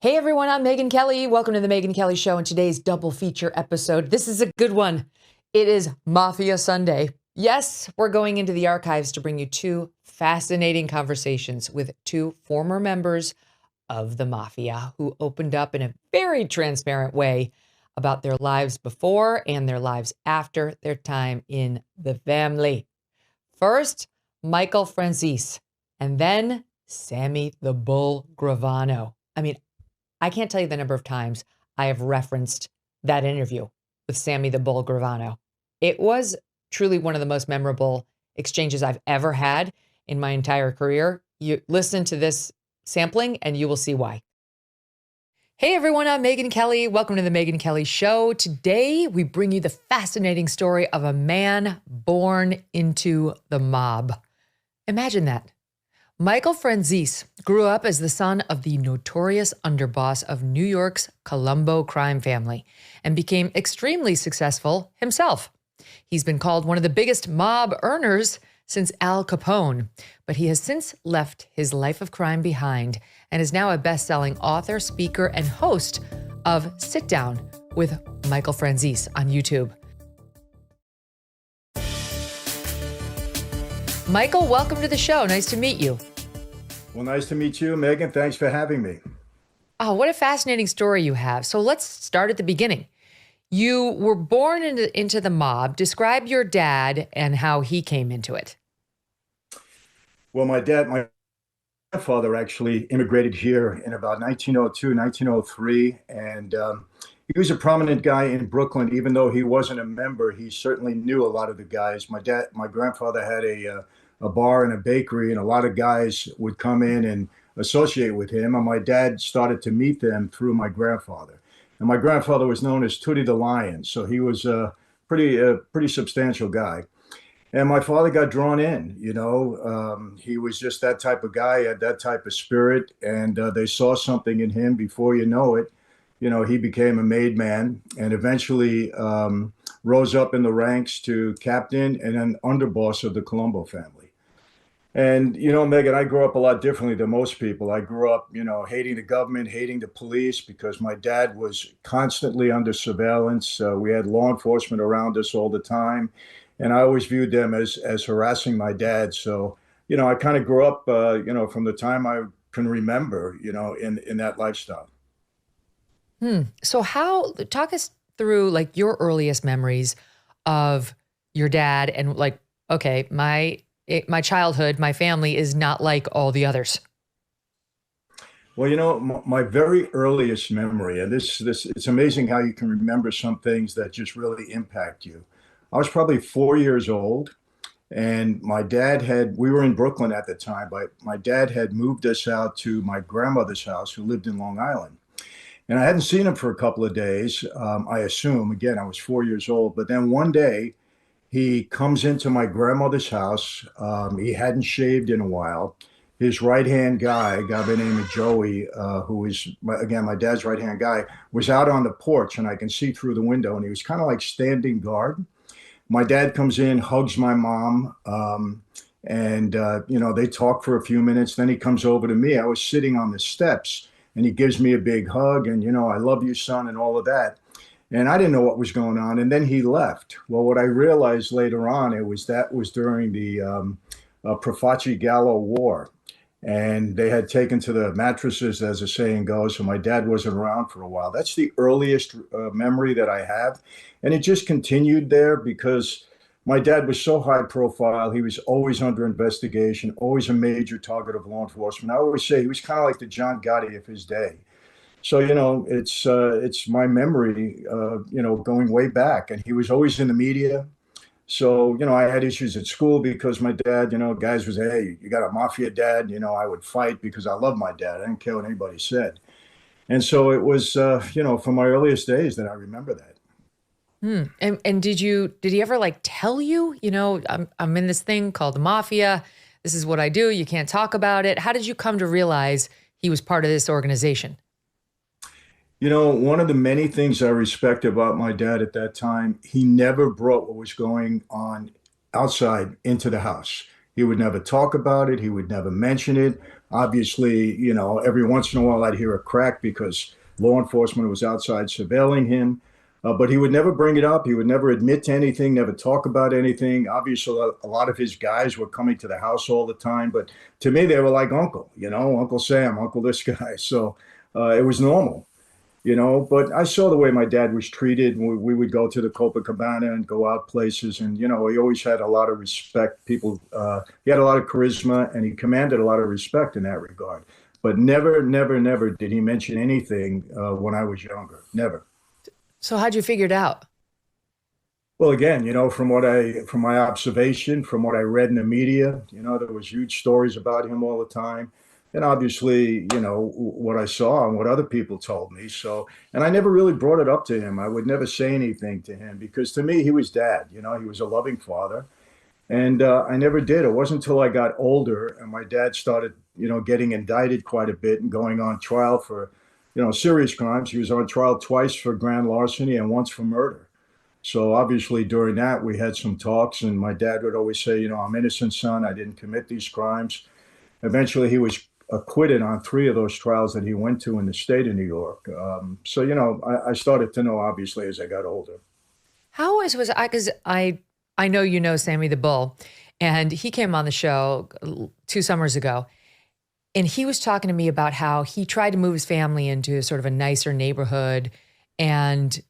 Hey everyone, I'm Megyn Kelly. Welcome to the Megyn Kelly Show and today's double feature episode. This is a good one. It is Mafia Sunday. Yes, we're going into the archives to bring you two fascinating conversations with two former members of the Mafia who opened up in a very transparent way about their lives before and their lives after their time in the family. First, Michael Franzese, and then Sammy the Bull Gravano. I can't tell you the number of times I have referenced that interview with Sammy the Bull Gravano. It was truly one of the most memorable exchanges I've ever had in my entire career. You listen to this sampling and you will see why. Hey everyone, I'm Megyn Kelly. Welcome to the Megyn Kelly Show. Today we bring you the fascinating story of a man born into the mob. Imagine that. Michael Franzese grew up as the son of the notorious underboss of New York's Colombo crime family and became extremely successful himself. He's been called one of the biggest mob earners since Al Capone, but he has since left his life of crime behind and is now a best-selling author, speaker, and host of Sit Down with Michael Franzese on YouTube. Michael, welcome to the show. Nice to meet you. Well, nice to meet you, Megyn. Thanks for having me. Oh, what a fascinating story you have. So let's start at the beginning. You were born into the mob. Describe your dad and how he came into it. Well, my grandfather actually immigrated here in about 1902, 1903. And he was a prominent guy in Brooklyn. Even though he wasn't a member, he certainly knew a lot of the guys. My grandfather had a bar and a bakery, and a lot of guys would come in and associate with him. And my dad started to meet them through my grandfather. And my grandfather was known as Tootie the Lion, so he was a pretty substantial guy. And my father got drawn in. He was just that type of guy, had that type of spirit, and they saw something in him. Before you know it, he became a made man and eventually rose up in the ranks to captain and then underboss of the Colombo family. And, Megyn, I grew up a lot differently than most people. I grew up, hating the government, hating the police, because my dad was constantly under surveillance. We had law enforcement around us all the time. And I always viewed them as harassing my dad. So, I kind of grew up, from the time I can remember, in that lifestyle. So talk us through like your earliest memories of your dad and like, okay, my childhood, my family is not like all the others. Well, my very earliest memory, and this it's amazing how you can remember some things that just really impact you. I was probably 4 years old, and we were in Brooklyn at the time, but my dad had moved us out to my grandmother's house, who lived in Long Island. And I hadn't seen him for a couple of days, I assume. Again, I was 4 years old. But then one day, he comes into my grandmother's house. He hadn't shaved in a while. His right-hand guy, a guy by the name of Joey, who is, again, my dad's right-hand guy, was out on the porch, and I can see through the window, and he was kind of like standing guard. My dad comes in, hugs my mom, and they talk for a few minutes. Then he comes over to me. I was sitting on the steps, and he gives me a big hug, and, I love you, son, and all of that. And I didn't know what was going on. And then he left. Well, what I realized later on, that was during the Profaci Gallo War. And they had taken to the mattresses, as the saying goes. So my dad wasn't around for a while. That's the earliest memory that I have. And it just continued there because my dad was so high profile. He was always under investigation, always a major target of law enforcement. I always say he was kind of like the John Gotti of his day. So, it's my memory, going way back. And he was always in the media. So, I had issues at school because my dad, guys would say, hey, you got a mafia dad. I would fight because I love my dad. I didn't care what anybody said. And so it was, from my earliest days that I remember that. And did he ever like tell you, I'm in this thing called the mafia. This is what I do. You can't talk about it. How did you come to realize he was part of this organization? One of the many things I respect about my dad at that time, he never brought what was going on outside into the house. He would never talk about it. He would never mention it. Obviously, every once in a while I'd hear a crack because law enforcement was outside surveilling him. But he would never bring it up. He would never admit to anything, never talk about anything. Obviously, a lot of his guys were coming to the house all the time. But to me, they were like uncle, Uncle Sam, Uncle this guy. So it was normal. But I saw the way my dad was treated. We would go to the Copacabana and go out places. And, he always had a lot of respect. He had a lot of charisma and he commanded a lot of respect in that regard. But never, never, never did he mention anything when I was younger. Never. So how'd you figure it out? Well, again, from my observation, from what I read in the media, there was huge stories about him all the time. And obviously, what I saw and what other people told me. So, and I never really brought it up to him. I would never say anything to him because to me, he was dad. He was a loving father. And I never did. It wasn't until I got older and my dad started, getting indicted quite a bit and going on trial for, serious crimes. He was on trial twice for grand larceny and once for murder. So obviously during that, we had some talks and my dad would always say, I'm innocent, son. I didn't commit these crimes. Eventually, he was acquitted on 3 of those trials that he went to in the state of New York. So, I started to know, obviously, as I got older. How was I, because I know Sammy the Bull, and he came on the show 2 summers ago, and he was talking to me about how he tried to move his family into sort of a nicer neighborhood, and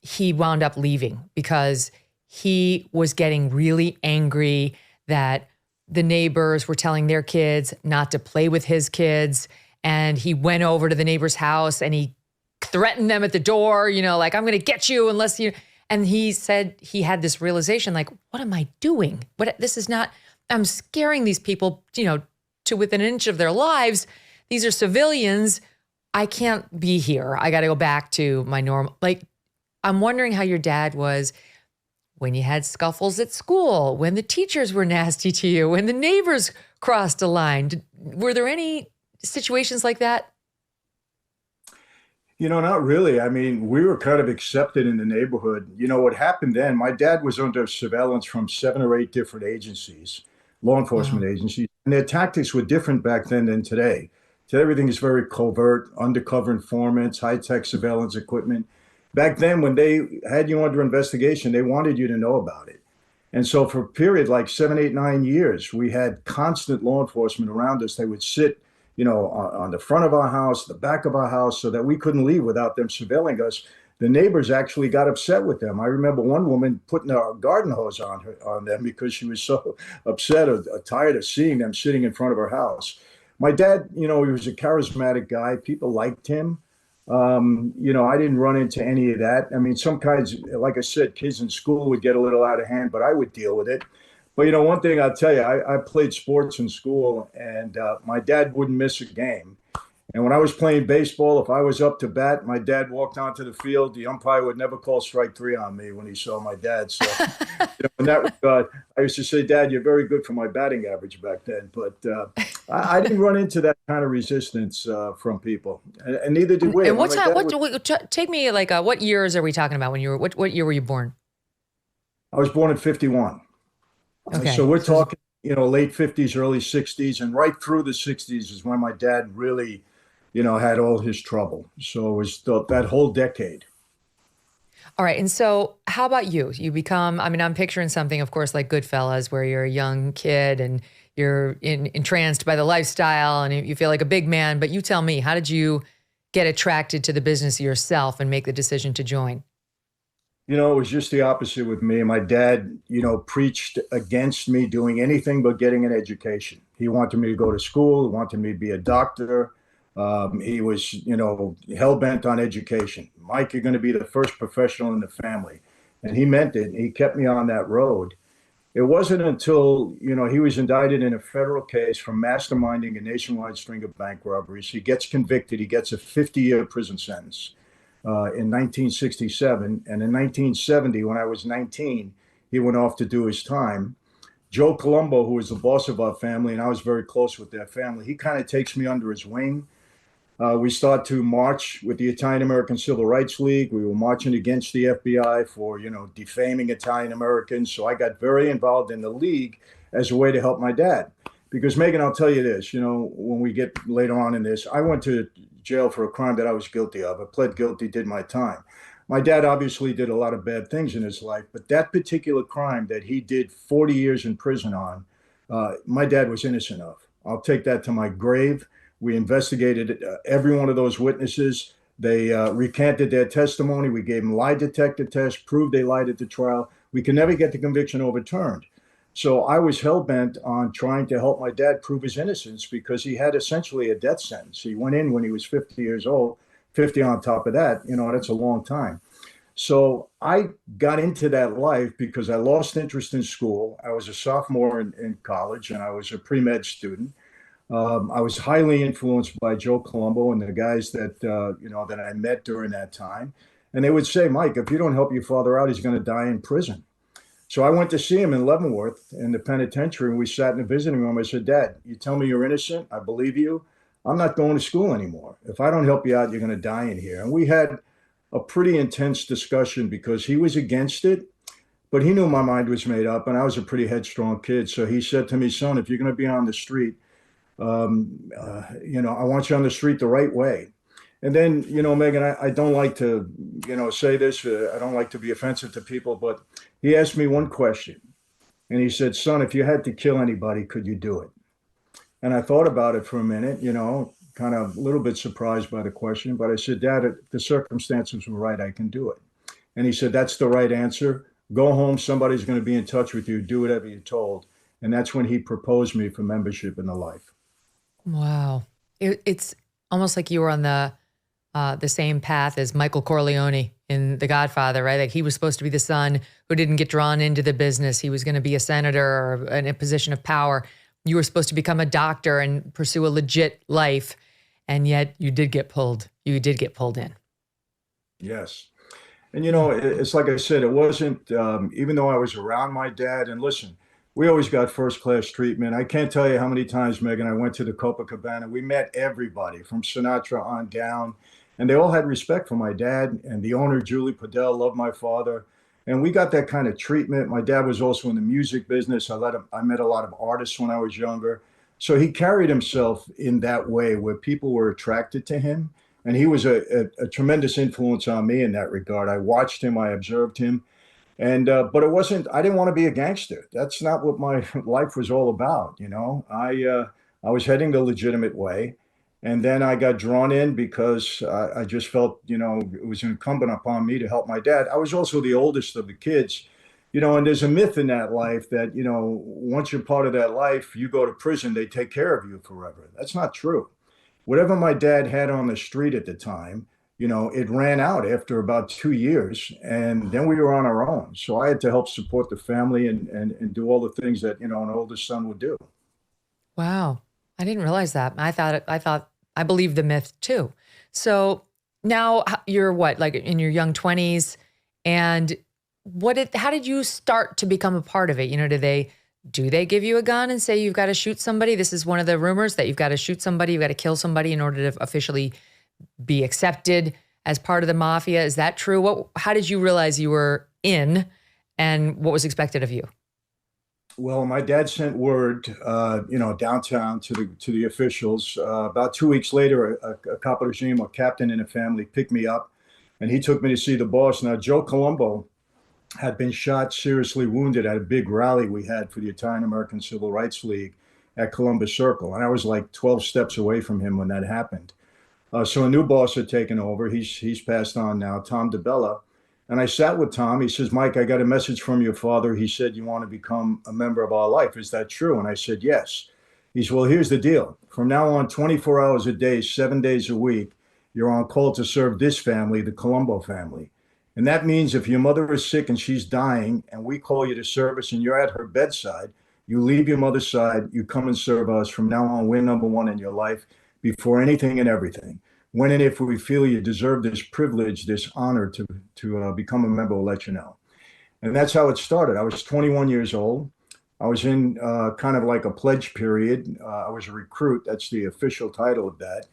he wound up leaving because he was getting really angry that the neighbors were telling their kids not to play with his kids. And he went over to the neighbor's house and he threatened them at the door, like, I'm going to get you unless you, and he said he had this realization, like, what am I doing? I'm scaring these people, to within an inch of their lives. These are civilians. I can't be here. I got to go back to my normal, I'm wondering how your dad was when you had scuffles at school, when the teachers were nasty to you, when the neighbors crossed a line. Were there any situations like that? Not really. I mean, we were kind of accepted in the neighborhood. What happened then, my dad was under surveillance from 7 or 8 different agencies, law enforcement Wow. agencies, and their tactics were different back then than today. Today, everything is very covert, undercover informants, high-tech surveillance equipment. Back then, when they had you under investigation, they wanted you to know about it. And so for a period like 7, 8, 9 years, we had constant law enforcement around us. They would sit, on the front of our house, the back of our house, so that we couldn't leave without them surveilling us. The neighbors actually got upset with them. I remember one woman putting a garden hose on them because she was so upset or tired of seeing them sitting in front of her house. My dad, he was a charismatic guy. People liked him. I didn't run into any of that. I mean, some kinds, like I said, kids in school would get a little out of hand, but I would deal with it. But, one thing I'll tell you, I played sports in school and my dad wouldn't miss a game. And when I was playing baseball, if I was up to bat, my dad walked onto the field. The umpire would never call strike 3 on me when he saw my dad. So, in that regard, I used to say, Dad, you're very good for my batting average back then. But I didn't run into that kind of resistance from people, and neither did we. And what time? Take me what years are we talking about? When you were what year were you born? I was born in 51. Okay, so we're talking, late 50s, early 60s, and right through the 60s is when my dad really, had all his trouble. So it was that whole decade. All right. And so how about you? You become, I'm picturing something, of course, like Goodfellas, where you're a young kid and you're entranced by the lifestyle and you feel like a big man. But you tell me, how did you get attracted to the business yourself and make the decision to join? It was just the opposite with me. My dad, preached against me doing anything but getting an education. He wanted me to go to school. He wanted me to be a doctor. He was, hell bent on education. Mike, you're going to be the first professional in the family. And he meant it. He kept me on that road. It wasn't until, he was indicted in a federal case for masterminding a nationwide string of bank robberies. He gets convicted. He gets a 50-year prison sentence in 1967. And in 1970, when I was 19, he went off to do his time. Joe Colombo, who was the boss of our family, and I was very close with their family, he kind of takes me under his wing. We start to march with the Italian American Civil Rights League. We were marching against the FBI for, defaming Italian Americans. So I got very involved in the league as a way to help my dad. Because Megyn, I'll tell you this, when we get later on in this, I went to jail for a crime that I was guilty of. I pled guilty, did my time. My dad obviously did a lot of bad things in his life, but that particular crime that he did 40 years in prison on, my dad was innocent of. I'll take that to my grave. We investigated every one of those witnesses. They recanted their testimony. We gave them lie detector tests, proved they lied at the trial. We could never get the conviction overturned. So I was hell-bent on trying to help my dad prove his innocence because he had essentially a death sentence. He went in when he was 50 years old, 50 on top of that, that's a long time. So I got into that life because I lost interest in school. I was a sophomore in college and I was a pre-med student. I was highly influenced by Joe Colombo and the guys that I met during that time. And they would say, Mike, if you don't help your father out, he's going to die in prison. So I went to see him in Leavenworth in the penitentiary, and we sat in the visiting room. I said, Dad, you tell me you're innocent. I believe you. I'm not going to school anymore. If I don't help you out, you're going to die in here. And we had a pretty intense discussion because he was against it, but he knew my mind was made up, and I was a pretty headstrong kid. So he said to me, son, if you're going to be on the street, I want you on the street the right way. And then, Megyn, I don't like to, say this. I don't like to be offensive to people, but he asked me one question. And he said, son, if you had to kill anybody, could you do it? And I thought about it for a minute, kind of a little bit surprised by the question. But I said, Dad, if the circumstances were right, I can do it. And he said, that's the right answer. Go home. Somebody's going to be in touch with you. Do whatever you're told. And that's when he proposed me for membership in the life. Wow. It's almost like you were on the same path as Michael Corleone in The Godfather, right? Like he was supposed to be the son who didn't get drawn into the business. He was going to be a senator or in a position of power. You were supposed to become a doctor and pursue a legit life. And yet you did get pulled. You did get pulled in. Yes. And, it's like I said, it wasn't, even though I was around my dad, and listen, we always got first-class treatment. I can't tell you how many times, Megyn, I went to the Copacabana. We met everybody from Sinatra on down, and they all had respect for my dad. And the owner, Julie Podell, loved my father. And we got that kind of treatment. My dad was also in the music business. I met a lot of artists when I was younger. So he carried himself in that way where people were attracted to him. And he was a tremendous influence on me in that regard. I watched him, I observed him. And but I didn't want to be a gangster. That's not what my life was all about. I was heading the legitimate way. And then I got drawn in because I just felt, it was incumbent upon me to help my dad. I was also the oldest of the kids, and there's a myth in that life that, once you're part of that life, you go to prison, they take care of you forever. That's not true. Whatever my dad had on the street at the time, it ran out after about 2 years, and then we were on our own. So I had to help support the family and do all the things that, an oldest son would do. Wow. I didn't realize that. I believed the myth too. So now you're what, like in your young 20s, and how did you start to become a part of it? Do they give you a gun and say you've got to shoot somebody? This is one of the rumors that you've got to shoot somebody, you've got to kill somebody in order to officially be accepted as part of the mafia. Is that true? How did you realize you were in, and what was expected of you? Well, my dad sent word, downtown to the officials. About 2 weeks later, a capo regime, a captain in a family, picked me up, and he took me to see the boss. Now, Joe Colombo had been shot, seriously wounded at a big rally we had for the Italian American Civil Rights League at Columbus Circle, and I was like 12 steps away from him when that happened. So a new boss had taken over. He's passed on now, Tom DeBella. And I sat with Tom. He says, Mike, I got a message from your father. He said, you want to become a member of our life. Is that true? And I said, yes. He said, well, here's the deal. From now on, 24 hours a day, 7 days a week, you're on call to serve this family, the Colombo family. And that means if your mother is sick and she's dying and we call you to service and you're at her bedside, you leave your mother's side, you come and serve us. From now on, we're number one in your life before anything and everything. When and if we feel you deserve this privilege, this honor to become a member, we'll let you know. And that's how it started. I was 21 years old. I was in kind of like a pledge period. I was a recruit. That's the official title of that,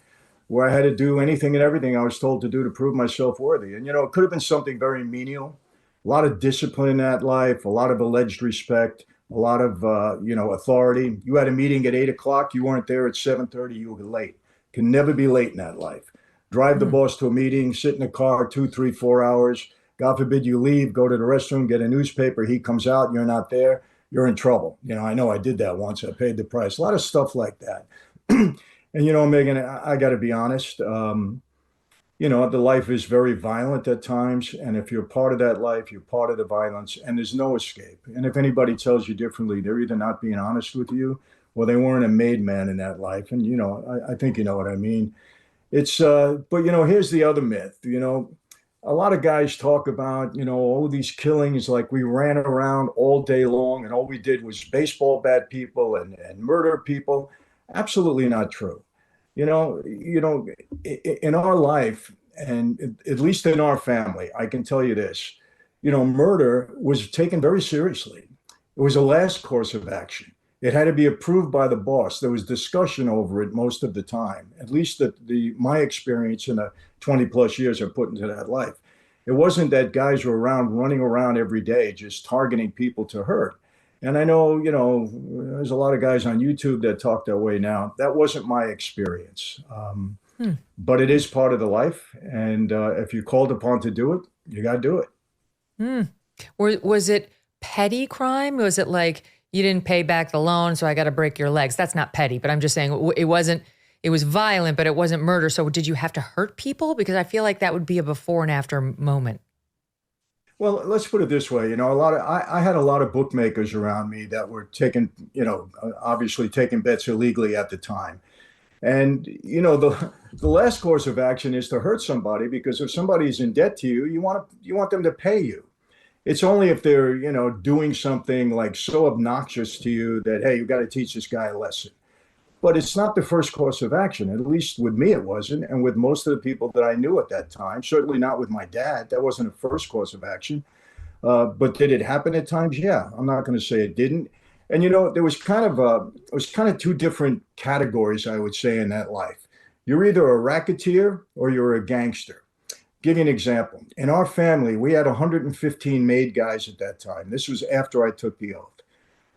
where I had to do anything and everything I was told to do to prove myself worthy. And, it could have been something very menial, a lot of discipline in that life, a lot of alleged respect, a lot of, authority. You had a meeting at 8 o'clock. You weren't there at 7:30. You were late. Can never be late in that life. Drive the Mm. boss to a meeting, sit in a car 2, 3, 4 hours. God forbid you leave, go to the restroom, get a newspaper. He comes out, you're not there. You're in trouble. I know I did that once. I paid the price. A lot of stuff like that. And Megyn, I got to be honest. The life is very violent at times. And if you're part of that life, you're part of the violence, and there's no escape. And if anybody tells you differently, they're either not being honest with you or they weren't a made man in that life. And, I think you know what I mean. But here's the other myth. A lot of guys talk about, all these killings, like we ran around all day long and all we did was baseball bat people and murder people. Absolutely not true. In our life, and at least in our family, I can tell you this, murder was taken very seriously. It was a last course of action. It had to be approved by the boss. There was discussion over it most of the time, at least my experience in the 20 plus years I put into that life. It wasn't that guys were running around every day, just targeting people to hurt. And I know, there's a lot of guys on YouTube that talk that way now. That wasn't my experience. But it is part of the life. And if you're called upon to do it, you got to do it. Was it petty crime? Was it like you didn't pay back the loan, so I got to break your legs? That's not petty, but I'm just saying it was violent, but it wasn't murder. So did you have to hurt people? Because I feel like that would be a before and after moment. Well, let's put it this way. I had a lot of bookmakers around me that were taking, obviously taking bets illegally at the time. And, the last course of action is to hurt somebody, because if somebody's in debt to you, you want them to pay you. It's only if they're, doing something like so obnoxious to you that, hey, you got to teach this guy a lesson. But it's not the first course of action. At least with me, it wasn't. And with most of the people that I knew at that time, certainly not with my dad. That wasn't a first course of action. But did it happen at times? Yeah, I'm not going to say it didn't. And, there was kind of two different categories, I would say, in that life. You're either a racketeer or you're a gangster. Give you an example. In our family, we had 115 made guys at that time. This was after I took the oath.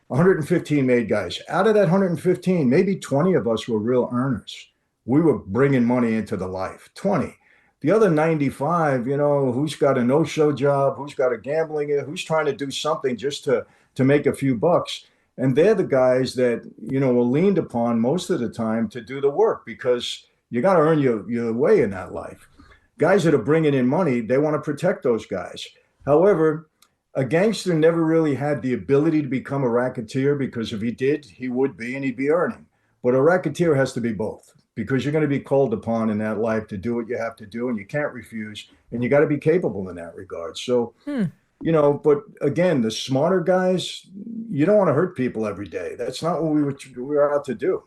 115 made guys. Out of that 115, maybe 20 of us were real earners. We were bringing money into the life. 20. The other 95, who's got a no-show job, who's got a gambling, who's trying to do something just to make a few bucks. And they're the guys that, were leaned upon most of the time to do the work, because you got to earn your way in that life. Guys that are bringing in money, they want to protect those guys. However, a gangster never really had the ability to become a racketeer, because if he did, he would be, and he'd be earning. But a racketeer has to be both, because you're going to be called upon in that life to do what you have to do, and you can't refuse, and you got to be capable in that regard. So, but again, the smarter guys, you don't want to hurt people every day. That's not what we were out to do.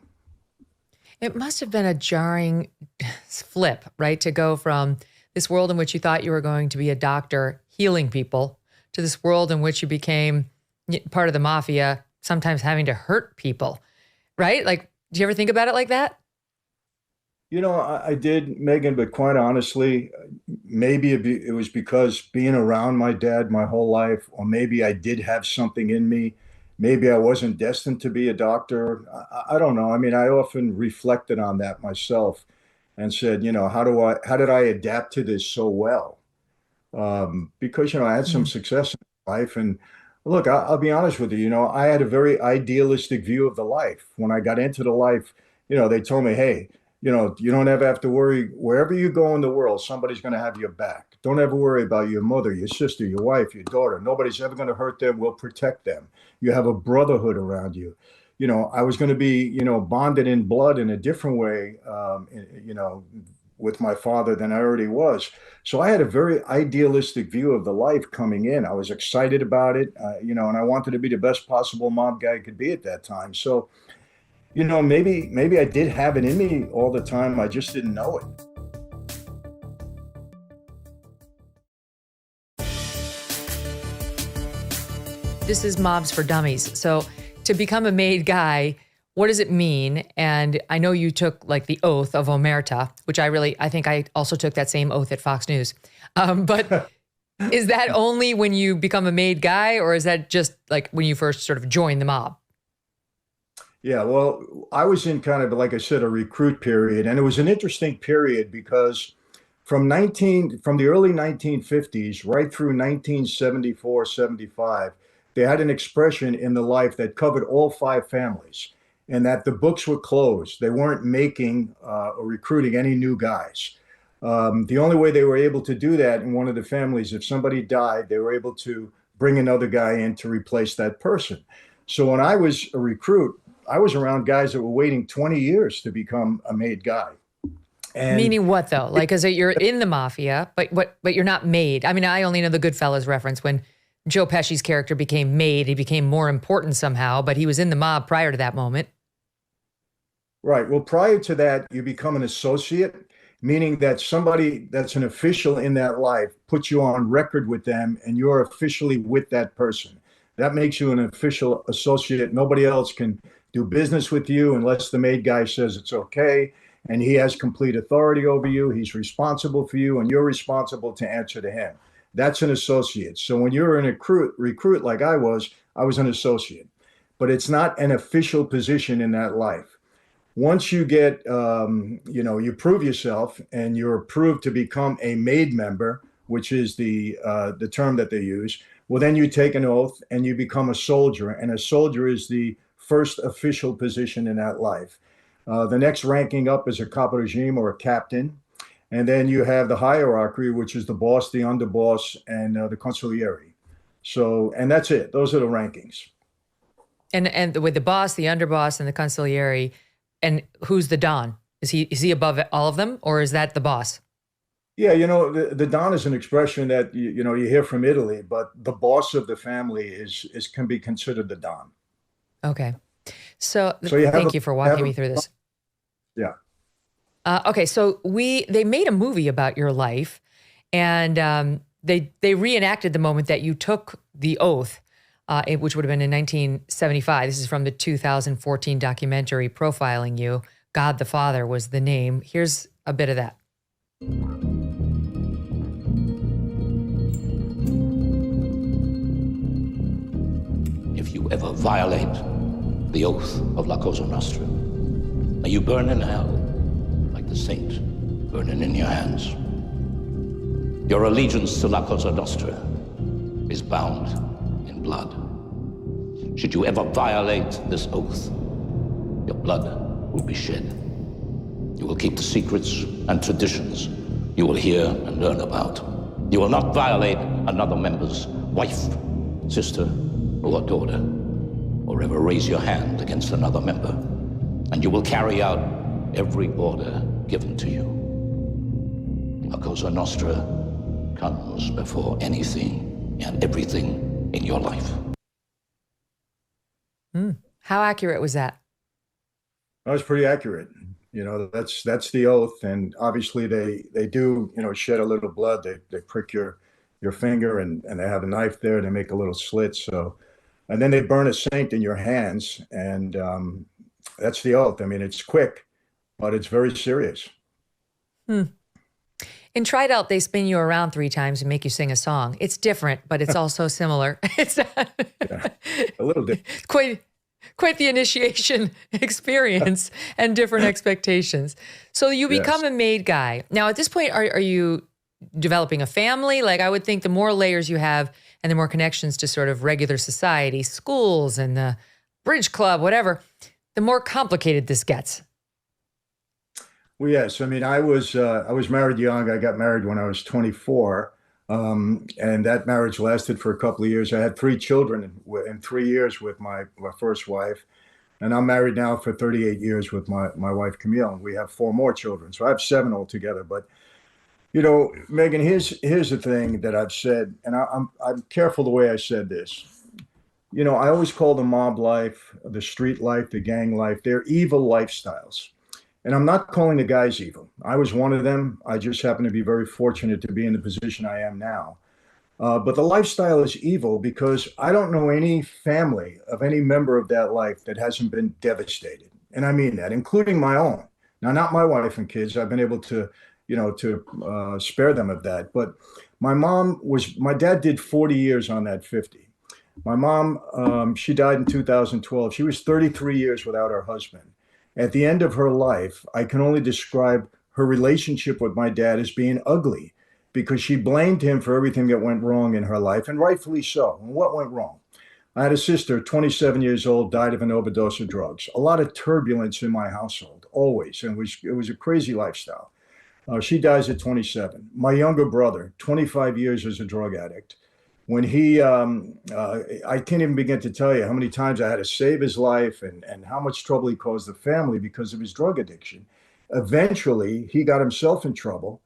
It must have been a jarring flip, right? To go from this world in which you thought you were going to be a doctor healing people to this world in which you became part of the mafia, sometimes having to hurt people, right? Like, do you ever think about it like that? I did, Megyn, but quite honestly, maybe it was because being around my dad my whole life, or maybe I did have something in me. Maybe I wasn't destined to be a doctor. I don't know. I mean, I often reflected on that myself and said, how did I adapt to this so well? Because, I had some success in life. And look, I'll be honest with you, I had a very idealistic view of the life. When I got into the life, they told me, hey, you don't ever have to worry. Wherever you go in the world, somebody's going to have your back. Don't ever worry about your mother, your sister, your wife, your daughter. Nobody's ever going to hurt them. We'll protect them. You have a brotherhood around you. I was going to be, bonded in blood in a different way, with my father than I already was. So I had a very idealistic view of the life coming in. I was excited about it, and I wanted to be the best possible mob guy I could be at that time. So, maybe I did have it in me all the time. I just didn't know it. This is Mobs for Dummies. So to become a made guy, what does it mean? And I know you took like the oath of omerta, which I think I also took that same oath at Fox News. But Is that only when you become a made guy, or is that just like when you first sort of join the mob? Yeah, well, I was in kind of, like I said, a recruit period, and it was an interesting period because from the early 1950s right through 1974, 75, they had an expression in the life that covered all five families, and that the books were closed. They weren't making or recruiting any new guys. The only way they were able to do that in one of the families, if somebody died, they were able to bring another guy in to replace that person. So when I was a recruit, I was around guys that were waiting 20 years to become a made guy. And Meaning what though? Like, is it you're in the mafia, but you're not made? I mean, I only know the Goodfellas reference when Joe Pesci's character became made. He became more important somehow, but he was in the mob prior to that moment. right, well, prior to that, you become an associate, meaning that somebody that's an official in that life puts you on record with them and you're officially with that person. That makes you an official associate. Nobody else can do business with you unless the made guy says it's okay. And he has complete authority over you. He's responsible for you, and you're responsible to answer to him. That's an associate. So when you're an recruit like I was an associate. But it's not an official position in that life. Once you get, you prove yourself and you're approved to become a made member, which is the term that they use. Well, then you take an oath and you become a soldier, and a soldier is the first official position in that life. The next ranking up is a capo regime or a captain, and then you have the hierarchy, which is the boss, the underboss, and the consigliere. So, and that's it. Those are the rankings. And with the boss, the underboss, and the consigliere, and who's the Don? Is he above all of them, or is that the boss? Yeah, the Don is an expression that you hear from Italy, but the boss of the family is can be considered the Don. Okay. So, So you have thank a you for have walking a me through this. yeah. Okay, so they made a movie about your life, and they reenacted the moment that you took the oath, which would have been in 1975. This is from the 2014 documentary profiling you. God the Father was the name. Here's a bit of that. If you ever violate the oath of La Cosa Nostra, may you burn in hell like the saint burning in your hands. Your allegiance to La Cosa Nostra is bound in blood. Should you ever violate this oath, your blood will be shed. You will keep the secrets and traditions you will hear and learn about. You will not violate another member's wife, sister, or daughter, or ever raise your hand against another member. And you will carry out every order given to you. La Cosa Nostra comes before anything and everything in your life. How accurate was that? That was pretty accurate. That's the oath, and obviously they do shed a little blood. They prick your finger, and they have a knife there. They make a little slit. So, and then they burn a saint in your hands, and that's the oath. I mean, it's quick, but it's very serious. In Try It Out, they spin you around 3 times and make you sing a song. It's different, but it's also similar. It's Yeah, a little different. quite the initiation experience and different expectations. So you become Yes. a made guy. Now, at this point, are you developing a family? Like, I would think the more layers you have and the more connections to sort of regular society, schools and the bridge club, whatever, the more complicated this gets. Well, yes. I mean, I was married young. I got married when I was 24, and that marriage lasted for a couple of years. I had 3 children in 3 years with my first wife, and I'm married now for 38 years with my wife Camille. And we have 4 more children, so I have 7 altogether. But Megyn, here's the thing that I've said, and I'm careful the way I said this. I always call the mob life, the street life, the gang life, they're evil lifestyles. And I'm not calling the guys evil. I was one of them. I just happen to be very fortunate to be in the position I am now. But the lifestyle is evil because I don't know any family of any member of that life that hasn't been devastated. And I mean that, including my own. Now, not my wife and kids. I've been able to, to spare them of that. But my dad did 40 years on that 50. My mom, she died in 2012. She was 33 years without her husband. At the end of her life, I can only describe her relationship with my dad as being ugly because she blamed him for everything that went wrong in her life, and rightfully so. And what went wrong? I had a sister, 27 years old, died of an overdose of drugs. A lot of turbulence in my household, always. And it was a crazy lifestyle. She dies at 27. My younger brother, 25 years as a drug addict. When I can't even begin to tell you how many times I had to save his life and how much trouble he caused the family because of his drug addiction. Eventually, he got himself in trouble,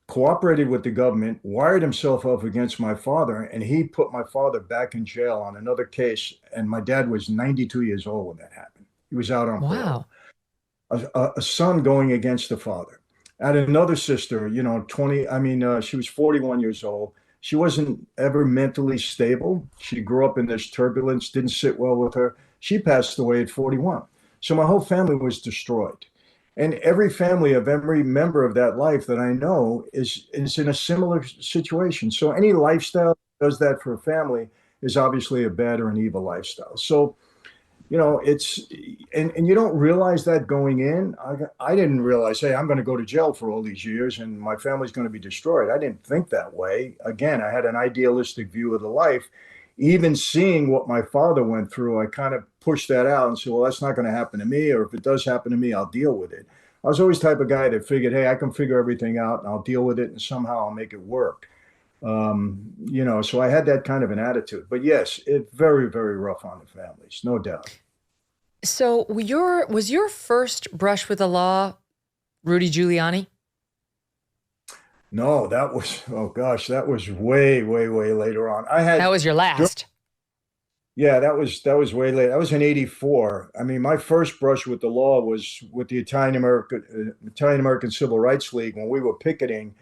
cooperated with the government, wired himself up against my father, and he put my father back in jail on another case. And my dad was 92 years old when that happened. He was out on parole. A son going against the father. I had another sister, she was 41 years old. She wasn't ever mentally stable. She grew up in this turbulence, didn't sit well with her. She passed away at 41. So my whole family was destroyed. And every family of every member of that life that I know is in a similar situation. So any lifestyle that does that for a family is obviously a bad or an evil lifestyle. So, it's, and you don't realize that going in. I didn't realize, hey, I'm going to go to jail for all these years and my family's going to be destroyed. I didn't think that way. Again, I had an idealistic view of the life. Even seeing what my father went through, I kind of pushed that out and said, well, that's not going to happen to me. Or if it does happen to me, I'll deal with it. I was always the type of guy that figured, hey, I can figure everything out and I'll deal with it and somehow I'll make it work. So I had that kind of an attitude. But yes, it's very, very rough on the families, no doubt. So was your first brush with the law Rudy Giuliani? No, that was way, way, way later on. That was your last. Yeah, that was way late. I was in '84. I mean, my first brush with the law was with the Italian American Civil Rights League when we were picketing.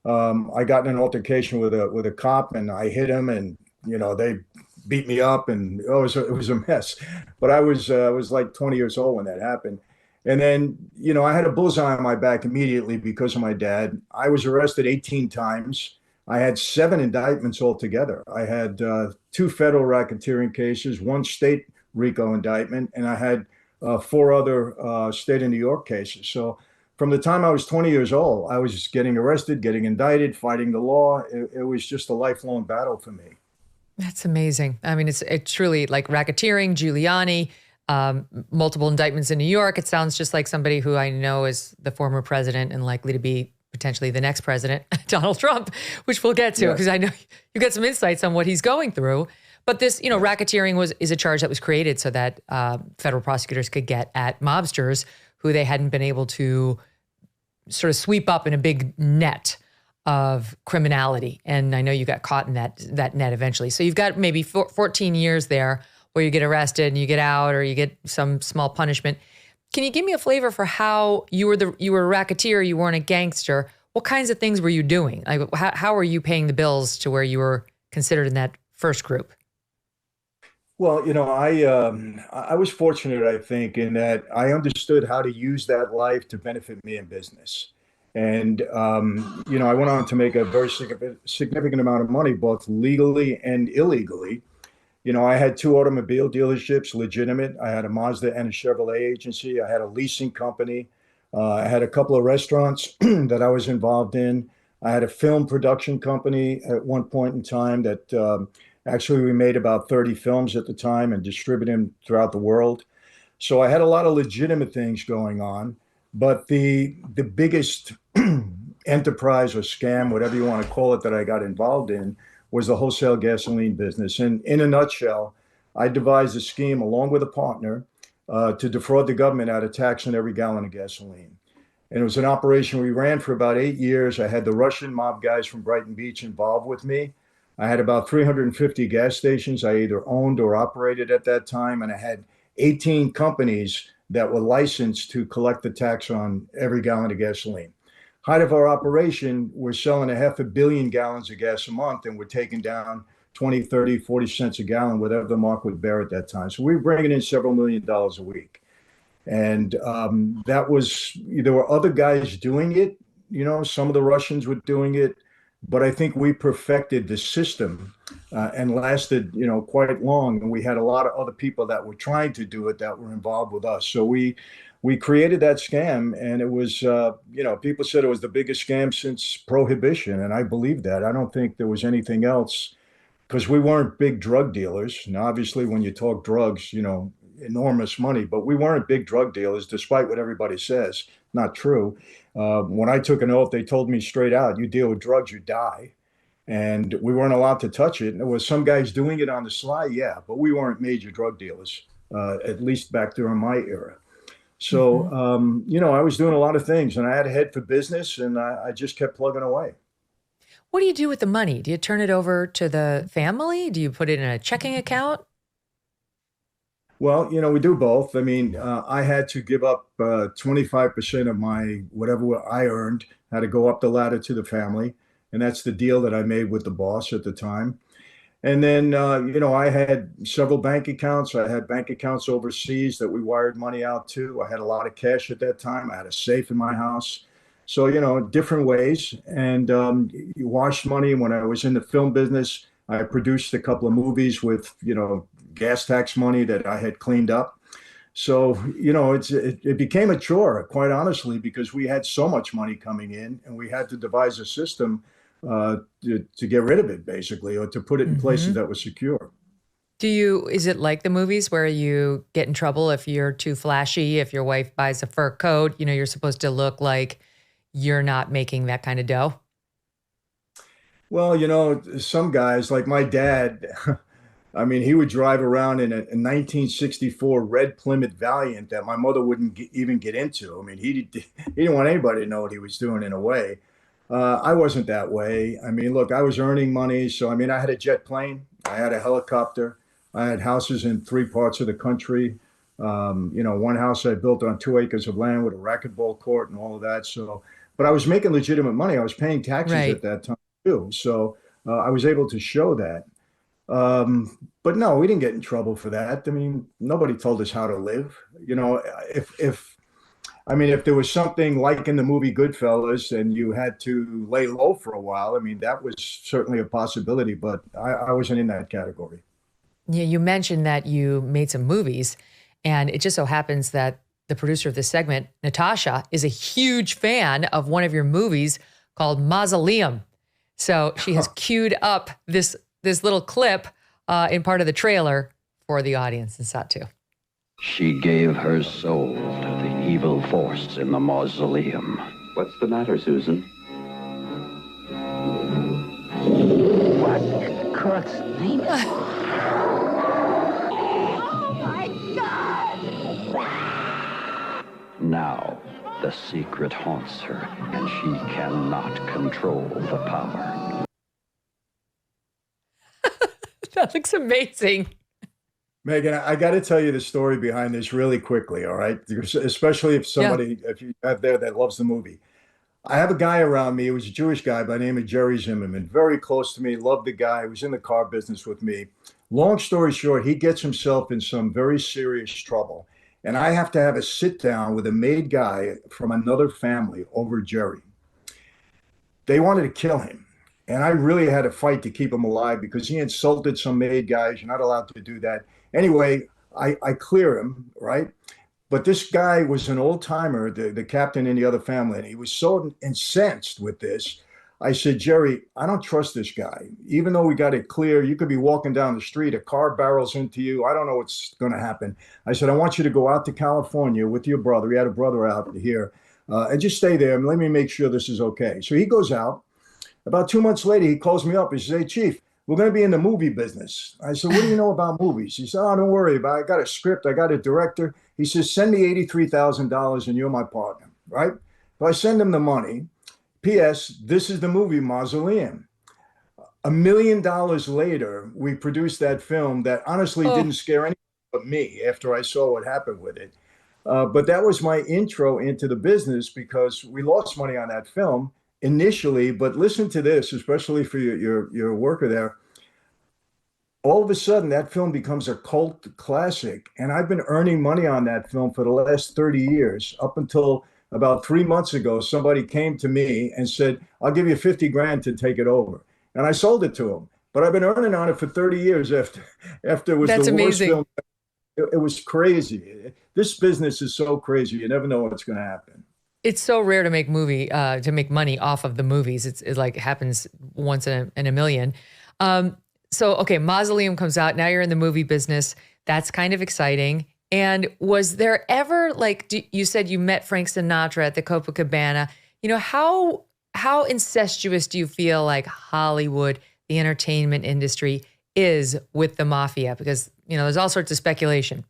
I got in an altercation with a cop and I hit him, and they beat me up, and it was a mess. But I was like 20 years old when that happened. And then, I had a bullseye on my back immediately because of my dad. I was arrested 18 times. I had 7 indictments altogether. I had 2 federal racketeering cases, 1 state RICO indictment, and I had 4 other state of New York cases. So from the time I was 20 years old, I was getting arrested, getting indicted, fighting the law. It was just a lifelong battle for me. That's amazing. I mean, it's truly like racketeering, Giuliani, multiple indictments in New York. It sounds just like somebody who I know is the former president and likely to be potentially the next president, Donald Trump, which we'll get to because I know you got some insights on what he's going through. But this, racketeering is a charge that was created so that federal prosecutors could get at mobsters who they hadn't been able to sort of sweep up in a big net of criminality. And I know you got caught in that net eventually. So you've got maybe 14 years there where you get arrested and you get out or you get some small punishment. Can you give me a flavor for how you were a racketeer, you weren't a gangster? What kinds of things were you doing? Like, how were you paying the bills to where you were considered in that first group? Well, I was fortunate, I think, in that I understood how to use that life to benefit me in business. And, I went on to make a very significant amount of money, both legally and illegally. I had 2 automobile dealerships, legitimate. I had a Mazda and a Chevrolet agency. I had a leasing company. I had a couple of restaurants that I was involved in. I had a film production company at one point in time that actually we made about 30 films at the time and distributed them throughout the world. So I had a lot of legitimate things going on. But the biggest enterprise or scam, whatever you want to call it, that I got involved in was the wholesale gasoline business. And in a nutshell, I devised a scheme along with a partner to defraud the government out of tax on every gallon of gasoline. And it was an operation we ran for about 8 years. I had the Russian mob guys from Brighton Beach involved with me. I had about 350 gas stations I either owned or operated at that time. And I had 18 companies that were licensed to collect the tax on every gallon of gasoline. Height of our operation, we're selling 500 million gallons of gas a month, and we're taking down 20, 30, 40 cents a gallon, whatever the market would bear at that time. So we were bringing in several $1 million a week. And there were other guys doing it, some of the Russians were doing it, but I think we perfected the system and lasted, quite long. And we had a lot of other people that were trying to do it that were involved with us. So we created that scam, and it was, people said it was the biggest scam since Prohibition, and I believe that. I don't think there was anything else because we weren't big drug dealers. And obviously, when you talk drugs, enormous money, but we weren't big drug dealers, despite what everybody says. Not true. When I took an oath, they told me straight out, you deal with drugs, you die. And we weren't allowed to touch it. And there was some guys doing it on the sly, yeah, but we weren't major drug dealers, at least back during my era. So, I was doing a lot of things, and I had a head for business, and I just kept plugging away. What do you do with the money? Do you turn it over to the family? Do you put it in a checking account? Well, we do both. I mean, I had to give up 25% of my whatever I earned, had to go up the ladder to the family. And that's the deal that I made with the boss at the time. And then, I had several bank accounts. I had bank accounts overseas that we wired money out to. I had a lot of cash at that time. I had a safe in my house. So, different ways. And you washed money. When I was in the film business, I produced a couple of movies with, gas tax money that I had cleaned up. So, it became a chore, quite honestly, because we had so much money coming in and we had to devise a system to get rid of it, basically, or to put it in places that were secure. Is it like the movies where you get in trouble if you're too flashy, if your wife buys a fur coat, you're supposed to look like you're not making that kind of dough? Well, some guys like my dad, I mean, he would drive around in a 1964 red Plymouth Valiant that my mother wouldn't even get into. I mean, he didn't want anybody to know what he was doing in a way. I wasn't that way. I mean, look, I was earning money. So, I mean, I had a jet plane, I had a helicopter, I had houses in 3 parts of the country. One house I built on 2 acres of land with a racquetball court and all of that. So, but I was making legitimate money. I was paying taxes at that time too. So I was able to show that. But no, we didn't get in trouble for that. I mean, nobody told us how to live. If there was something like in the movie Goodfellas and you had to lay low for a while, I mean, that was certainly a possibility, but I wasn't in that category. Yeah, you mentioned that you made some movies, and it just so happens that the producer of this segment, Natasha, is a huge fan of one of your movies called Mausoleum. So she has queued up this little clip in part of the trailer for the audience in Satu. She gave her soul to the evil force in the mausoleum. What's the matter, Susan? What in God's name? Oh my God! Now, the secret haunts her, and she cannot control the power. That looks amazing. Megyn, I got to tell you the story behind this really quickly, all right? Especially if you have there that loves the movie. I have a guy around me. He was a Jewish guy by the name of Jerry Zimmerman, very close to me, loved the guy, was in the car business with me. Long story short, he gets himself in some very serious trouble. And I have to have a sit down with a made guy from another family over Jerry. They wanted to kill him. And I really had to fight to keep him alive because he insulted some made guys. You're not allowed to do that. Anyway, I clear him, right? But this guy was an old timer, the captain in the other family, and he was so incensed with this. I said, Jerry, I don't trust this guy. Even though we got it clear, you could be walking down the street, a car barrels into you. I don't know what's going to happen. I said, I want you to go out to California with your brother. He had a brother out here, and just stay there and let me make sure this is okay. So he goes out. About 2 months later, he calls me up. He says, hey, Chief, we're going to be in the movie business. I said, what do you know about movies? He said, oh, don't worry about it. I got a script. I got a director. He says, send me $83,000 and you're my partner, right? So I send him the money. P.S. This is the movie Mausoleum. $1 million later, we produced that film that honestly didn't scare anyone but me after I saw what happened with it. But that was my intro into the business because we lost money on that film initially. But listen to this, especially for your worker there. All of a sudden, that film becomes a cult classic. And I've been earning money on that film for the last 30 years, up until about 3 months ago, somebody came to me and said, I'll give you 50 grand to take it over. And I sold it to him. But I've been earning on it for 30 years after it was That's the worst amazing. film. It was crazy. This business is so crazy. You never know what's going to happen. It's so rare to make money off of the movies. It like happens once in a million. So, okay, Mausoleum comes out. Now you're in the movie business. That's kind of exciting. And was there ever, like, you said you met Frank Sinatra at the Copacabana. You know, how incestuous do you feel like Hollywood, the entertainment industry, is with the mafia? Because, you know, there's all sorts of speculation.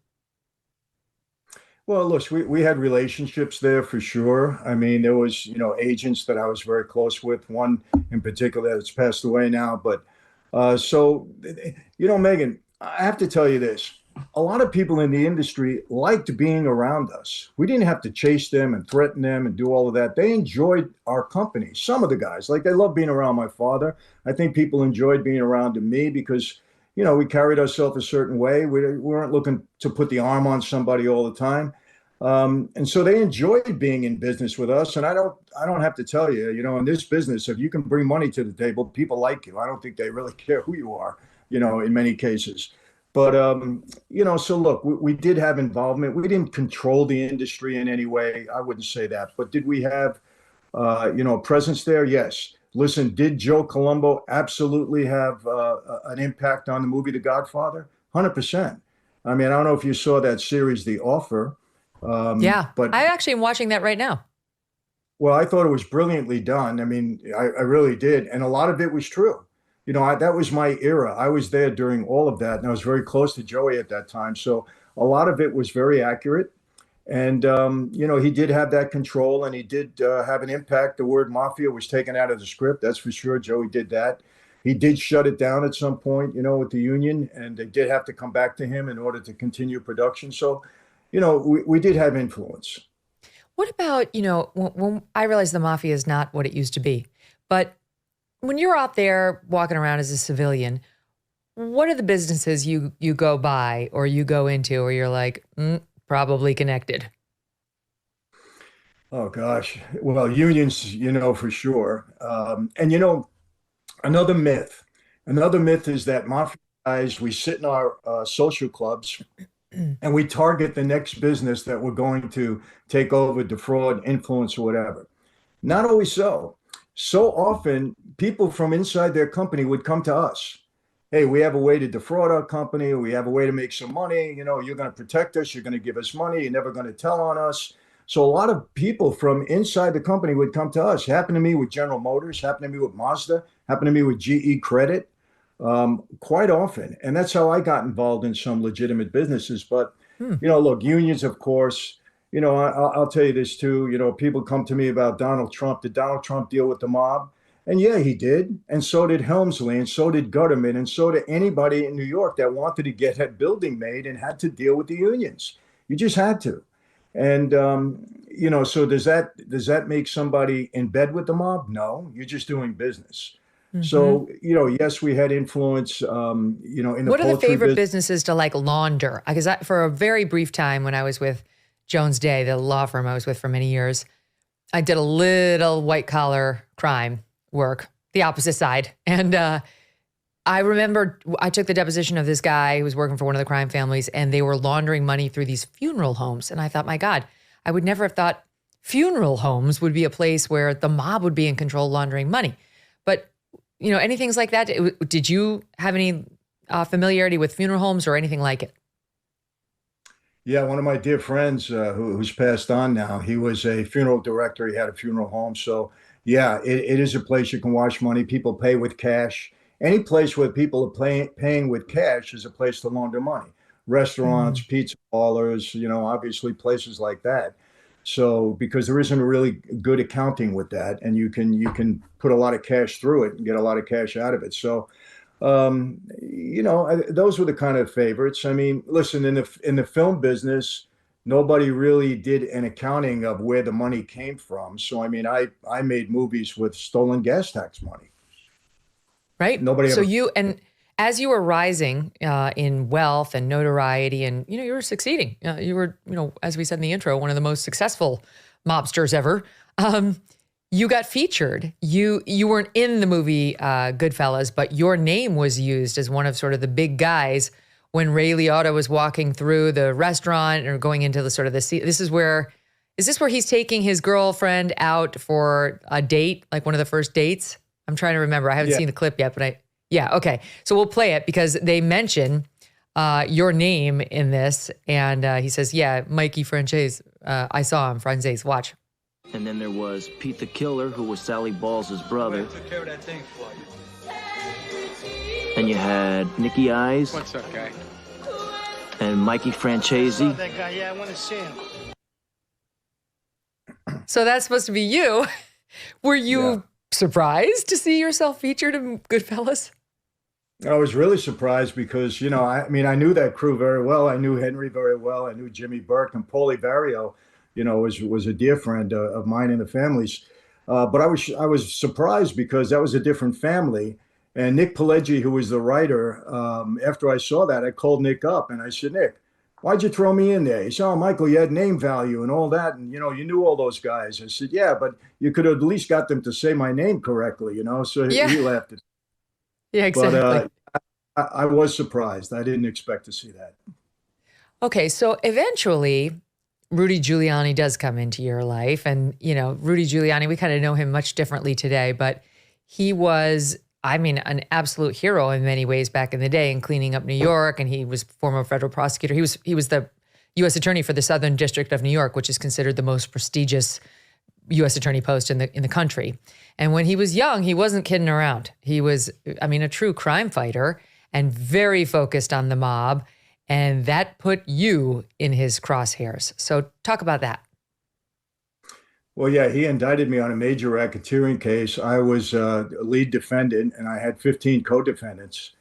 Well, look, we had relationships there for sure. I mean, there was, agents that I was very close with, one in particular that's passed away now. But Megyn, I have to tell you this. A lot of people in the industry liked being around us. We didn't have to chase them and threaten them and do all of that. They enjoyed our company. Some of the guys, like they loved being around my father. I think people enjoyed being around me because, we carried ourselves a certain way. We weren't looking to put the arm on somebody all the time. And so they enjoyed being in business with us. And I don't have to tell you, in this business, if you can bring money to the table, people like you. I don't think they really care who you are, in many cases. But, so look, we did have involvement. We didn't control the industry in any way. I wouldn't say that. But did we have, a presence there? Yes. Listen, did Joe Colombo absolutely have an impact on the movie The Godfather? 100%. I mean, I don't know if you saw that series, The Offer. Yeah, but I actually am watching that right now. Well, I thought it was brilliantly done. I mean, I really did. And a lot of it was true. That was my era. I was there during all of that. And I was very close to Joey at that time. So a lot of it was very accurate. And, he did have that control and he did have an impact. The word mafia was taken out of the script. That's for sure. Joey did that. He did shut it down at some point, with the union. And they did have to come back to him in order to continue production. So, we did have influence. What about, when I realize the mafia is not what it used to be, but when you're out there walking around as a civilian, what are the businesses you go by or you go into or you're like, probably connected? Oh, gosh. Well, unions, for sure. And, another myth is that mafia guys, we sit in our social clubs and we target the next business that we're going to take over, defraud, influence, or whatever. Not always so. So often, people from inside their company would come to us. Hey, we have a way to defraud our company. We have a way to make some money. You're going to protect us. You're going to give us money. You're never going to tell on us. So a lot of people from inside the company would come to us. Happened to me with General Motors. Happened to me with Mazda. Happened to me with GE Credit. Quite often. And that's how I got involved in some legitimate businesses. But, look, unions, of course, I'll tell you this too. People come to me about Donald Trump. Did Donald Trump deal with the mob? And yeah, he did. And so did Helmsley, and so did Gutterman, and so did anybody in New York that wanted to get that building made and had to deal with the unions. You just had to. And, so does that make somebody in bed with the mob? No, you're just doing business. Mm-hmm. So, yes, we had influence, in the What are the favorite business. businesses to like launder? Because for a very brief time when I was with Jones Day, the law firm I was with for many years, I did a little white collar crime work, the opposite side. And I remember I took the deposition of this guy who was working for one of the crime families, and they were laundering money through these funeral homes. And I thought, my God, I would never have thought funeral homes would be a place where the mob would be in control laundering money. But, anything like that, did you have any familiarity with funeral homes or anything like it? Yeah, one of my dear friends who's passed on now, he was a funeral director. He had a funeral home. So, yeah, it is a place you can wash money. People pay with cash. Any place where people are paying with cash is a place to launder money. Restaurants, pizza parlors, obviously places like that. So because there isn't really good accounting with that, and you can put a lot of cash through it and get a lot of cash out of it. So, those were the kind of favorites. I mean, listen, in the film business, nobody really did an accounting of where the money came from. So, I mean, I made movies with stolen gas tax money. Right. Nobody. So as you were rising in wealth and notoriety, and you were succeeding. You were, as we said in the intro, one of the most successful mobsters ever. You got featured. You weren't in the movie Goodfellas, but your name was used as one of sort of the big guys when Ray Liotta was walking through the restaurant or going into the sort of the seat. Is this where he's taking his girlfriend out for a date, like one of the first dates? I'm trying to remember. I haven't seen the clip yet, but okay. So we'll play it because they mention your name in this. And he says, yeah, Mikey Franzese. I saw him, Franzese. Watch. And then there was Pete the Killer, who was Sally Balls' brother. Took care of that thing for you. Then you had Nicky Eyes. What's up, guy? And Mikey Franzese. That guy, yeah, I want to see him. So that's supposed to be you. Were you surprised to see yourself featured in Goodfellas? I was really surprised because, I knew that crew very well. I knew Henry very well. I knew Jimmy Burke, and Paulie Vario, was a dear friend of mine and the family's. But I was surprised because that was a different family. And Nick Pileggi, who was the writer, after I saw that, I called Nick up and I said, Nick, why'd you throw me in there? He said, oh, Michael, you had name value and all that. And, you knew all those guys. I said, yeah, but you could have at least got them to say my name correctly, So he laughed at me. Yeah, exactly. But I was surprised. I didn't expect to see that. Okay, so eventually Rudy Giuliani does come into your life. And, Rudy Giuliani, we kind of know him much differently today, but he was, an absolute hero in many ways back in the day in cleaning up New York. And he was former federal prosecutor. He was the U.S. attorney for the Southern District of New York, which is considered the most prestigious U.S. attorney post in the country. And when he was young, he wasn't kidding around. He was, a true crime fighter and very focused on the mob. And that put you in his crosshairs. So talk about that. Well, yeah, he indicted me on a major racketeering case. I was a lead defendant and I had 15 co-defendants.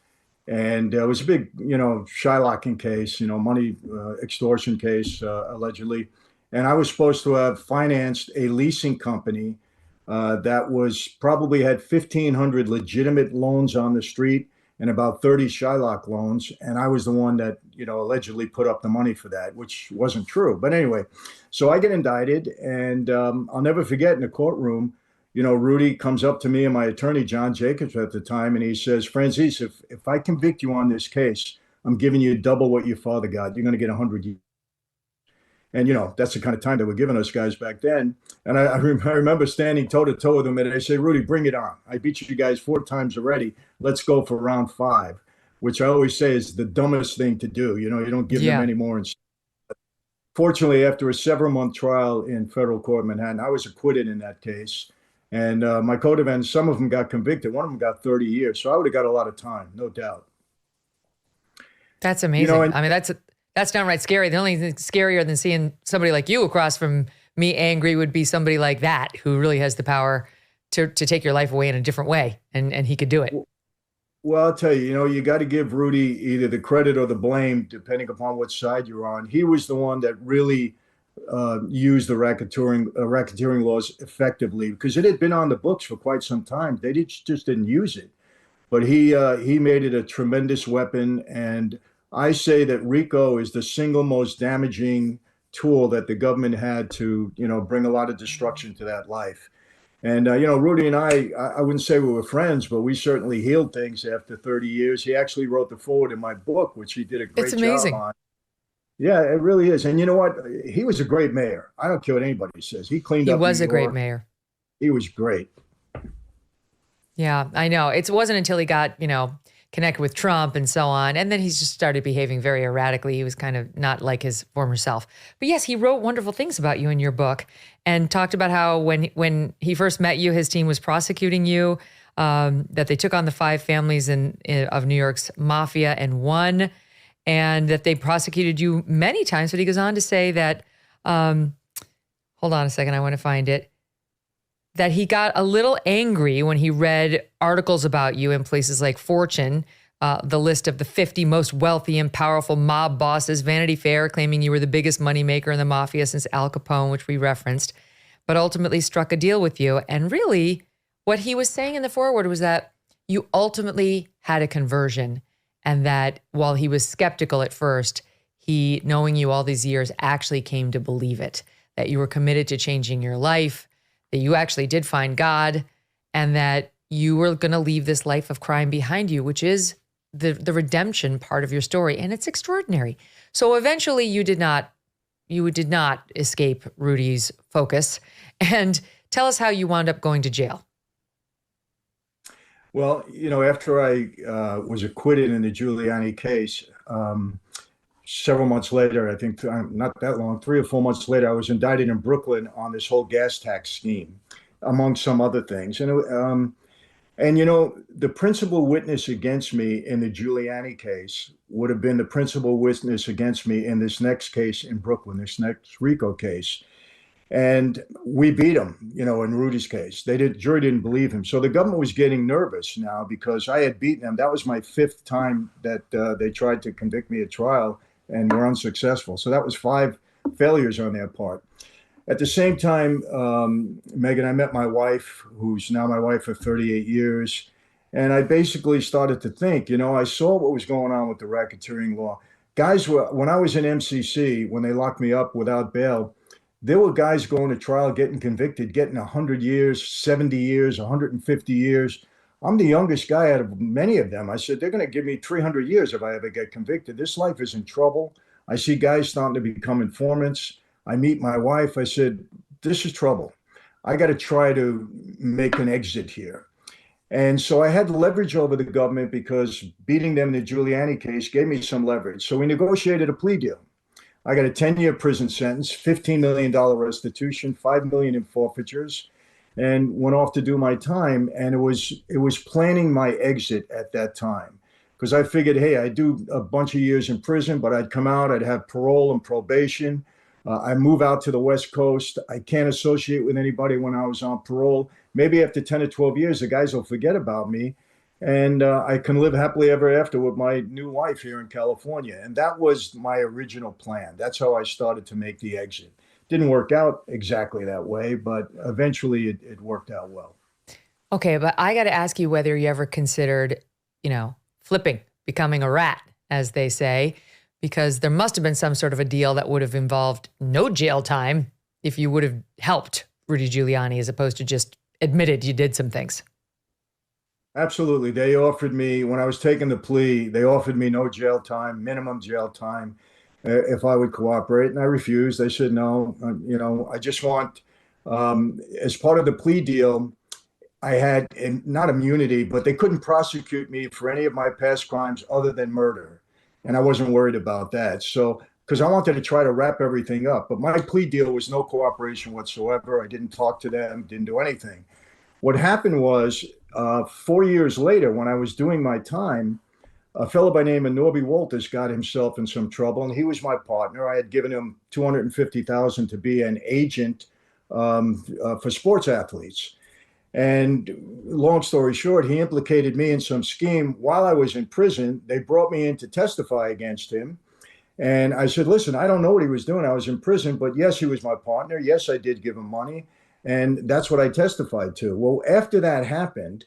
And it was a big, Shylocking case, money extortion case, allegedly. And I was supposed to have financed a leasing company that probably had 1,500 legitimate loans on the street and about 30 Shylock loans. And I was the one that, allegedly put up the money for that, which wasn't true. But anyway, so I get indicted and I'll never forget in the courtroom, Rudy comes up to me and my attorney, John Jacobs at the time, and he says, Franzese, if I convict you on this case, I'm giving you double what your father got. You're going to get 100 years. And, that's the kind of time they were giving us guys back then. And I remember standing toe to toe with him and I say, Rudy, bring it on. I beat you guys 4 times already. Let's go for round 5, which I always say is the dumbest thing to do. You don't give them any more. Fortunately, after a several-month trial in federal court in Manhattan, I was acquitted in that case. And my co-defendants, some of them got convicted. One of them got 30 years. So I would have got a lot of time, no doubt. That's amazing. That's downright scary. The only thing scarier than seeing somebody like you across from me angry would be somebody like that who really has the power to take your life away in a different way. And he could do it. Well, I'll tell you, you got to give Rudy either the credit or the blame, depending upon what side you're on. He was the one that really used the racketeering laws effectively because it had been on the books for quite some time. They just didn't use it. But he made it a tremendous weapon. And I say that RICO is the single most damaging tool that the government had to, bring a lot of destruction to that life. And, Rudy and I wouldn't say we were friends, but we certainly healed things after 30 years. He actually wrote the foreword in my book, which he did a great job on. Yeah, it really is. And you know what? He was a great mayor. I don't care what anybody says. He cleaned up New York. He was a great mayor. He was great. Yeah, I know. It wasn't until he got, connected with Trump and so on. And then he just started behaving very erratically. He was kind of not like his former self. But yes, he wrote wonderful things about you in your book and talked about how when he first met you, his team was prosecuting you, that they took on the 5 families of New York's mafia and won, and that they prosecuted you many times. But he goes on to say that, hold on a second, I want to find it, that he got a little angry when he read articles about you in places like Fortune, the list of the 50 most wealthy and powerful mob bosses, Vanity Fair claiming you were the biggest moneymaker in the mafia since Al Capone, which we referenced, but ultimately struck a deal with you. And really, what he was saying in the foreword was that you ultimately had a conversion, and that while he was skeptical at first, he, knowing you all these years, actually came to believe it, that you were committed to changing your life, that you actually did find God, and that you were going to leave this life of crime behind you, which is the redemption part of your story. And it's extraordinary. So eventually you did not escape Rudy's focus. And tell us how you wound up going to jail. Well, after I was acquitted in the Giuliani case, several months later, I think not that long, 3 or 4 months later, I was indicted in Brooklyn on this whole gas tax scheme, among some other things. The principal witness against me in the Giuliani case would have been the principal witness against me in this next case in Brooklyn, this next RICO case. And we beat him, in Rudy's case. Jury didn't believe him. So the government was getting nervous now because I had beaten him. That was my 5th time that they tried to convict me at trial and were unsuccessful. So that was 5 failures on their part. At the same time, Megyn, I met my wife, who's now my wife for 38 years. And I basically started to think, I saw what was going on with the racketeering law. Guys, when I was in MCC, when they locked me up without bail, there were guys going to trial, getting convicted, getting 100 years, 70 years, 150 years. I'm the youngest guy out of many of them. I said, they're going to give me 300 years if I ever get convicted. This life is in trouble. I see guys starting to become informants. I meet my wife. I said, this is trouble. I got to try to make an exit here. And so I had leverage over the government because beating them in the Giuliani case gave me some leverage. So we negotiated a plea deal. I got a 10-year prison sentence, $15 million restitution, $5 million in forfeitures, and went off to do my time. And it was planning my exit at that time because I figured, hey, I'd do a bunch of years in prison, but I'd come out, I'd have parole and probation. I move out to the West Coast. I can't associate with anybody when I was on parole. Maybe after 10 or 12 years, the guys will forget about me. And I can live happily ever after with my new wife here in California. And that was my original plan. That's how I started to make the exit. Didn't work out exactly that way, but eventually it worked out well. Okay, but I got to ask you whether you ever considered, flipping, becoming a rat, as they say, because there must have been some sort of a deal that would have involved no jail time if you would have helped Rudy Giuliani as opposed to just admitted you did some things. Absolutely. They offered me, when I was taking the plea, they offered me no jail time, minimum jail time, if I would cooperate. And I refused. They said, no, I just want, as part of the plea deal, I had not immunity, but they couldn't prosecute me for any of my past crimes other than murder. And I wasn't worried about that. So, because I wanted to try to wrap everything up. But my plea deal was no cooperation whatsoever. I didn't talk to them, didn't do anything. What happened was 4 years later, when I was doing my time, a fellow by the name of Norby Walters got himself in some trouble, and he was my partner. I had given him $250,000 to be an agent for sports athletes. And long story short, he implicated me in some scheme. While I was in prison, they brought me in to testify against him. And I said, listen, I don't know what he was doing. I was in prison, but yes, he was my partner. Yes, I did give him money. And that's what I testified to. Well, after that happened,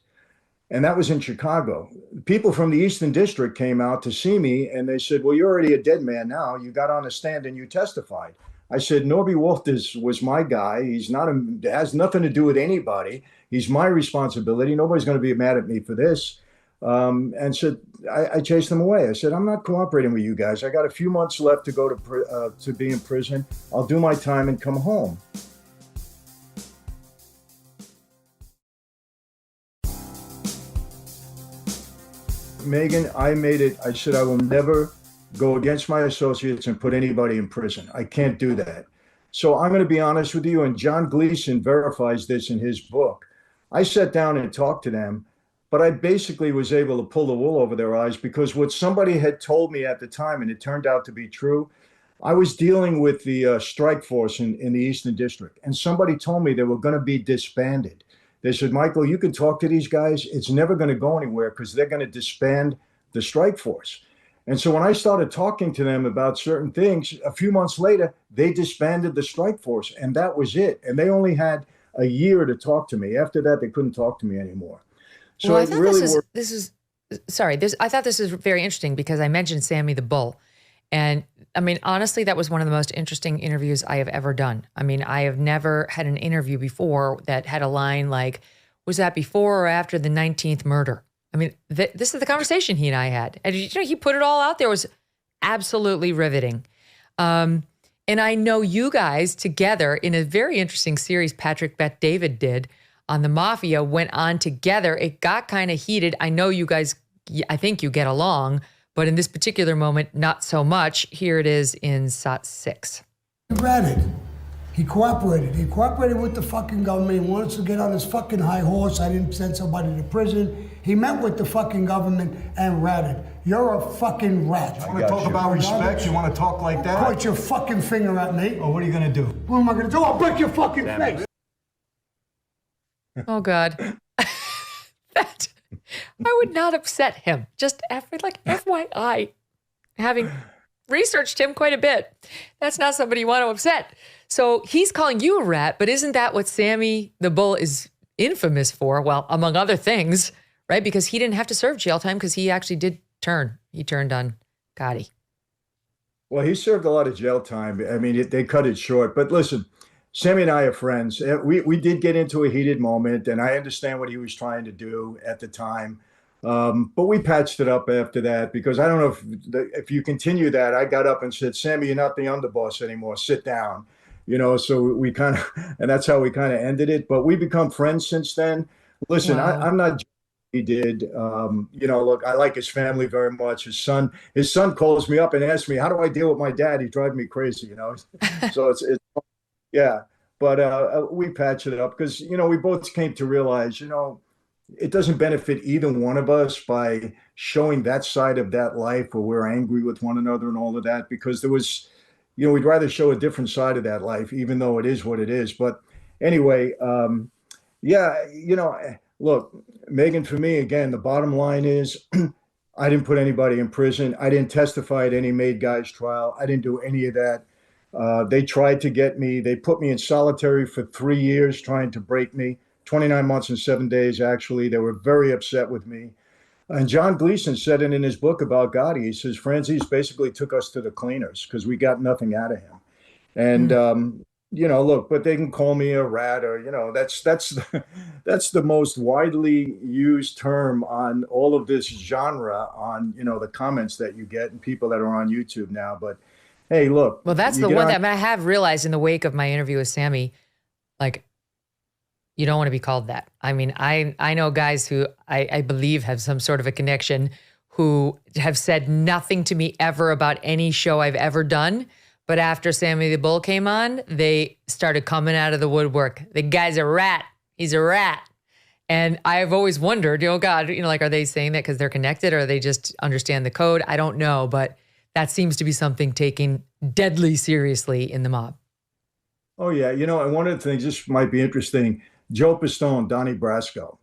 and that was in Chicago, people from the Eastern District came out to see me, and they said, well, you're already a dead man now. You got on a stand and you testified. I said, Norby Walters was my guy. He's not, has nothing to do with anybody. He's my responsibility. Nobody's going to be mad at me for this. And so I chased them away. I said, I'm not cooperating with you guys. I got a few months left to go to be in prison. I'll do my time and come home. Megyn, I made it. I said, I will never go against my associates and put anybody in prison. I can't do that. So I'm going to be honest with you. And John Gleason verifies this in his book. I sat down and talked to them, but I basically was able to pull the wool over their eyes because what somebody had told me at the time, and it turned out to be true, I was dealing with the strike force in the Eastern District. And somebody told me they were going to be disbanded. They said, Michael, you can talk to these guys. It's never going to go anywhere because they're going to disband the strike force. And so when I started talking to them about certain things, a few months later, they disbanded the strike force, and that was it. And they only had a year to talk to me. After that, they couldn't talk to me anymore. So well, it really I thought this is very interesting because I mentioned Sammy the Bull. And I mean, honestly, that was one of the most interesting interviews I have ever done. I mean, I have never had an interview before that had a line like, was that before or after the 19th murder? I mean, this is the conversation he and I had. And he put it all out there. It was absolutely riveting. And I know you guys together in a very interesting series Patrick Bet-David did on the Mafia went on together. It got kind of heated. I know you guys, I think you get along, but in this particular moment, not so much. Here it is in SOT 6. He ratted. He cooperated. He cooperated with the fucking government. He wanted to get on his fucking high horse. I didn't send somebody to prison. He met with the fucking government and ratted. You're a fucking rat. You want to talk about respect? You want to talk like that? Point your fucking finger at me. Oh, what are you going to do? What am I going to do? I'll break your fucking face. Oh, God. That, I would not upset him. Just FYI, having researched him quite a bit, that's not somebody you want to upset. So he's calling you a rat, but isn't that what Sammy the Bull is infamous for? Well, among other things, right? Because he didn't have to serve jail time because he actually did turn. He turned on Gotti. Well, he served a lot of jail time. I mean, they cut it short. But listen, Sammy and I are friends. We did get into a heated moment, and I understand what he was trying to do at the time. But we patched it up after that because I don't know if you continue that. I got up and said, Sammy, you're not the underboss anymore. Sit down. So we kind of, and that's how we kind of ended it. But we become friends since then. Listen, wow. I'm not. He did. Look, I like his family very much. His son calls me up and asks me, how do I deal with my dad? He drives me crazy, So it's yeah. But we patched it up because, we both came to realize, it doesn't benefit either one of us by showing that side of that life where we're angry with one another and all of that, because there was, we'd rather show a different side of that life, even though it is what it is. But anyway, look, Megyn, for me, again, the bottom line is I didn't put anybody in prison. I didn't testify at any made guys trial. I didn't do any of that. They tried to get me. They put me in solitary for 3 years trying to break me, 29 months and 7 days, actually. They were very upset with me. And John Gleason said it in his book about Gotti. He says, Franzese basically took us to the cleaners because we got nothing out of him. And, look, but they can call me a rat or, that's the most widely used term on all of this genre on, the comments that you get and people that are on YouTube now. But hey, look. Well, that's the one that I have realized in the wake of my interview with Sammy, like, you don't want to be called that. I mean, I know guys who I believe have some sort of a connection who have said nothing to me ever about any show I've ever done. But after Sammy the Bull came on, they started coming out of the woodwork. The guy's a rat. He's a rat. And I've always wondered, God, are they saying that because they're connected or they just understand the code? I don't know. But that seems to be something taken deadly seriously in the mob. Oh, yeah. And one of the things, this might be interesting, Joe Pistone, Donnie Brasco.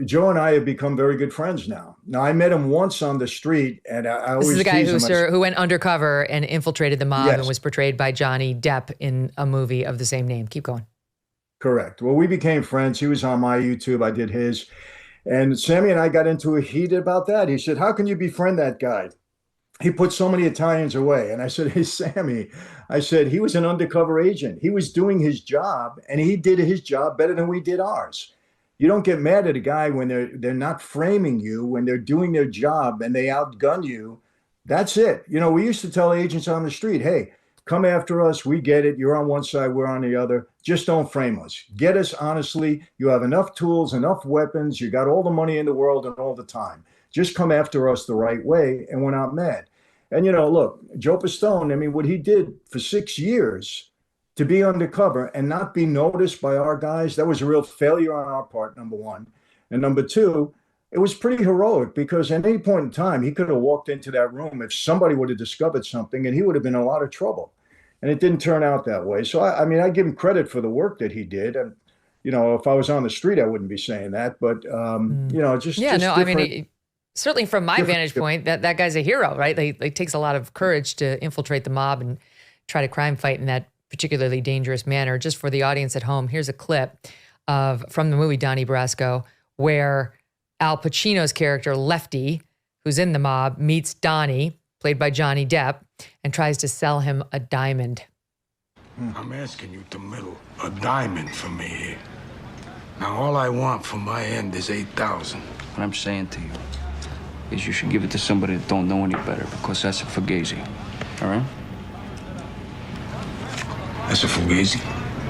Joe and I have become very good friends now. Now, I met him once on the street, and I always tease him. This is the guy him. who went undercover and infiltrated the mob Yes. and was portrayed by Johnny Depp in a movie of the same name. Keep going. Correct. Well, we became friends. He was on my YouTube. I did his. And Sammy and I got into a heat about that. He said, how can you befriend that guy? He put so many Italians away. And I said, hey, Sammy, I said, he was an undercover agent. He was doing his job, and he did his job better than we did ours. You don't get mad at a guy when they're not framing you, when they're doing their job and they outgun you. That's it. We used to tell agents on the street, hey, come after us. We get it. You're on one side, we're on the other. Just don't frame us. Get us honestly. You have enough tools, enough weapons. You got all the money in the world and all the time. Just come after us the right way, and we're not mad. And, look, Joe Pistone, I mean, what he did for 6 years to be undercover and not be noticed by our guys, that was a real failure on our part, number one. And number two, it was pretty heroic because at any point in time, he could have walked into that room if somebody would have discovered something, and he would have been in a lot of trouble. And it didn't turn out that way. So, I mean, I give him credit for the work that he did. And, if I was on the street, I wouldn't be saying that. But, just I mean, certainly from my vantage point, that guy's a hero, right? It takes a lot of courage to infiltrate the mob and try to crime fight in that particularly dangerous manner. Just for the audience at home, here's a clip from the movie Donnie Brasco, where Al Pacino's character, Lefty, who's in the mob, meets Donnie. played by Johnny Depp, and tries to sell him a diamond. I'm asking you to middle a diamond for me here. Now, all I want from my end is 8,000. What I'm saying to you is you should give it to somebody that don't know any better, because that's a fugazi. All right? That's a fugazi?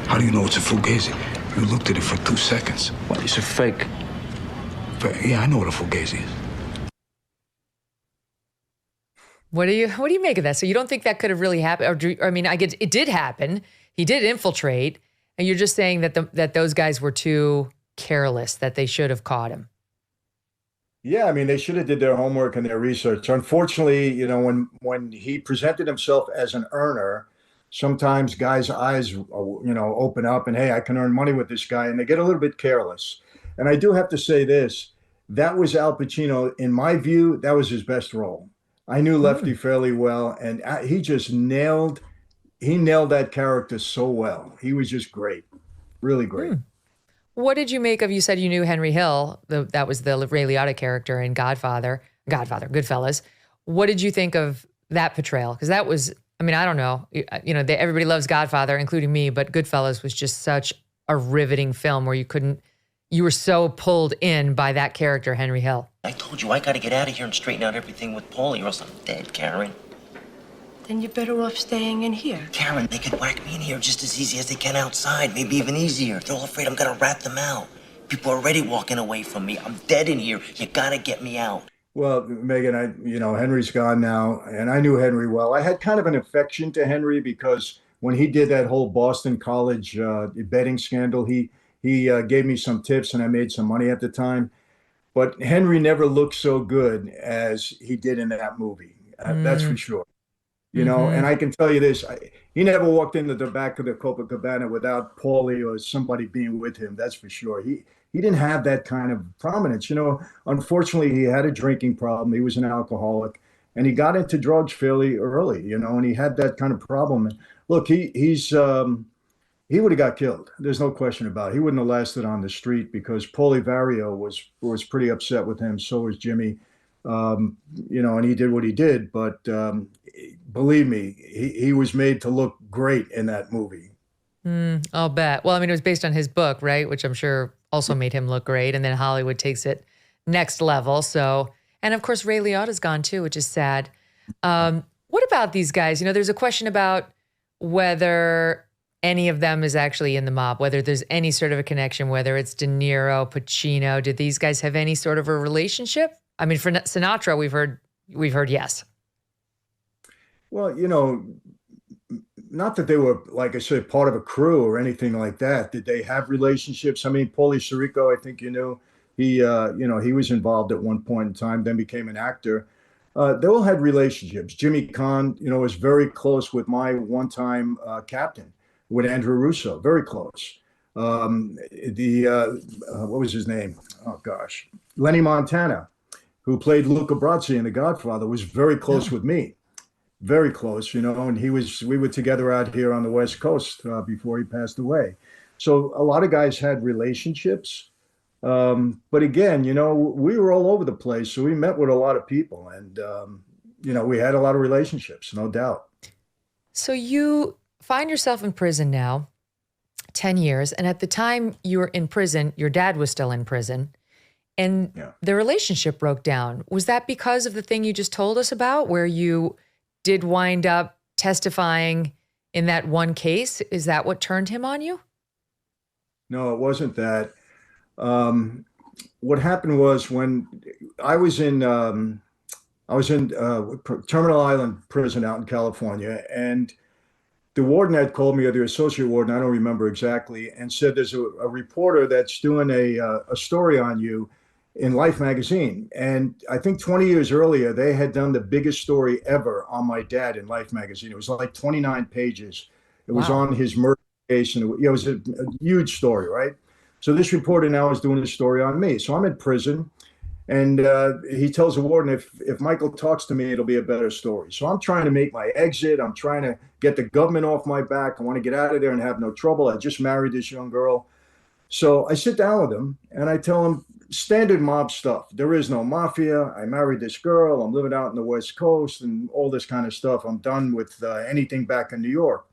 How do you know it's a fugazi? You looked at it for 2 seconds. Well, it's a fake. Yeah, I know what a fugazi is. What do you make of that? So you don't think that could have really happened? I guess it did happen. He did infiltrate, and you're just saying that those guys were too careless, that they should have caught him. Yeah, I mean, they should have did their homework and their research. Unfortunately, you know, when he presented himself as an earner, sometimes guys' eyes, open up and, hey, I can earn money with this guy, and they get a little bit careless. And I do have to say this, that was Al Pacino. In my view, that was his best role. I knew Lefty fairly well, and he just nailed that character so well. He was just great, really great. What did you make of, you said you knew Henry Hill, that was the Ray Liotta character in Goodfellas. What did you think of that portrayal? Because that was, I mean, I don't know, everybody loves Godfather, including me, but Goodfellas was just such a riveting film where you were so pulled in by that character, Henry Hill. I told you I gotta get out of here and straighten out everything with Paulie, or else I'm dead, Karen. Then you're better off staying in here. Karen, they could whack me in here just as easy as they can outside, maybe even easier. They're all afraid I'm gonna rat them out. People are already walking away from me. I'm dead in here. You gotta get me out. Well, Megan, Henry's gone now, and I knew Henry well. I had kind of an affection to Henry because when he did that whole Boston College betting scandal, he gave me some tips and I made some money at the time. But Henry never looked so good as he did in that movie. That's for sure. And I can tell you this, he never walked into the back of the Copacabana without Paulie or somebody being with him. That's for sure. He didn't have that kind of prominence. Unfortunately, he had a drinking problem. He was an alcoholic, and he got into drugs fairly early, and he had that kind of problem. And look, he would have got killed. There's no question about it. He wouldn't have lasted on the street because Paulie Vario was pretty upset with him. So was Jimmy, and he did what he did. But believe me, he was made to look great in that movie. I'll bet. Well, I mean, it was based on his book, right? Which I'm sure also made him look great. And then Hollywood takes it next level. So, and of course, Ray Liotta's gone too, which is sad. What about these guys? There's a question about whether any of them is actually in the mob, whether there's any sort of a connection, whether it's De Niro, Pacino. Did these guys have any sort of a relationship? I mean, for Sinatra, we've heard yes. Well, not that they were, like I said, part of a crew or anything like that. Did they have relationships? I mean, Paulie Sirico, I think he was involved at one point in time, then became an actor. They all had relationships. Jimmy Caan, was very close with my one-time captain, with Andrew Russo, very close. What was his name? Oh, gosh. Lenny Montana, who played Luca Brasi in The Godfather, was very close with me. Very close, and we were together out here on the West Coast before he passed away. So a lot of guys had relationships. But again, we were all over the place. So we met with a lot of people and, we had a lot of relationships, no doubt. So you find yourself in prison now, 10 years. And at the time you were in prison, your dad was still in prison. And the relationship broke down. Was that because of the thing you just told us about, where you did wind up testifying in that one case? Is that what turned him on you? No, it wasn't that. What happened was when I was in Terminal Island prison out in California, and the warden had called me, or the associate warden, I don't remember exactly, and said there's a reporter that's doing a story on you in Life magazine. And I think 20 years earlier, they had done the biggest story ever on my dad in Life magazine. It was like 29 pages. It was on his murder case, and it was a huge story, right? So this reporter now is doing a story on me. So I'm in prison, and he tells the warden, if Michael talks to me, it'll be a better story. So I'm trying to make my exit. I'm trying to get the government off my back. I want to get out of there and have no trouble. I just married this young girl. So I sit down with him and I tell him standard mob stuff. There is no mafia. I married this girl. I'm living out in the West Coast and all this kind of stuff. I'm done with anything back in New York.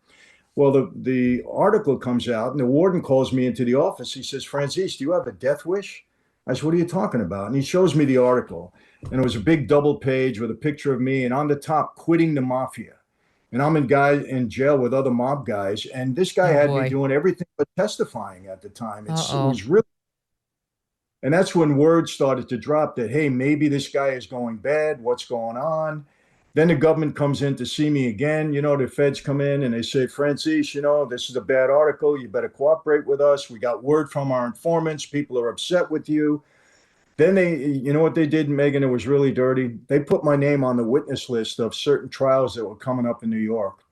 Well, the article comes out and the warden calls me into the office. He says, Franzese, do you have a death wish? I said, what are you talking about? And he shows me the article. And it was a big double page with a picture of me. And on the top, quitting the mafia. And I'm in jail with other mob guys. And this guy had me doing everything but testifying at the time. It was really, and that's when word started to drop that, hey, maybe this guy is going bad. What's going on? Then the government comes in to see me again. You know, the feds come in and they say, Franzese, you know, this is a bad article. You better cooperate with us. We got word from our informants. People are upset with you. Then you know what they did, Megyn? It was really dirty. They put my name on the witness list of certain trials that were coming up in New York.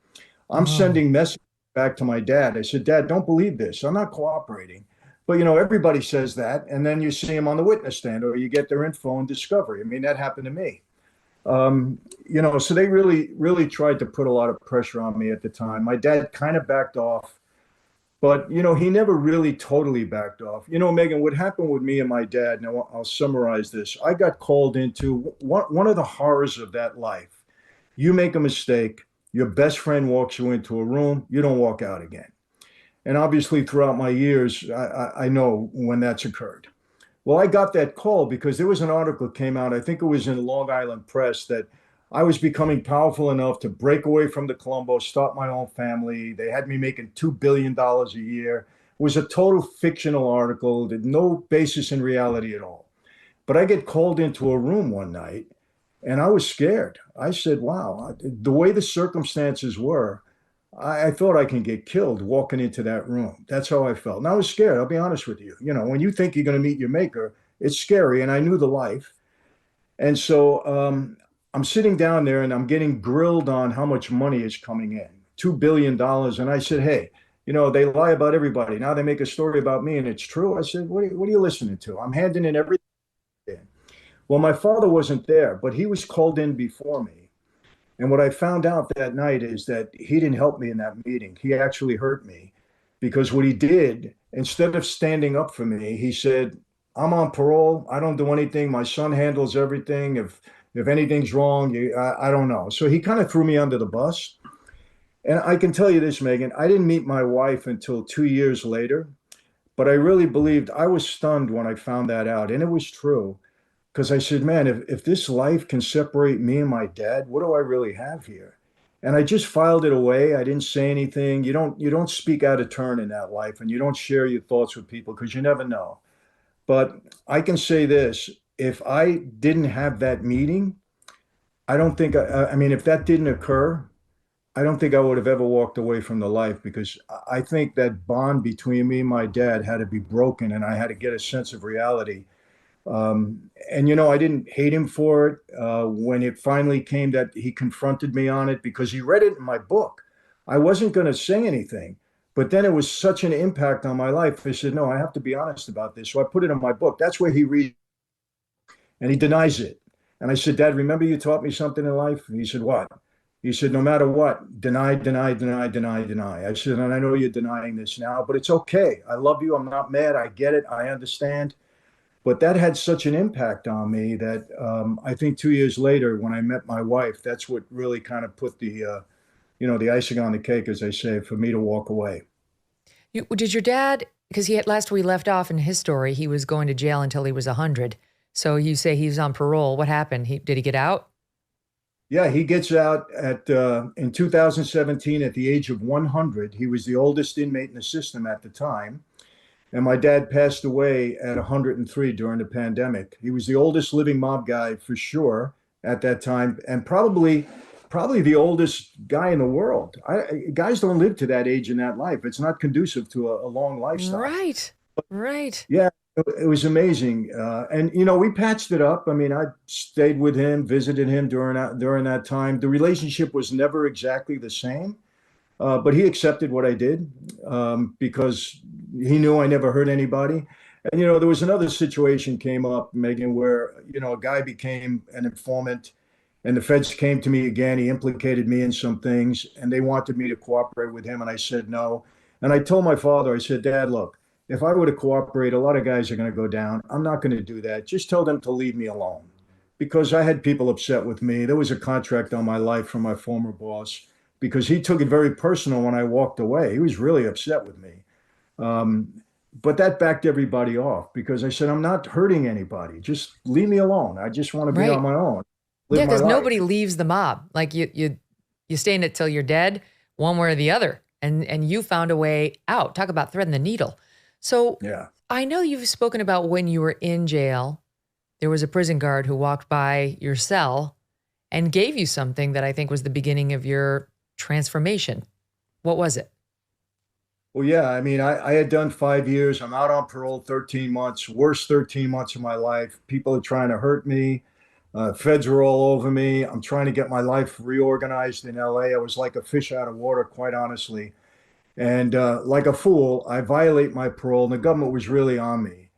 I'm sending messages back to my dad. I said, Dad, don't believe this. I'm not cooperating. But, you know, everybody says that. And then you see them on the witness stand or you get their info in discovery. I mean, that happened to me. You know, so they really tried to put a lot of pressure on me at the time. My dad kind of backed off, but, you know, he never really totally backed off. You know, Megyn, what happened with me and my dad, now I'll summarize this. I got called into one of the horrors of that life. You make a mistake, your best friend walks you into a room, you don't walk out again. And obviously throughout my years, I know when that's occurred. Well, I got that call because there was an article that came out, I think it was in the Long Island Press, that I was becoming powerful enough to break away from the Colombo, start my own family. They had me making $2 billion a year. It was a total fictional article, that no basis in reality at all. But I get called into a room one night and I was scared. I said, wow, the way the circumstances were, I thought I can get killed walking into that room. That's how I felt. And I was scared. I'll be honest with you. You know, when you think you're going to meet your maker, it's scary. And I knew the life. And so I'm sitting down there and I'm getting grilled on how much money is coming in, $2 billion. And I said, hey, you know, they lie about everybody. Now they make a story about me and it's true. I said, what are you listening to? I'm handing in everything. Well, my father wasn't there, but he was called in before me. And what I found out that night is that he didn't help me in that meeting. He actually hurt me because what he did, instead of standing up for me, he said, I'm on parole. I don't do anything. My son handles everything. If anything's wrong, I don't know. So he kind of threw me under the bus. And I can tell you this, Megyn, I didn't meet my wife until 2 years later, but I really believed, I was stunned when I found that out. And it was true. Because I said, man, if this life can separate me and my dad, what do I really have here? And I just filed it away. I didn't say anything. You don't speak out of turn in that life, and you don't share your thoughts with people because you never know. But I can say this, if I didn't have that meeting, I don't think, I mean, if that didn't occur, I don't think I would have ever walked away from the life, because I think that bond between me and my dad had to be broken, and I had to get a sense of reality. And, you know, I didn't hate him for it when it finally came that he confronted me on it, because he read it in my book. I wasn't going to say anything, but then it was such an impact on my life. I said, no, I have to be honest about this. So I put it in my book. That's where he reads and he denies it. And I said, Dad, remember you taught me something in life? And he said, what? He said, no matter what, deny, deny, deny, deny, deny. I said, and I know you're denying this now, but it's okay. I love you. I'm not mad. I get it. I understand. But that had such an impact on me that I think 2 years later, when I met my wife, that's what really kind of put the, you know, the icing on the cake, as they say, for me to walk away. Did your dad, because last we left off in his story, he was going to jail until he was 100. So you say he was on parole. What happened? Did he get out? Yeah, he gets out in 2017 at the age of 100. He was the oldest inmate in the system at the time. And my dad passed away at 103 during the pandemic. He was the oldest living mob guy for sure at that time, and probably the oldest guy in the world. Guys don't live to that age in that life. It's not conducive to a long lifestyle. Right. Yeah, it was amazing. And, you know, we patched it up. I mean, I stayed with him, visited him during that time. The relationship was never exactly the same. But he accepted what I did because he knew I never hurt anybody. And, you know, there was another situation came up, Megyn, where, you know, a guy became an informant and the feds came to me again. He implicated me in some things and they wanted me to cooperate with him. And I said no. And I told my father, I said, Dad, look, if I were to cooperate, a lot of guys are going to go down. I'm not going to do that. Just tell them to leave me alone, because I had people upset with me. There was a contract on my life from my former boss because he took it very personal when I walked away. He was really upset with me. But that backed everybody off because I said, I'm not hurting anybody. Just leave me alone. I just want to be Right. on my own. Yeah, because life. nobody leaves the mob. Like you stay in it till you're dead, one way or the other. And you found a way out. Talk about threading the needle. So Yeah. I know you've spoken about when you were in jail, there was a prison guard who walked by your cell and gave you something that I think was the beginning of your transformation. What was it? Well, yeah, I mean, I had done 5 years. I'm out on parole 13 months, worst 13 months of my life. People are trying to hurt me. Feds are all over me. I'm trying to get my life reorganized in LA. I was like a fish out of water, quite honestly. And like a fool, I violate my parole, and the government was really on me.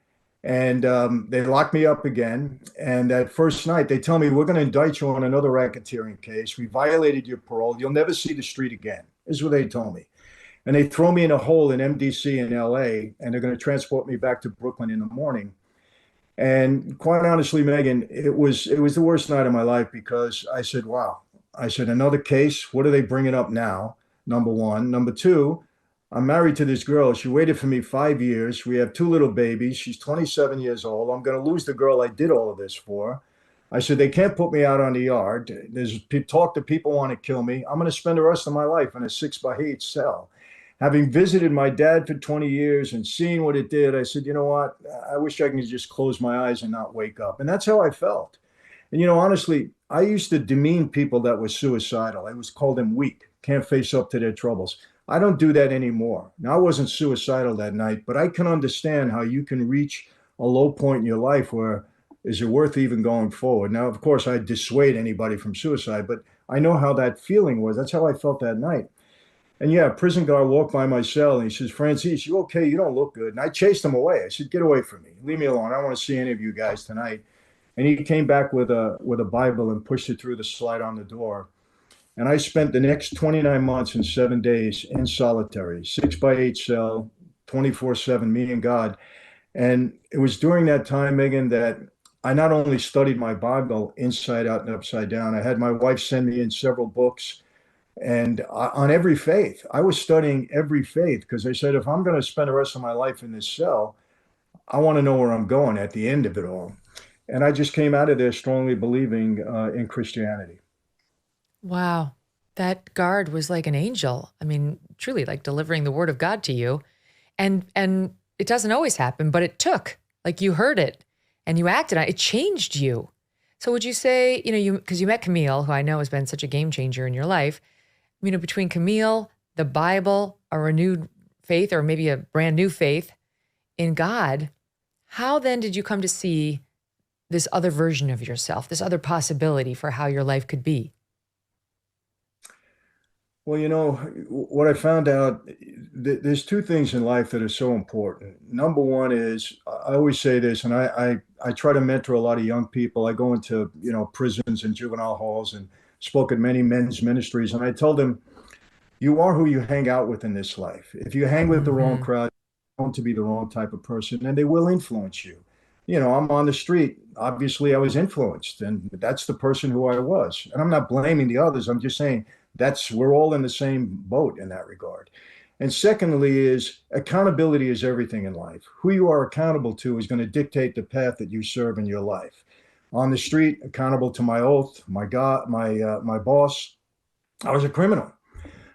And they locked me up again. And that first night, they tell me, we're going to indict you on another racketeering case. We violated your parole. You'll never see the street again, is what they told me. And they throw me in a hole in MDC in LA, and they're going to transport me back to Brooklyn in the morning. And quite honestly, Megyn, it was the worst night of my life because I said, wow. I said, another case? What are they bringing up now? Number one. Number two, I'm married to this girl. She waited for me 5 years. We have two little babies. She's 27 years old. I'm going to lose the girl I did all of this for. I said, they can't put me out on the yard. There's talk that people want to kill me. I'm going to spend the rest of my life in a 6x8 cell. Having visited my dad for 20 years and seeing what it did, I said, you know what? I wish I could just close my eyes and not wake up. And that's how I felt. And, honestly, I used to demean people that were suicidal. I was called them weak, can't face up to their troubles. I don't do that anymore. Now, I wasn't suicidal that night, but I can understand how you can reach a low point in your life where is it worth even going forward? Now, of course, I dissuade anybody from suicide, but I know how that feeling was. That's how I felt that night. And yeah, a prison guard walked by my cell and he says, Franzese, you okay? You don't look good. And I chased him away. I said, get away from me. Leave me alone. I don't want to see any of you guys tonight. And he came back with a Bible and pushed it through the slide on the door. And I spent the next 29 months and 7 days in solitary, 6x8 cell, 24/7, me and God. And it was during that time, Megyn, that I not only studied my Bible inside out and upside down, I had my wife send me in several books. And on every faith, I was studying every faith because I said, if I'm going to spend the rest of my life in this cell, I want to know where I'm going at the end of it all. And I just came out of there strongly believing in Christianity. Wow. That guard was like an angel. I mean, truly like delivering the word of God to you. And it doesn't always happen, but it took. Like you heard it and you acted on it. It changed you. So would you say, because you met Camille, who I know has been such a game changer in your life, between Camille, the Bible, a renewed faith, or maybe a brand new faith in God, how then did you come to see this other version of yourself, this other possibility for how your life could be? Well, what I found out, there's two things in life that are so important. Number one is, I always say this, and I try to mentor a lot of young people. I go into, prisons and juvenile halls and spoke at many men's ministries. And I told them, you are who you hang out with in this life. If you hang with the wrong crowd, you're going to be the wrong type of person, and they will influence you. I'm on the street. Obviously, I was influenced, and that's the person who I was. And I'm not blaming the others. I'm just saying we're all in the same boat in that regard. And secondly is accountability is everything in life. Who you are accountable to is going to dictate the path that you serve in your life. On the street, accountable to my oath, my God, my boss. I was a criminal.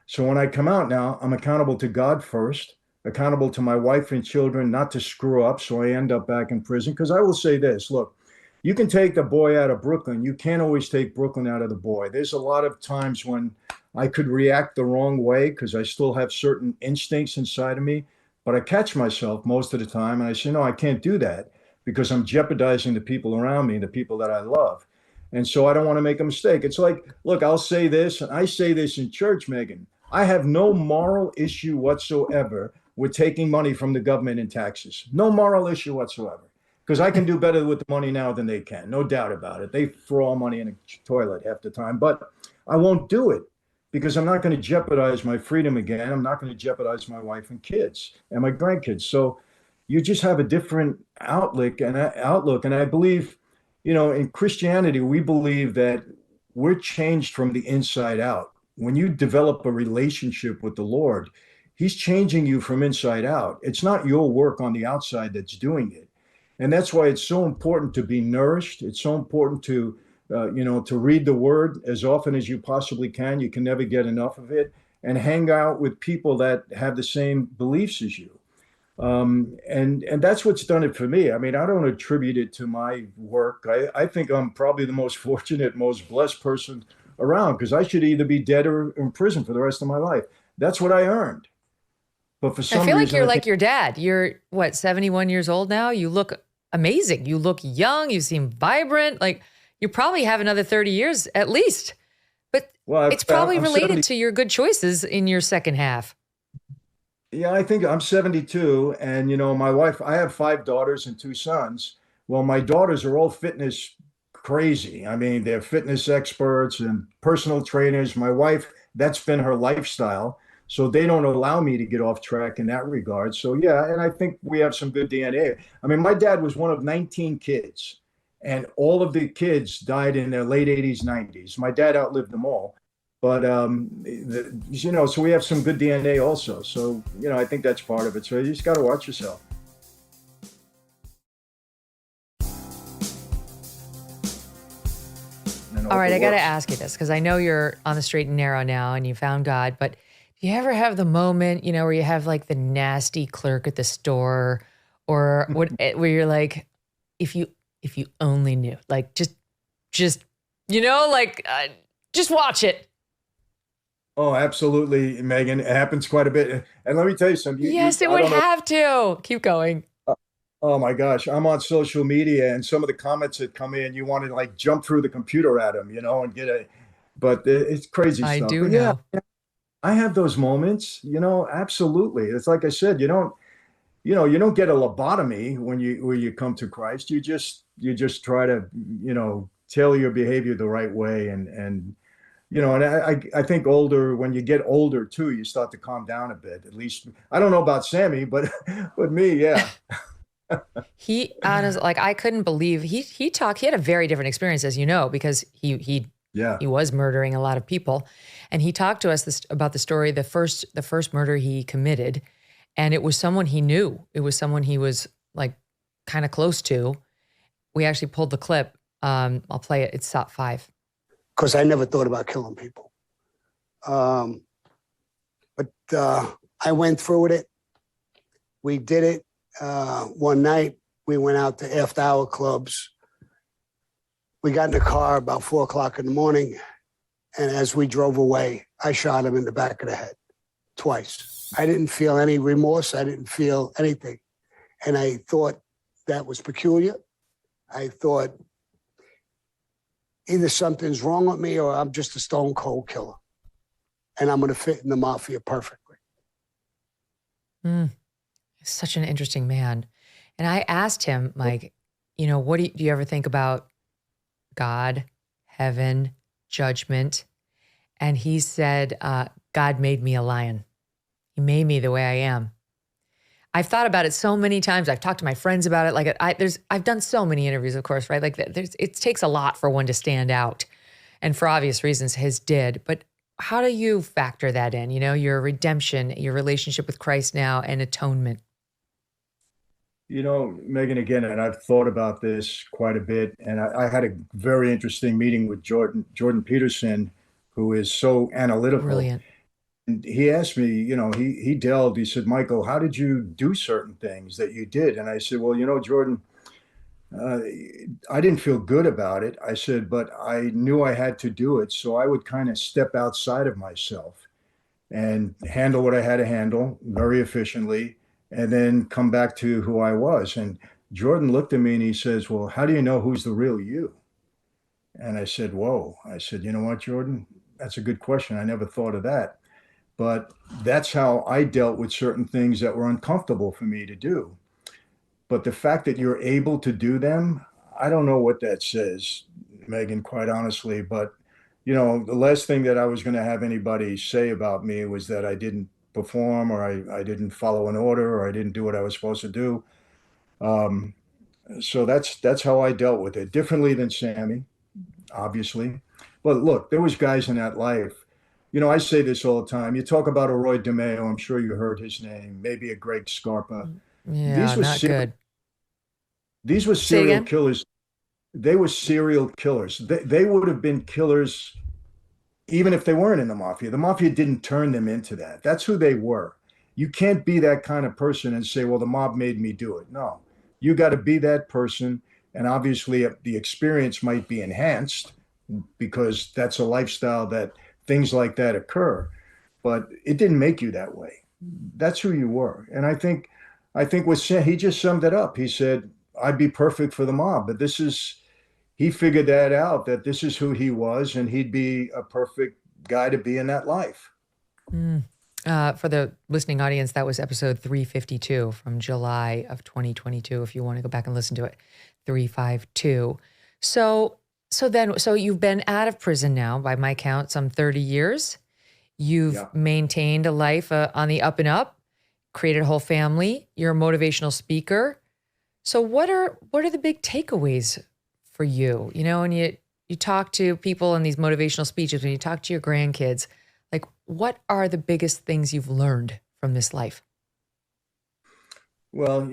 So when I come out now, I'm accountable to God first, accountable to my wife and children not to screw up so I end up back in prison. Because I will say this, look, you can take the boy out of Brooklyn. You can't always take Brooklyn out of the boy. There's a lot of times when I could react the wrong way because I still have certain instincts inside of me, but I catch myself most of the time and I say, no, I can't do that because I'm jeopardizing the people around me, the people that I love. And so I don't want to make a mistake. It's like, look, I'll say this, and I say this in church, Megyn. I have no moral issue whatsoever with taking money from the government in taxes. No moral issue whatsoever. Because I can do better with the money now than they can. No doubt about it. They throw all money in a toilet half the time. But I won't do it because I'm not going to jeopardize my freedom again. I'm not going to jeopardize my wife and kids and my grandkids. So, you just have a different outlook. And I believe, in Christianity, we believe that we're changed from the inside out. When you develop a relationship with the Lord, He's changing you from inside out. It's not your work on the outside that's doing it. And that's why it's so important to be nourished. It's so important to, to read the Word as often as you possibly can. You can never get enough of it, and hang out with people that have the same beliefs as you. And that's what's done it for me. I mean, I don't attribute it to my work. I think I'm probably the most fortunate, most blessed person around, because I should either be dead or in prison for the rest of my life. That's what I earned. But for some I feel like reason, you're like your dad. You're what, 71 years old now? You look amazing. You look young. You seem vibrant. Like you probably have another 30 years at least. But it's probably related to your good choices in your second half. Yeah, I think I'm 72, and my wife, I have 5 daughters and 2 sons. Well, my daughters are all fitness crazy. I mean, they're fitness experts and personal trainers. My wife, that's been her lifestyle. So they don't allow me to get off track in that regard. So yeah, and I think we have some good DNA. I mean, my dad was one of 19 kids, and all of the kids died in their late 80s, 90s. My dad outlived them all. But, so we have some good DNA also. So, I think that's part of it. So you just got to watch yourself. All right, I got to ask you this, because I know you're on the straight and narrow now and you found God, but do you ever have the moment, where you have like the nasty clerk at the store, or where you're like, if you only knew, like just just watch it. Oh, absolutely, Megan. It happens quite a bit. And let me tell you something. Yes, it would have to. Keep going. Oh my gosh, I'm on social media, and some of the comments that come in, you want to like jump through the computer at them, and but it's crazy stuff. I do But know. yeah, I have those moments, absolutely. It's like I said, you don't get a lobotomy when you come to Christ. You just try to, tailor your behavior the right way. And I think when you get older too, you start to calm down a bit. At least, I don't know about Sammy, but me, yeah. He honestly, like, I couldn't believe he had a very different experience, as you know, because he was murdering a lot of people. And he talked to us about the story, the first murder he committed. And it was someone he knew. It was someone he was like kind of close to. We actually pulled the clip. I'll play it. It's top 5. Because I never thought about killing people. But I went through with it. We did it. One night, we went out to after-hour clubs. We got in the car about 4 o'clock in the morning. And as we drove away, I shot him in the back of the head twice. I didn't feel any remorse. I didn't feel anything. And I thought that was peculiar. I thought either something's wrong with me or I'm just a stone cold killer. And I'm going to fit in the mafia perfectly. Such an interesting man. And I asked him, Mike, what do you ever think about God, heaven, judgment? And he said, God made me a lion. He made me the way I am. I've thought about it so many times. I've talked to my friends about it. Like I've done so many interviews, of course, right? Like it takes a lot for one to stand out. And for obvious reasons, his did. But how do you factor that in? Your redemption, your relationship with Christ now, and atonement. Megan, again, and I've thought about this quite a bit. And I had a very interesting meeting with Jordan Peterson, who is so analytical. Brilliant. And he asked me, he delved, he said, Michael, how did you do certain things that you did? And I said, well, Jordan, I didn't feel good about it. I said, but I knew I had to do it. So I would kind of step outside of myself and handle what I had to handle very efficiently, and then come back to who I was. And Jordan looked at me and he says, well, how do you know who's the real you? And I said, whoa. I said, you know what, Jordan? That's a good question. I never thought of that. But that's how I dealt with certain things that were uncomfortable for me to do. But the fact that you're able to do them, I don't know what that says, Megan, quite honestly. But, the last thing that I was going to have anybody say about me was that I didn't perform, or I didn't follow an order, or I didn't do what I was supposed to do. So that's how I dealt with it, differently than Sammy, obviously. But look, there was guys in that life. I say this all the time. You talk about a Roy DeMeo, I'm sure you heard his name, maybe a Greg Scarpa. Yeah, These were not good. these were Say it serial again? killers. They were serial killers. They would have been killers even if they weren't in the mafia. The mafia didn't turn them into that. That's who they were. You can't be that kind of person and say, well, the mob made me do it. No, you got to be that person. And obviously, the experience might be enhanced because that's a lifestyle that things like that occur. But it didn't make you that way. That's who you were. And I think what he just summed it up. He said, I'd be perfect for the mob, but he figured that out, that this is who he was, and he'd be a perfect guy to be in that life. For the listening audience, that was episode 352 from July of 2022. If you want to go back and listen to it, 352. So you've been out of prison now, by my count, some 30 years. You've maintained a life on the up and up, created a whole family. You're a motivational speaker. So what are the big takeaways for you? When you talk to people in these motivational speeches, when you talk to your grandkids, like, what are the biggest things you've learned from this life? Well,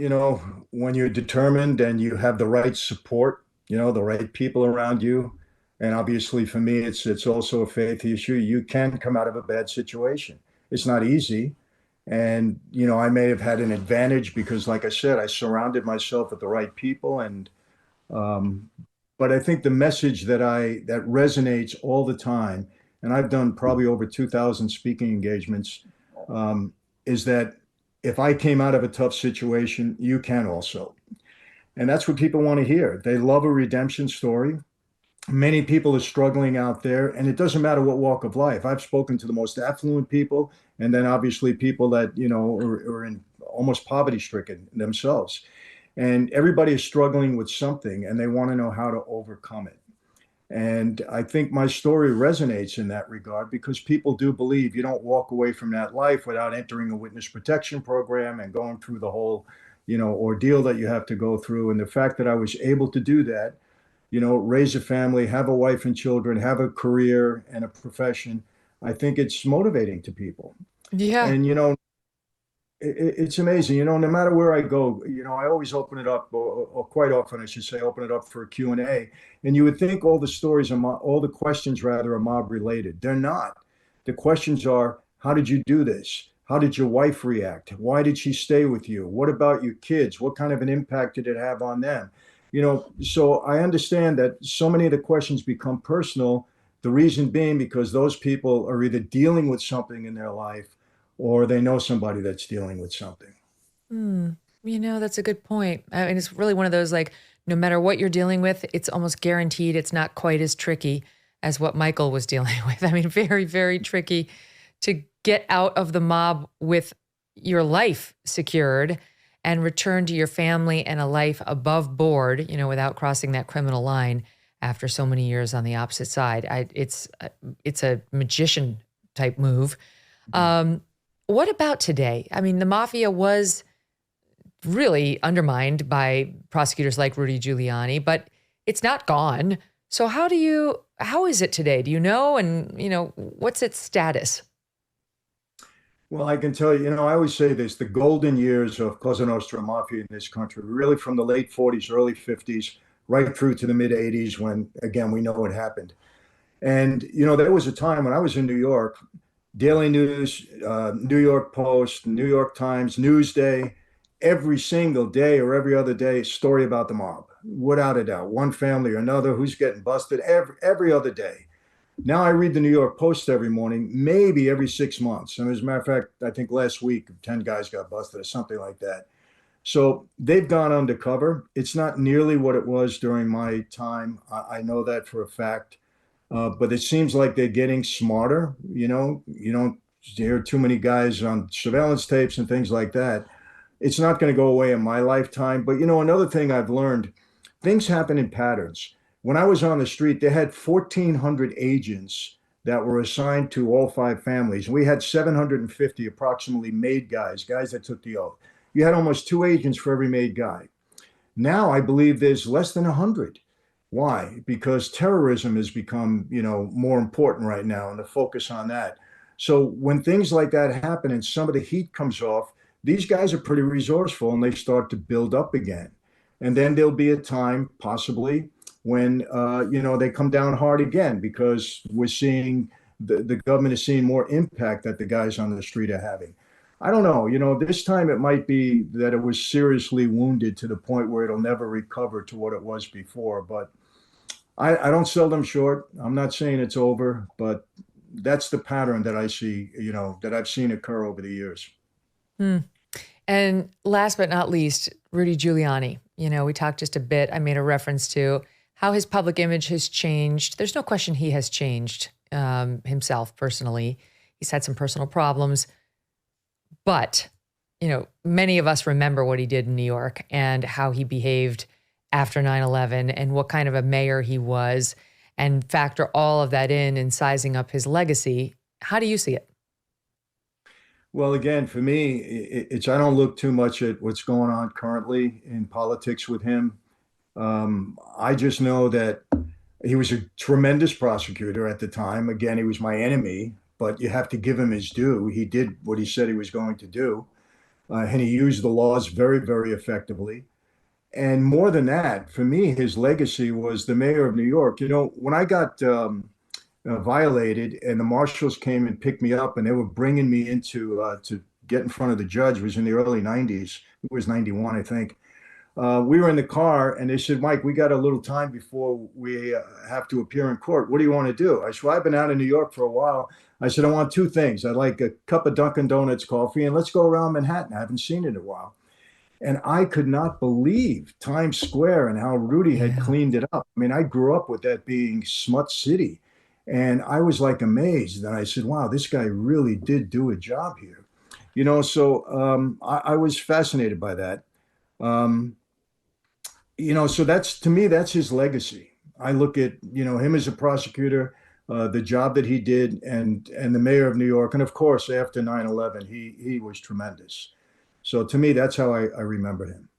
when you're determined and you have the right support, the right people around you, and obviously for me, it's also a faith issue. You can come out of a bad situation. It's not easy. And, I may have had an advantage because, like I said, I surrounded myself with the right people. And, but I think the message that resonates all the time, and I've done probably over 2,000 speaking engagements, is that if I came out of a tough situation, you can also. And that's what people want to hear. They love a redemption story. Many people are struggling out there, and it doesn't matter what walk of life. I've spoken to the most affluent people, and then obviously people that, are in almost poverty stricken themselves. And everybody is struggling with something, and they want to know how to overcome it. And I think my story resonates in that regard because people do believe you don't walk away from that life without entering a witness protection program and going through the whole, ordeal that you have to go through. And the fact that I was able to do that, raise a family, have a wife and children, have a career and a profession, I think it's motivating to people. Yeah. And, it's amazing, no matter where I go, I always open it up, or quite often I should say, open it up for a Q&A. And you would think all the questions rather are mob related. They're not. The questions are, how did you do this? How did your wife react? Why did she stay with you? What about your kids? What kind of an impact did it have on them? So I understand that so many of the questions become personal. The reason being because those people are either dealing with something in their life or they know somebody that's dealing with something. That's a good point. I mean, it's really one of those, like, no matter what you're dealing with, it's almost guaranteed it's not quite as tricky as what Michael was dealing with. I mean, very, very tricky to get out of the mob with your life secured and return to your family and a life above board, without crossing that criminal line after so many years on the opposite side. It's a magician type move. What about today? I mean, the mafia was really undermined by prosecutors like Rudy Giuliani, but it's not gone. So how is it today? Do you know? And, what's its status? Well, I can tell you, I always say this, the golden years of Cosa Nostra Mafia in this country, really from the late 40s, early 50s, right through to the mid 80s when, again, we know what happened. And, there was a time when I was in New York, Daily News, New York Post, New York Times, Newsday, every single day or every other day, story about the mob, without a doubt, one family or another, who's getting busted every other day. Now I read the New York Post every morning, maybe every 6 months. And as a matter of fact, I think last week, 10 guys got busted or something like that. So they've gone undercover. It's not nearly what it was during my time. I know that for a fact. But it seems like they're getting smarter. You don't hear too many guys on surveillance tapes and things like that. It's not going to go away in my lifetime. But, another thing I've learned, things happen in patterns. When I was on the street, they had 1,400 agents that were assigned to all 5 families. And we had 750 approximately made guys that took the oath. You had almost 2 agents for every made guy. Now I believe there's less than 100. Why? Because terrorism has become, more important right now, and the focus on that. So when things like that happen and some of the heat comes off, these guys are pretty resourceful and they start to build up again. And then there'll be a time possibly when, they come down hard again because we're seeing the government is seeing more impact that the guys on the street are having. I don't know, this time it might be that it was seriously wounded to the point where it'll never recover to what it was before. But I don't sell them short. I'm not saying it's over, but that's the pattern that I see, that I've seen occur over the years. And last but not least, Rudy Giuliani. We talked just a bit. I made a reference to how his public image has changed. There's no question he has changed himself personally. He's had some personal problems. But, many of us remember what he did in New York and how he behaved after 9/11 and what kind of a mayor he was, and factor all of that in sizing up his legacy. How do you see it? Well, again, for me, I don't look too much at what's going on currently in politics with him. I just know that he was a tremendous prosecutor at the time. Again, he was my enemy, but you have to give him his due. He did what he said he was going to do, and he used the laws very, very effectively. And more than that, for me, his legacy was the mayor of New York. When I got violated and the marshals came and picked me up and they were bringing me into to get in front of the judge, it was in the early 90s. It was 91, I think. We were in the car and they said, Mike, we got a little time before we have to appear in court. What do you want to do? I said, well, I've been out in New York for a while. I said, I want two things. I'd like a cup of Dunkin' Donuts coffee and let's go around Manhattan. I haven't seen it in a while. And I could not believe Times Square and how Rudy had cleaned it up. I mean, I grew up with that being smut city. And I was like amazed. And I said, wow, this guy really did do a job here. So I was fascinated by that. So that's, to me, that's his legacy. I look at, him as a prosecutor, the job that he did and the mayor of New York. And of course, after 9/11, he was tremendous. So to me, that's how I remember him.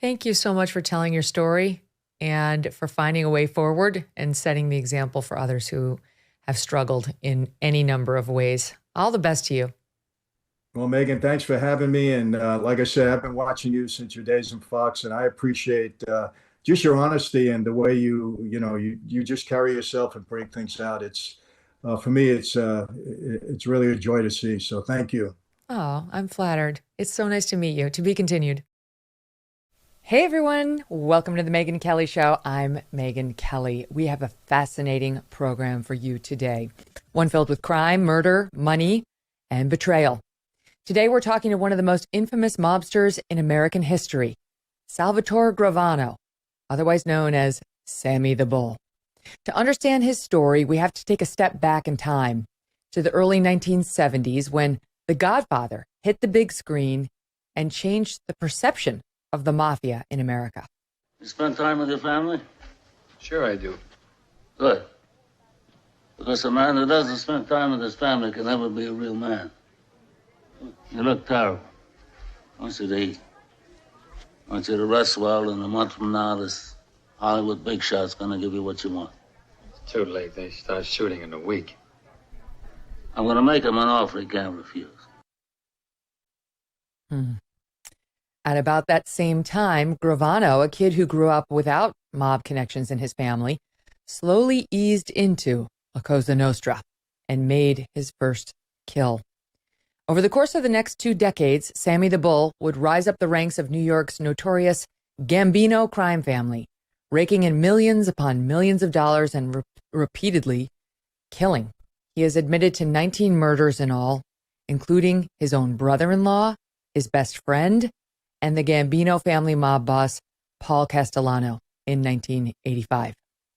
Thank you so much for telling your story and for finding a way forward and setting the example for others who have struggled in any number of ways. All the best to you. Well, Megyn, thanks for having me. And like I said, I've been watching you since your days in Fox, and I appreciate just your honesty and the way you just carry yourself and bring things out. It's for me, it's really a joy to see. So thank you. Oh, I'm flattered. It's so nice to meet you. To be continued. Hey, everyone. Welcome to the Megyn Kelly Show. I'm Megyn Kelly. We have a fascinating program for you today. One filled with crime, murder, money, and betrayal. Today, we're talking to one of the most infamous mobsters in American history, Salvatore Gravano, otherwise known as Sammy the Bull. To understand his story, we have to take a step back in time to the early 1970s when The Godfather hit the big screen and changed the perception of the mafia in America. You spend time with your family? Sure I do. Good. Because a man who doesn't spend time with his family can never be a real man. You look terrible. I want you to eat. I want you to rest well, and a month from now, this Hollywood big shot's gonna give you what you want. It's too late. They start shooting in a week. I'm gonna make him an offer he can't refuse. At about that same time, Gravano, a kid who grew up without mob connections in his family, slowly eased into La Cosa Nostra and made his first kill. Over the course of the next 2 decades, Sammy the Bull would rise up the ranks of New York's notorious Gambino crime family, raking in millions upon millions of dollars and repeatedly killing. He has admitted to 19 murders in all, including his own brother-in-law, his best friend, and the Gambino family mob boss, Paul Castellano, in 1985.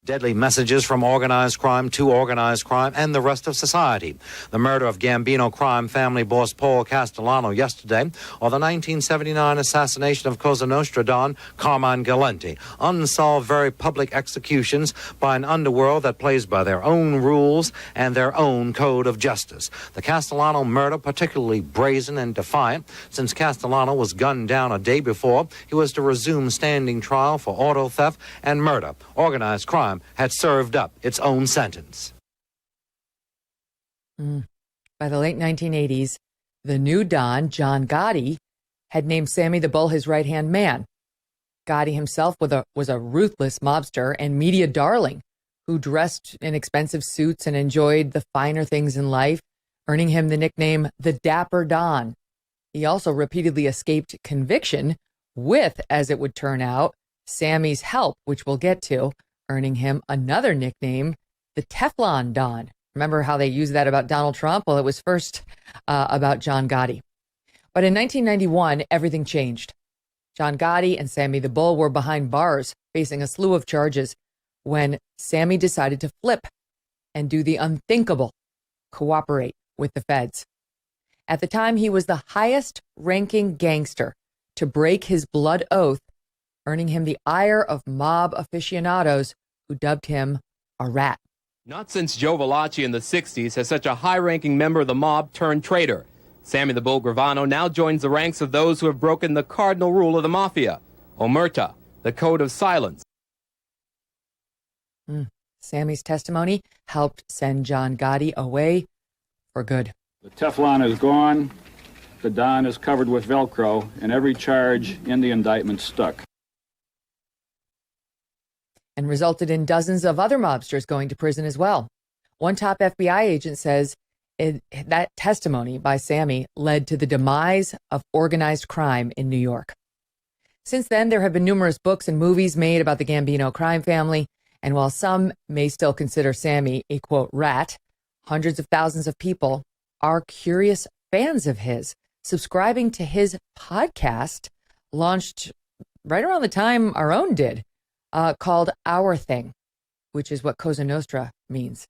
Deadly messages from organized crime to organized crime and the rest of society. The murder of Gambino crime family boss Paul Castellano yesterday, or the 1979 assassination of Cosa Nostra Don Carmine Galante. Unsolved, very public executions by an underworld that plays by their own rules and their own code of justice. The Castellano murder particularly brazen and defiant, since Castellano was gunned down a day before he was to resume standing trial for auto theft and murder. Organized crime had served up its own sentence. By the late 1980s, the new Don, John Gotti, had named Sammy the Bull his right-hand man. Gotti himself was a ruthless mobster and media darling who dressed in expensive suits and enjoyed the finer things in life, earning him the nickname the Dapper Don. He also repeatedly escaped conviction with, as it would turn out, Sammy's help, which we'll get to, earning him another nickname, the Teflon Don. Remember how they used that about Donald Trump? Well, it was first about John Gotti. But in 1991, everything changed. John Gotti and Sammy the Bull were behind bars, facing a slew of charges, when Sammy decided to flip and do the unthinkable, cooperate with the feds. At the time, he was the highest-ranking gangster to break his blood oath, earning him the ire of mob aficionados who dubbed him a rat. Not since Joe Valachi in the 60s has such a high-ranking member of the mob turned traitor. Sammy the Bull Gravano now joins the ranks of those who have broken the cardinal rule of the mafia, omerta, the code of silence. Sammy's testimony helped send John Gotti away for good. The Teflon is gone, the Don is covered with Velcro, and every charge in the indictment stuck. And resulted in dozens of other mobsters going to prison as well. One top FBI agent says that testimony by Sammy led to the demise of organized crime in New York. Since then, there have been numerous books and movies made about the Gambino crime family, and while some may still consider Sammy a, quote, rat, hundreds of thousands of people are curious fans of his, subscribing to his podcast, launched right around the time our own did, called Our Thing, which is what Cosa Nostra means.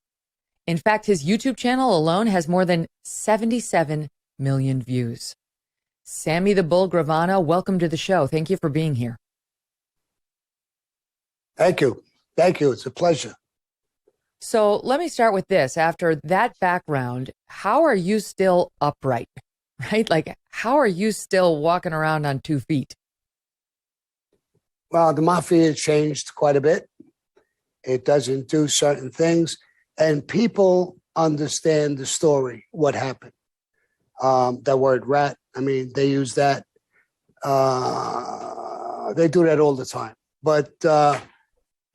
In fact, his YouTube channel alone has more than 77 million views. Sammy the Bull Gravano, welcome to the show. Thank you for being here. Thank you. Thank you. It's a pleasure. So let me start with this. After that background, how are you still upright, right? Like, how are you still walking around on 2 feet? Well, the mafia changed quite a bit. It doesn't do certain things, and people understand the story, what happened. That word rat, I mean, they use that. They do that all the time. But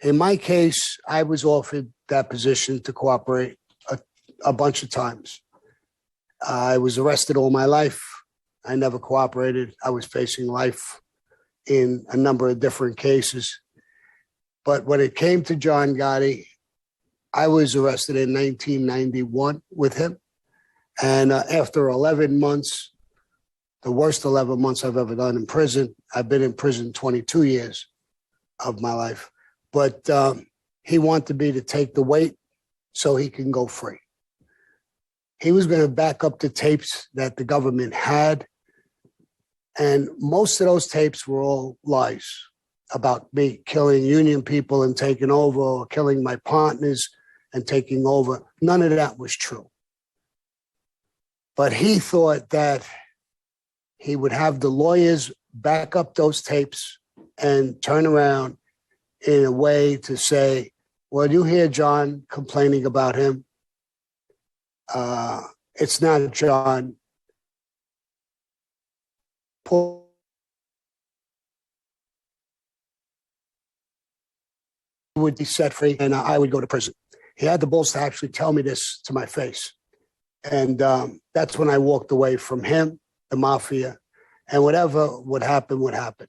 in my case, I was offered that position to cooperate a bunch of times. I was arrested all my life. I never cooperated. I was facing life in a number of different cases. But when it came to John Gotti, I was arrested in 1991 with him. And after 11 months, the worst 11 months I've ever done in prison, I've been in prison 22 years of my life. But he wanted me to take the weight so he can go free. He was going to back up the tapes that the government had. And most of those tapes were all lies about me killing union people and taking over, or killing my partners and taking over. None of that was true. But he thought that he would have the lawyers back up those tapes and turn around in a way to say, well, you hear John complaining about him. It's not John. Would be set free and I would go to prison. He had the balls to actually tell me this to my face. And that's when I walked away from him, the mafia, and whatever would happen, would happen.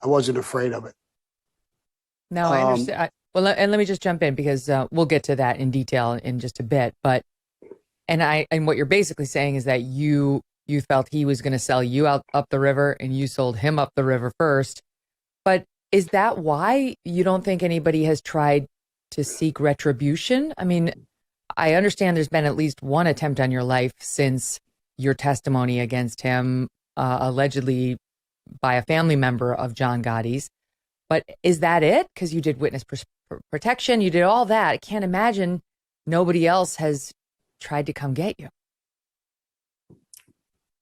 I wasn't afraid of it. No, I understand. Well, and let me just jump in because we'll get to that in detail in just a bit. But and what you're basically saying is that you felt he was going to sell you out up the river and you sold him up the river first. But is that why you don't think anybody has tried to seek retribution? I mean, I understand there's been at least one attempt on your life since your testimony against him, allegedly by a family member of John Gotti's. But is that it? Because you did witness protection, you did all that. I can't imagine nobody else has tried to come get you.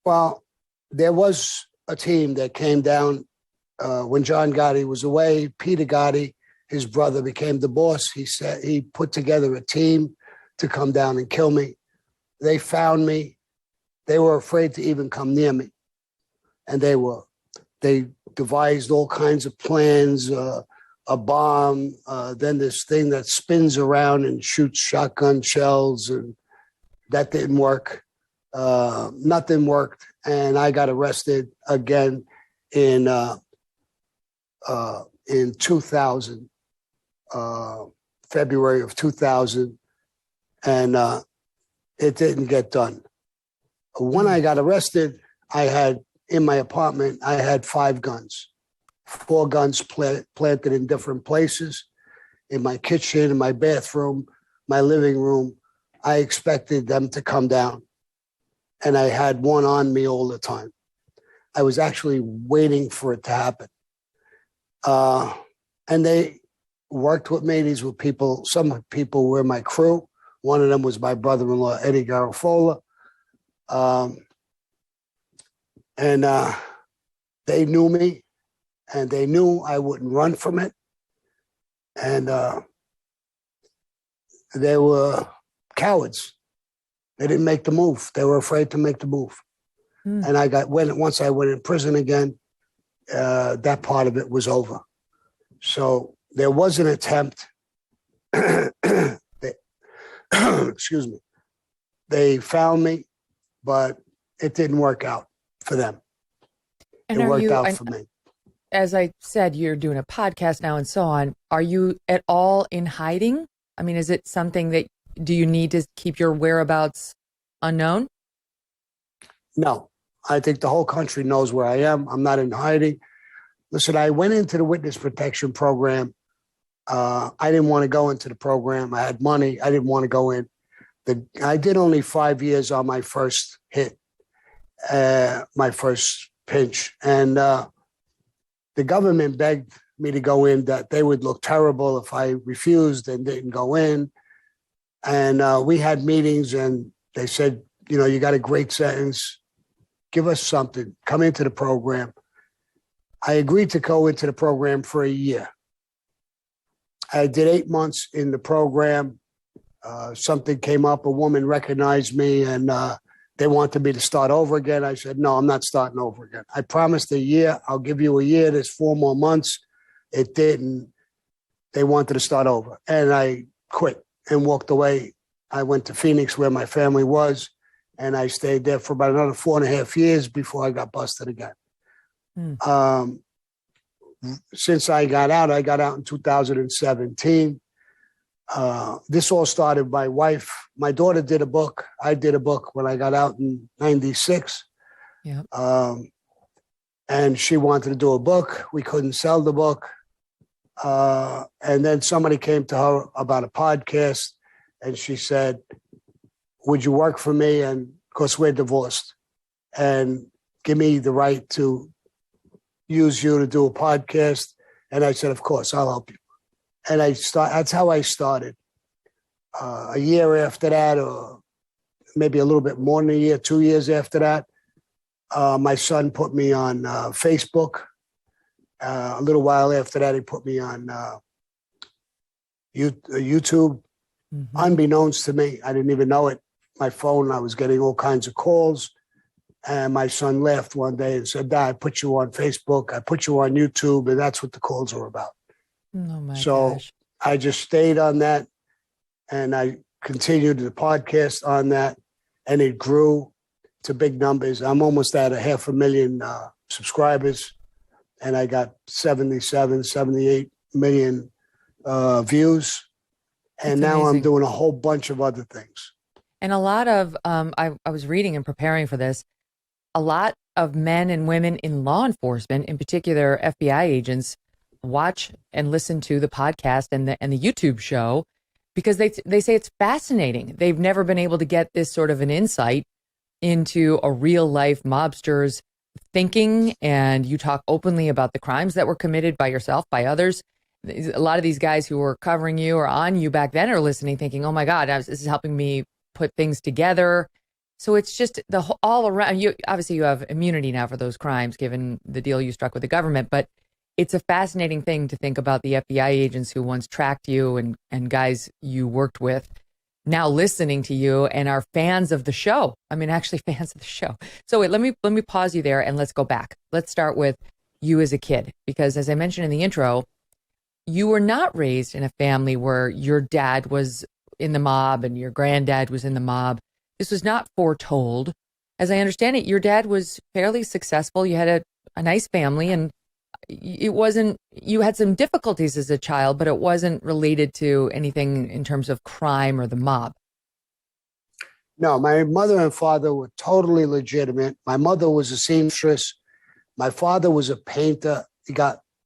Well, there was a team that came down when John Gotti was away. Peter Gotti, his brother, became the boss. He said he put together a team to come down and kill me. They found me. They were afraid to even come near me. And they devised all kinds of plans, a bomb, then this thing that spins around and shoots shotgun shells, and that didn't work. Nothing worked. And I got arrested again in 2000, February of 2000, and it didn't get done. When I got arrested, I had, in my apartment, I had 5 guns, 4 guns planted in different places, in my kitchen, in my bathroom, my living room. I expected them to come down, and I had one on me all the time. I was actually waiting for it to happen. And they worked with me. These were people, some people were my crew. One of them was my brother-in-law, Eddie Garofola. And they knew me, and they knew I wouldn't run from it. And they were cowards. They didn't make the move. They were afraid to make the move. And once I went in prison again, that part of it was over. So there was an attempt. Excuse me. They found me, but it didn't work out for them. And it worked out for me. As I said, you're doing a podcast now and so on. Are you at all in hiding? I mean, is it something that, do you need to keep your whereabouts unknown? No, I think the whole country knows where I am. I'm not in hiding. Listen, I went into the witness protection program. I didn't want to go into the program. I had money. I didn't want to go in. I did only 5 years on my first hit, my first pinch. And the government begged me to go in, that they would look terrible if I refused and didn't go in. And we had meetings, and they said, you got a great sentence. Give us something. Come into the program. I agreed to go into the program for a year. I did 8 months in the program. Something came up. A woman recognized me, and they wanted me to start over again. I said, no, I'm not starting over again. I promised a year. I'll give you a year. There's 4 more months. It didn't. They wanted to start over. And I quit and walked away. I went to Phoenix, where my family was, and I stayed there for about another 4.5 years before I got busted again. Since I got out in 2017. This all started, my wife, my daughter did a book. I did a book when I got out in 96. Yep. And she wanted to do a book. We couldn't sell the book. And then somebody came to her about a podcast, and she said, would you work for me? And of course, we're divorced, and give me the right to use you to do a podcast. And I said, of course, I'll help you. And that's how I started. A year after that, or maybe a little bit more than a year, 2 years after that, my son put me on Facebook. A little while after that, he put me on YouTube. Mm-hmm. Unbeknownst to me, I didn't even know it. My phone, I was getting all kinds of calls. And my son laughed one day and said, Dad, I put you on Facebook, I put you on YouTube, and that's what the calls are about. Oh my so gosh. I just stayed on that, and I continued the podcast on that, and it grew to big numbers. I'm almost at 500,000 subscribers, and I got 78 million views. And That's now amazing. I'm doing a whole bunch of other things. And a lot of, I was reading and preparing for this, a lot of men and women in law enforcement, in particular FBI agents, watch and listen to the podcast and the YouTube show, because they say it's fascinating. They've never been able to get this sort of an insight into a real life mobster's thinking, and you talk openly about the crimes that were committed by yourself, by others. A lot of these guys who were covering you or on you back then are listening, thinking, "Oh my God, this is helping me put things together." So it's just all around. You obviously you have immunity now for those crimes, given the deal you struck with the government. But it's a fascinating thing to think about the FBI agents who once tracked you and guys you worked with, now listening to you and are fans of the show. I mean, actually fans of the show. So wait, let me pause you there and let's go back. Let's start with you as a kid, because as I mentioned in the intro, you were not raised in a family where your dad was in the mob and your granddad was in the mob. This was not foretold. As I understand it, your dad was fairly successful. You had a nice family, and it wasn't, you had some difficulties as a child, but it wasn't related to anything in terms of crime or the mob. No, my mother and father were totally legitimate. My mother was a seamstress. My father was a painter.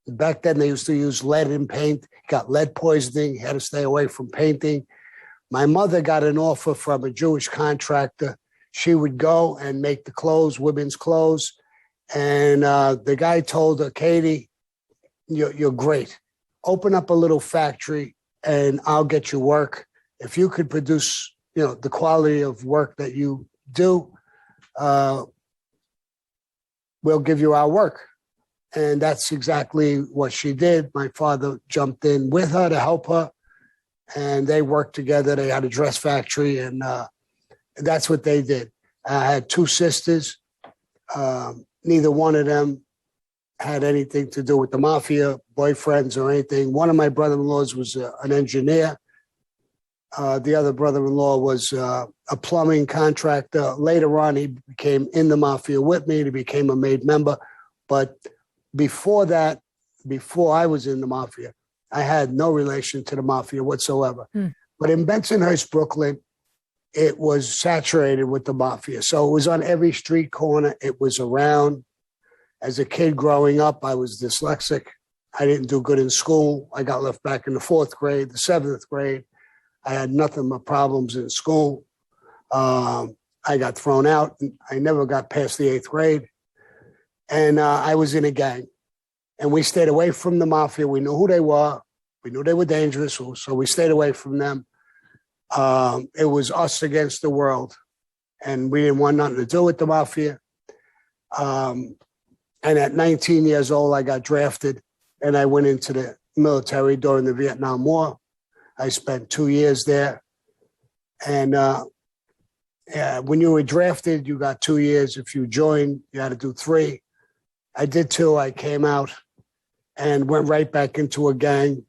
Back then they used to use lead in paint. He got lead poisoning. He had to stay away from painting. My mother got an offer from a Jewish contractor. She would go and make the clothes, women's clothes. And the guy told her, "Katie, you're great. Open up a little factory and I'll get you work. If you could produce, the quality of work that you do, we'll give you our work." And that's exactly what she did. My father jumped in with her to help her, and they worked together. They had a dress factory, and that's what they did. I had two sisters. Neither one of them had anything to do with the mafia, boyfriends or anything. One of my brother-in-laws was an engineer. The other brother-in-law was a plumbing contractor. Later on, he became in the mafia with me. He became a made member. But before that, before I was in the mafia, I had no relation to the mafia whatsoever. But in Bensonhurst, Brooklyn, it was saturated with the mafia. So it was on every street corner. It was around. As a kid growing up, I was dyslexic. I didn't do good in school. I got left back in the 4th grade, the 7th grade. I had nothing but problems in school. I got thrown out. I never got past the 8th grade. And I was in a gang. And we stayed away from the mafia. We knew who they were. We knew they were dangerous, so we stayed away from them. It was us against the world. And we didn't want nothing to do with the mafia. And at 19 years old, I got drafted. And I went into the military during the Vietnam War. I spent 2 years there. And when you were drafted, you got 2 years. If you joined, you had to do 3. I did 2. I came out and went right back into a gang.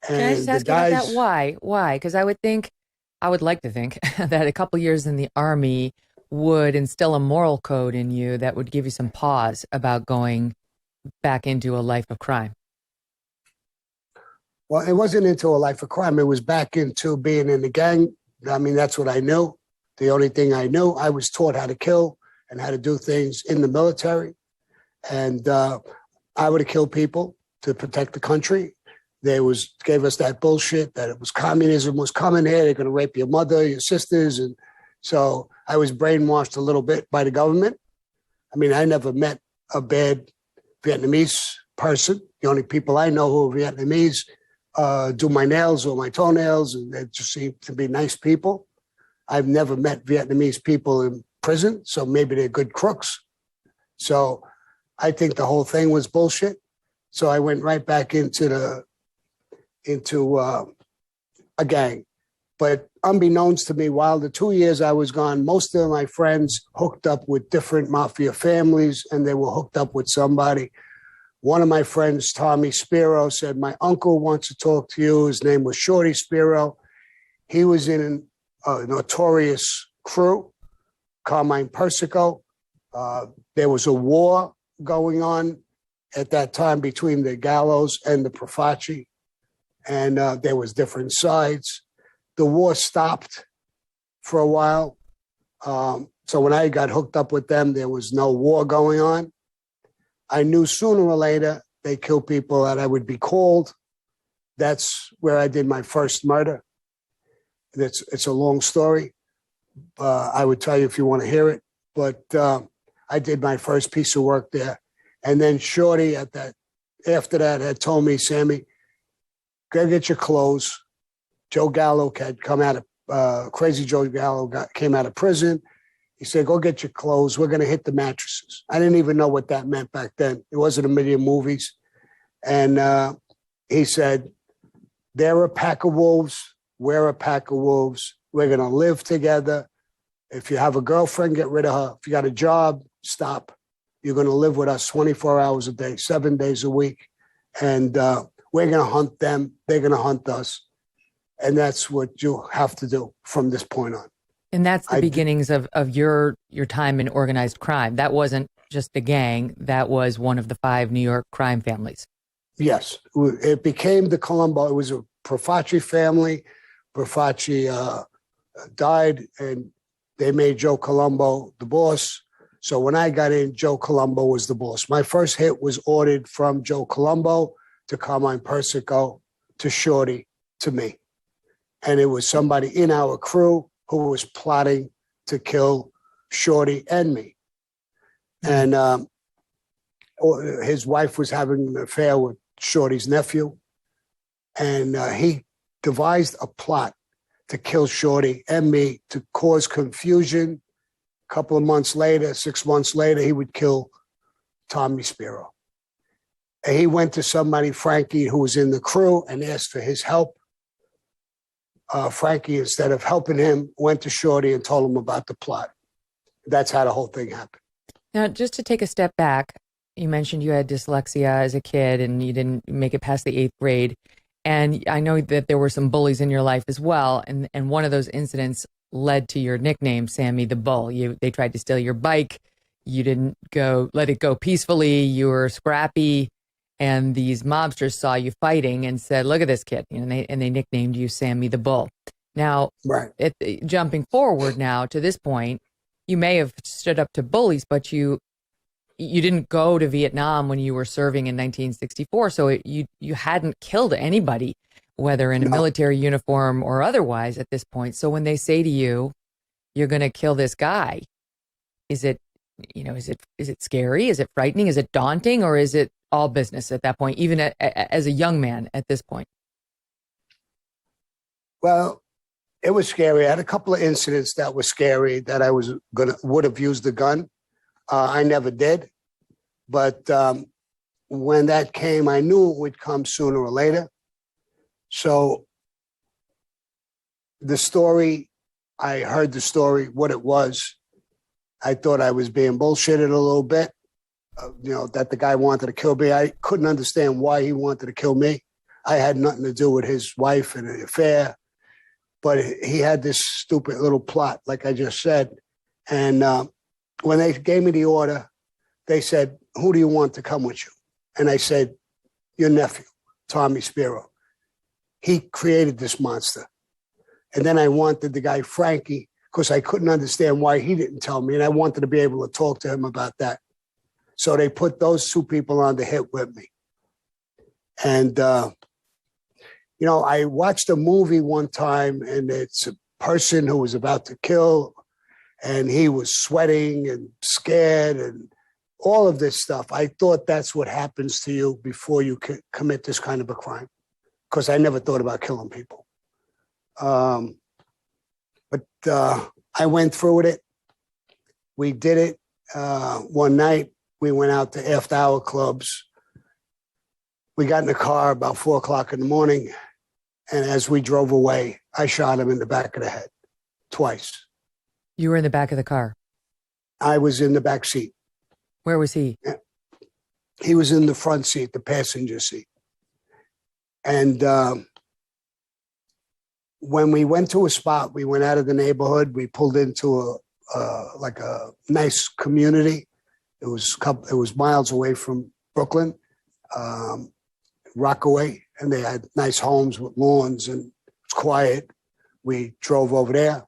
And Can I just ask you about that? Why? Because I would like to think that a couple years in the Army would instill a moral code in you that would give you some pause about going back into a life of crime. Well, it wasn't into a life of crime. It was back into being in the gang. I mean, that's what I knew. The only thing I knew, I was taught how to kill and how to do things in the military. And I would have killed people to protect the country. They gave us that bullshit that it was communism was coming here. They're going to rape your mother, your sisters. And so I was brainwashed a little bit by the government. I mean, I never met a bad Vietnamese person. The only people I know who are Vietnamese do my nails or my toenails, and they just seem to be nice people. I've never met Vietnamese people in prison, so maybe they're good crooks. So I think the whole thing was bullshit. So I went right back into a gang. But unbeknownst to me, while the 2 years I was gone, most of my friends hooked up with different mafia families, and they were hooked up with somebody. One of my friends, Tommy Spiro, said, "My uncle wants to talk to you." His name was Shorty Spiro. He was in a notorious crew, Carmine Persico. There was a war going on at that time between the Gallows and the Profaci, and there was different sides. The war stopped for a while. So when I got hooked up with them, there was no war going on. I knew sooner or later They kill people that I would be called. That's where I did my first murder. It's a long story. I would tell you if you want to hear it, but I did my first piece of work there. And then Shorty after that had told me, Sammy, go get your clothes. Joe Gallo had come out of, Crazy Joe Gallo came out of prison. He said, go get your clothes. We're going to hit the mattresses. I didn't even know what that meant back then. It wasn't a million movies. And he said, they're a pack of wolves. We're a pack of wolves. We're going to live together. If you have a girlfriend, get rid of her. If you got a job, stop. You're going to live with us 24 hours a day, 7 days a week. And we're going to hunt them. They're going to hunt us. And that's what you have to do from this point on. And that's the beginnings of your time in organized crime. That wasn't just a gang. That was one of the 5 New York crime families. Yes. It became the Colombo. It was a Profaci family. Profaci died, and they made Joe Colombo the boss. So when I got in, Joe Colombo was the boss. My first hit was ordered from Joe Colombo to Carmine Persico to Shorty to me. And it was somebody in our crew who was plotting to kill Shorty and me. And his wife was having an affair with Shorty's nephew. And he devised a plot to kill Shorty and me to cause confusion. A couple of months later, 6 months later, he would kill Tommy Spiro. And he went to somebody, Frankie, who was in the crew, and asked for his help. Frankie, instead of helping him, went to Shorty and told him about the plot. That's how the whole thing happened. Now, just to take a step back, you mentioned you had dyslexia as a kid and you didn't make it past the 8th grade. And I know that there were some bullies in your life as well. And one of those incidents led to your nickname, Sammy the Bull. They tried to steal your bike. You didn't let it go peacefully. You were scrappy. And these mobsters saw you fighting and said, look at this kid. And they nicknamed you Sammy the Bull. Now, right. Jumping forward now to this point, you may have stood up to bullies, but you didn't go to Vietnam when you were serving in 1964. So you hadn't killed anybody, whether in a military uniform or otherwise at this point. So when they say to you, you're going to kill this guy, is it scary? Is it frightening? Is it daunting? Or is it all business at that point, even as a young man at this point? Well, it was scary. I had a couple of incidents that were scary that I would have used the gun. I never did. But when that came, I knew it would come sooner or later. So the story, I heard the story, what it was. I thought I was being bullshitted a little bit. That the guy wanted to kill me. I couldn't understand why he wanted to kill me. I had nothing to do with his wife and an affair, but he had this stupid little plot, like I just said. And when they gave me the order, they said, who do you want to come with you? And I said, your nephew, Tommy Spiro. He created this monster. And then I wanted the guy, Frankie, because I couldn't understand why he didn't tell me. And I wanted to be able to talk to him about that. So they put those 2 people on the hit with me. And, I watched a movie one time, and it's a person who was about to kill, and he was sweating and scared and all of this stuff. I thought that's what happens to you before you commit this kind of a crime, because I never thought about killing people. But I went through with it. We did it one night. We went out to after-hour clubs. We got in the car about 4 o'clock in the morning, and as we drove away, I shot him in the back of the head twice. You were in the back of the car? I was in the back seat. Where was he? He was in the front seat, the passenger seat. And when we went to a spot, we went out of the neighborhood. We pulled into a nice community. It was miles away from Brooklyn, Rockaway, and they had nice homes with lawns, and it was quiet. We drove over there.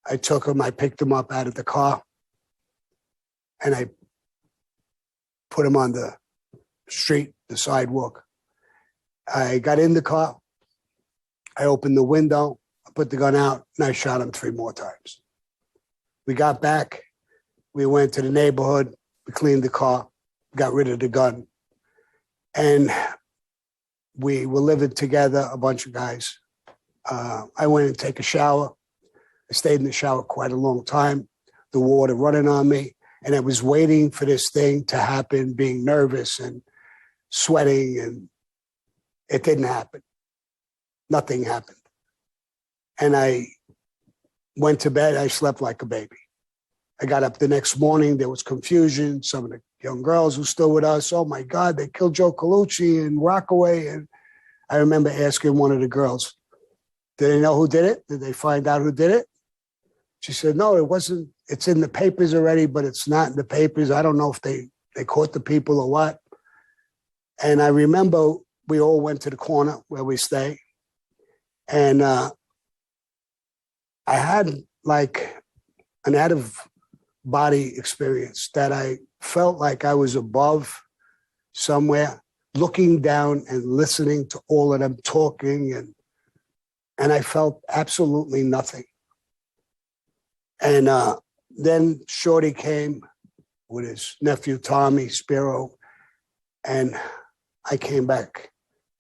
I took him. I picked him up out of the car, and I put him on the street, the sidewalk. I got in the car. I opened the window. I put the gun out, and I shot him 3 more times. We got back. We went to the neighborhood. We cleaned the car, got rid of the gun. And we were living together, a bunch of guys. I went and take a shower. I stayed in the shower quite a long time, the water running on me. And I was waiting for this thing to happen, being nervous and sweating, and it didn't happen. Nothing happened. And I went to bed. I slept like a baby. I got up the next morning. There was confusion. Some of the young girls who still with us, oh my God, they killed Joe Colucci in Rockaway. And I remember asking one of the girls, did they know who did it? Did they find out who did it? She said, no, it wasn't. It's in the papers already, but it's not in the papers. I don't know if they caught the people or what. And I remember we all went to the corner where we stay. And I had like an out-of-body experience that I felt like I was above somewhere, looking down and listening to all of them talking, and I felt absolutely nothing. And then Shorty came with his nephew, Tommy Spiro, and I came back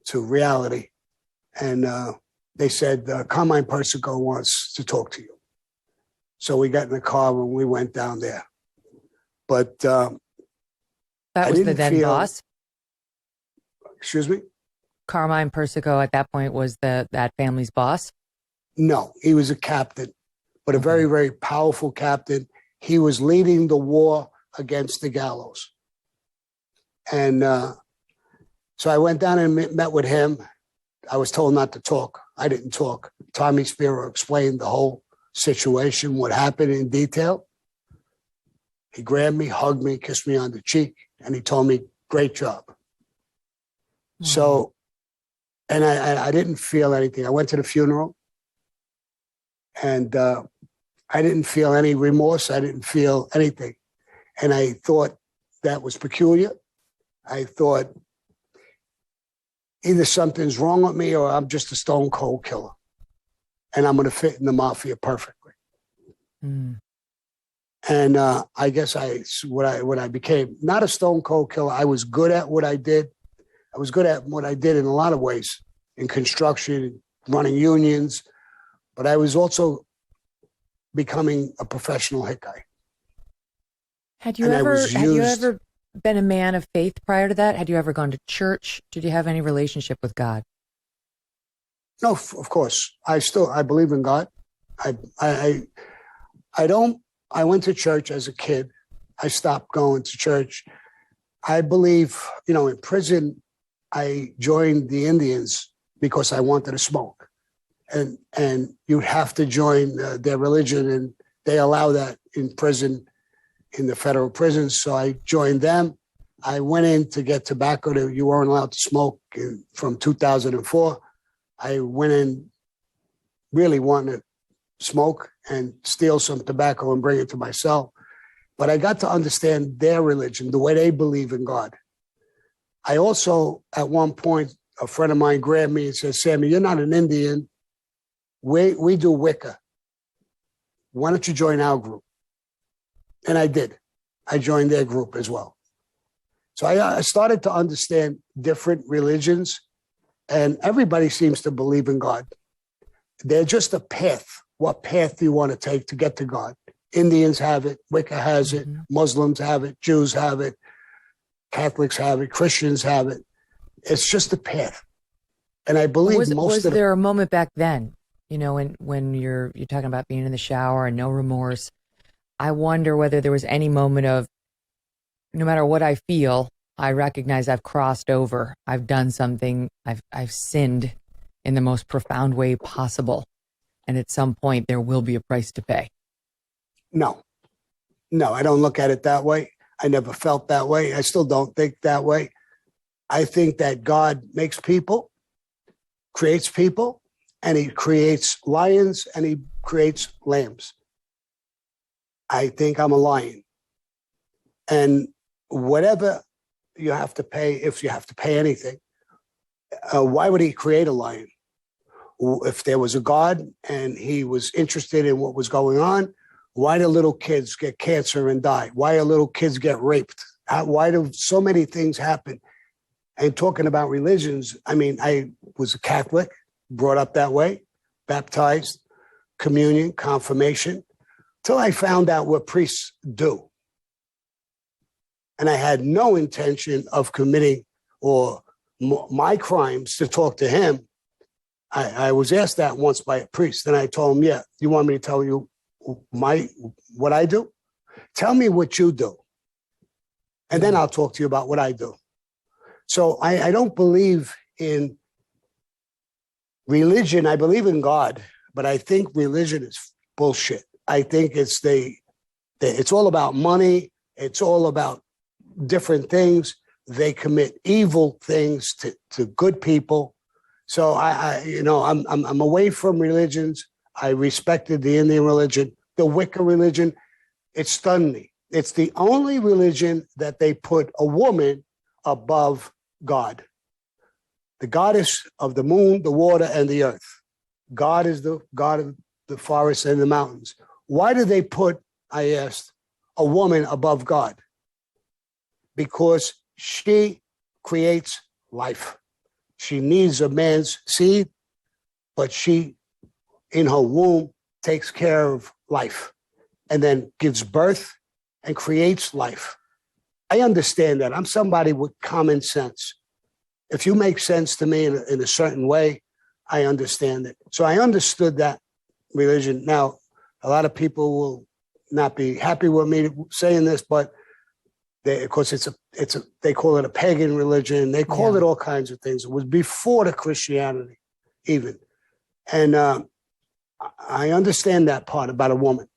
to reality. And they said, Carmine Persico wants to talk to you. So we got in the car and we went down there. But that was the then boss? Excuse me? Carmine Persico at that point was that family's boss? No, he was a captain, but a very, very powerful captain. He was leading the war against the gallows. And so I went down and met with him. I was told not to talk. I didn't talk. Tommy Spiro explained the whole situation, what happened in detail. He grabbed me, hugged me, kissed me on the cheek, and he told me, great job. Mm-hmm. So, and I didn't feel anything. I went to the funeral, and I didn't feel any remorse. I didn't feel anything. And I thought that was peculiar. I thought either something's wrong with me or I'm just a stone cold killer. And I'm going to fit in the mafia perfectly. Mm. And I guess what I became, not a stone cold killer. I was good at what I did. I was good at what I did in a lot of ways, in construction, running unions. But I was also becoming a professional hit guy. Had you ever been a man of faith prior to that? Had you ever gone to church? Did you have any relationship with God? No, of course. I believe in God. I went to church as a kid. I stopped going to church. I believe, in prison, I joined the Indians because I wanted to smoke. And you'd have to join their religion, and they allow that in prison, in the federal prisons. So I joined them. I went in to get tobacco. You weren't allowed to smoke from 2004. I went in really wanting to smoke and steal some tobacco and bring it to my cell. But I got to understand their religion, the way they believe in God. I also, at one point, a friend of mine grabbed me and said, Sammy, you're not an Indian. We do Wicca. Why don't you join our group? And I did. I joined their group as well. So I started to understand different religions, and everybody seems to believe in God. They're just a path. What path do you want to take to get to God? Indians have it. Wicca has it. Muslims have it. Jews have it. Catholics have it. Christians have it. It's just a path. And I believe was there a moment back then, when you're talking about being in the shower and no remorse? I wonder whether there was any moment of, no matter what I feel, I recognize I've crossed over. I've done something. I've sinned in the most profound way possible. And at some point, there will be a price to pay. No, I don't look at it that way. I never felt that way. I still don't think that way. I think that God makes people, creates people, and he creates lions and he creates lambs. I think I'm a lion. And whatever you have to pay, if you have to pay anything, why would he create a lion? If there was a God and he was interested in what was going on, why do little kids get cancer and die? Why do little kids get raped? Why do so many things happen? And talking about religions, I mean, I was a Catholic, brought up that way, baptized, communion, confirmation, till I found out what priests do. And I had no intention of committing or my crimes to talk to him. I was asked that once by a priest, and I told him, yeah, you want me to tell you what I do? Tell me what you do, and then I'll talk to you about what I do. So I don't believe in religion. I believe in God, but I think religion is bullshit. I think it's all about money. It's all about different things. They commit evil things to good people. So I'm away from religions. I respected the Indian religion, the Wicca religion. It stunned me. It's the only religion that they put a woman above God. The goddess of the moon, the water, and the earth. God is the God of the forest and the mountains. Why do they put, I asked, a woman above God? Because she creates life. She needs a man's seed, but she, in her womb, takes care of life and then gives birth and creates life. I understand that. I'm somebody with common sense. If you make sense to me in a certain way, I understand it. So I understood that religion. Now, a lot of people will not be happy with me saying this, but of course, they call it a pagan religion. They call it all kinds of things. It was before the Christianity, even. And I understand that part about a woman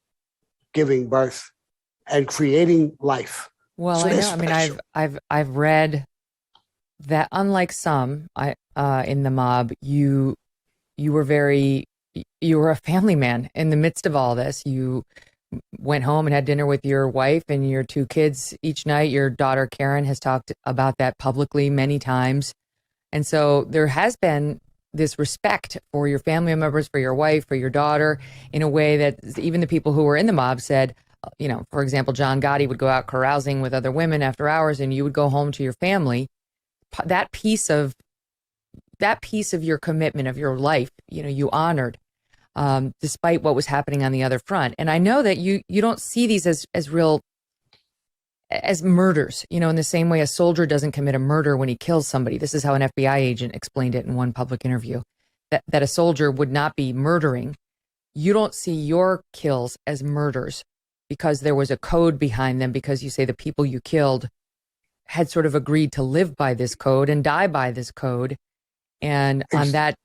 giving birth and creating life. Well, So I know. special. I mean, I've read that unlike some in the mob, you were a family man in the midst of all this. You went home and had dinner with your wife and your two kids each night. Your daughter, Karen, has talked about that publicly many times. And so there has been this respect for your family members, for your wife, for your daughter, in a way that even the people who were in the mob said, for example, John Gotti would go out carousing with other women after hours and you would go home to your family. That piece of your commitment, of your life, you honored. Despite what was happening on the other front. And I know that you don't see these as real, as murders, in the same way a soldier doesn't commit a murder when he kills somebody. This is how an FBI agent explained it in one public interview, that a soldier would not be murdering. You don't see your kills as murders because there was a code behind them, because you say the people you killed had sort of agreed to live by this code and die by this code. And on that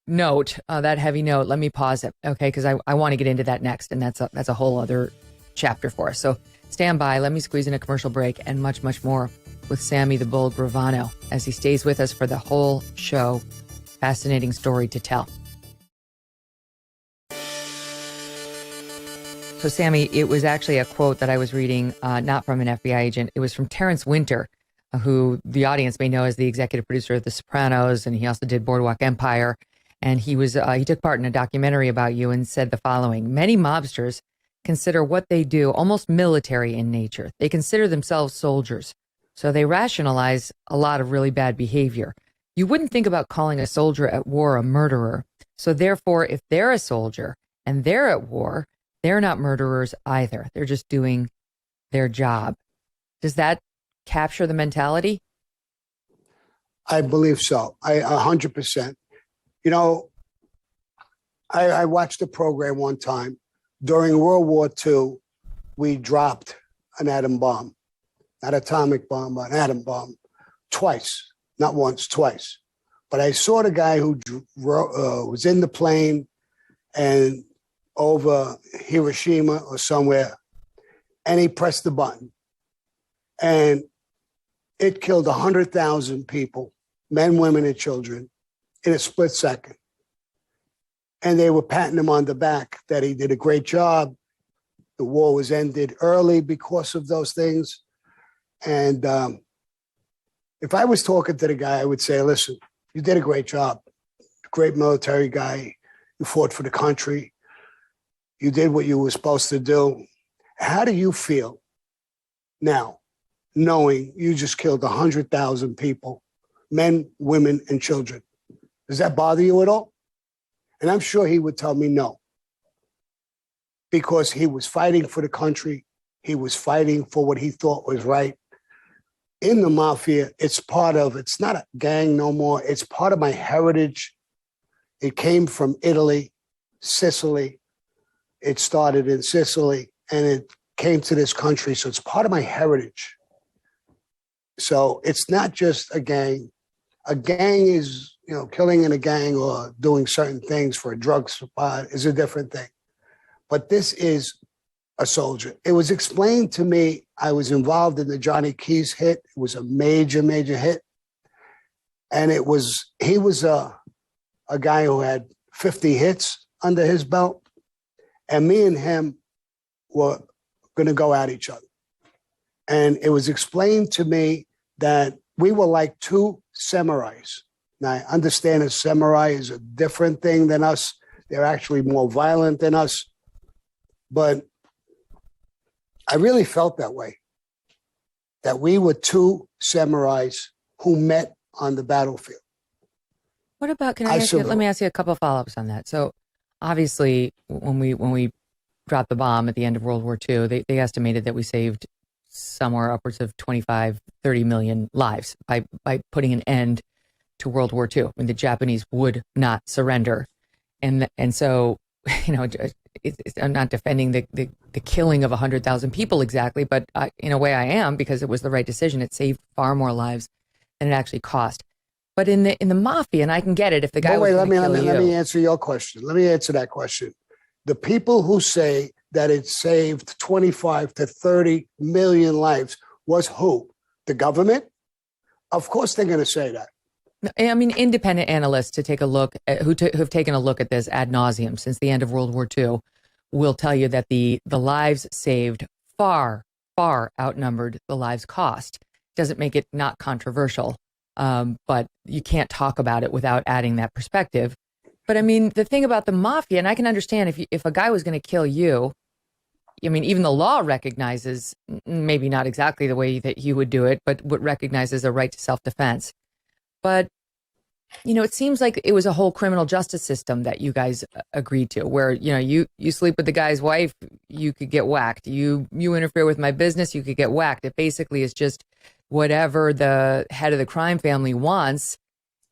note, that heavy note, let me pause it, okay? Because I want to get into that next, and that's a whole other chapter for us. So stand by. Let me squeeze in a commercial break and much, much more with Sammy the Bull Gravano as he stays with us for the whole show. Fascinating story to tell. So, Sammy, it was actually a quote that I was reading, not from an FBI agent. It was from Terrence Winter, who the audience may know as the executive producer of The Sopranos, and he also did Boardwalk Empire. And he took part in a documentary about you and said the following: many mobsters consider what they do almost military in nature. They consider themselves soldiers, so they rationalize a lot of really bad behavior. You wouldn't think about calling a soldier at war a murderer. So therefore, if they're a soldier and they're at war, they're not murderers either. They're just doing their job. Does that capture the mentality? I believe so. 100%. I watched a program one time. During World War II, we dropped an atom bomb, not atomic bomb, but an atom bomb, twice, not once, twice. But I saw the guy who was in the plane and over Hiroshima or somewhere, and he pressed the button. And it killed 100,000 people, men, women, and children, in a split second. And they were patting him on the back that he did a great job. The war was ended early because of those things. And if I was talking to the guy, I would say, listen, you did a great job. Great military guy. You fought for the country. You did what you were supposed to do. How do you feel now, knowing you just killed 100,000 people, men, women, and children? Does that bother you at all? And I'm sure he would tell me no, because he was fighting for the country. He was fighting for what he thought was right. In the mafia, it's not a gang no more. It's part of my heritage. It came from Italy, Sicily. It started in Sicily and it came to this country. So it's part of my heritage. So it's not just a gang. A gang is, killing in a gang or doing certain things for a drug spot is a different thing. But this is a soldier. It was explained to me. I was involved in the Johnny Keys hit. It was a major, major hit. And he was a guy who had 50 hits under his belt. And me and him were going to go at each other. And it was explained to me that we were like two samurais. Now, I understand a samurai is a different thing than us. They're actually more violent than us. But I really felt that way, that we were two samurais who met on the battlefield. What about, let me ask you a couple of follow-ups on that. So obviously when we dropped the bomb at the end of World War II, they estimated that we saved somewhere upwards of 25, 30 million lives by putting an end to World War II when the Japanese would not surrender. And so, I'm not defending the killing of 100,000 people exactly, but in a way I am, because it was the right decision. It saved far more lives than it actually cost. But in the mafia, and I can get it if the guy was going to kill you. Let me answer your question. Let me answer that question. The people who say that it saved 25 to 30 million lives was who? The government? Of course they're going to say that. I mean, independent analysts to take a look at, who've taken a look at this ad nauseum since the end of World War II will tell you that the lives saved far, far outnumbered the lives cost. Doesn't make it not controversial, but you can't talk about it without adding that perspective. But I mean, the thing about the mafia, and I can understand if a guy was going to kill you, I mean, even the law recognizes, maybe not exactly the way that you would do it, but what recognizes a right to self-defense. But, it seems like it was a whole criminal justice system that you guys agreed to, where, you sleep with the guy's wife, you could get whacked. You interfere with my business, you could get whacked. It basically is just whatever the head of the crime family wants.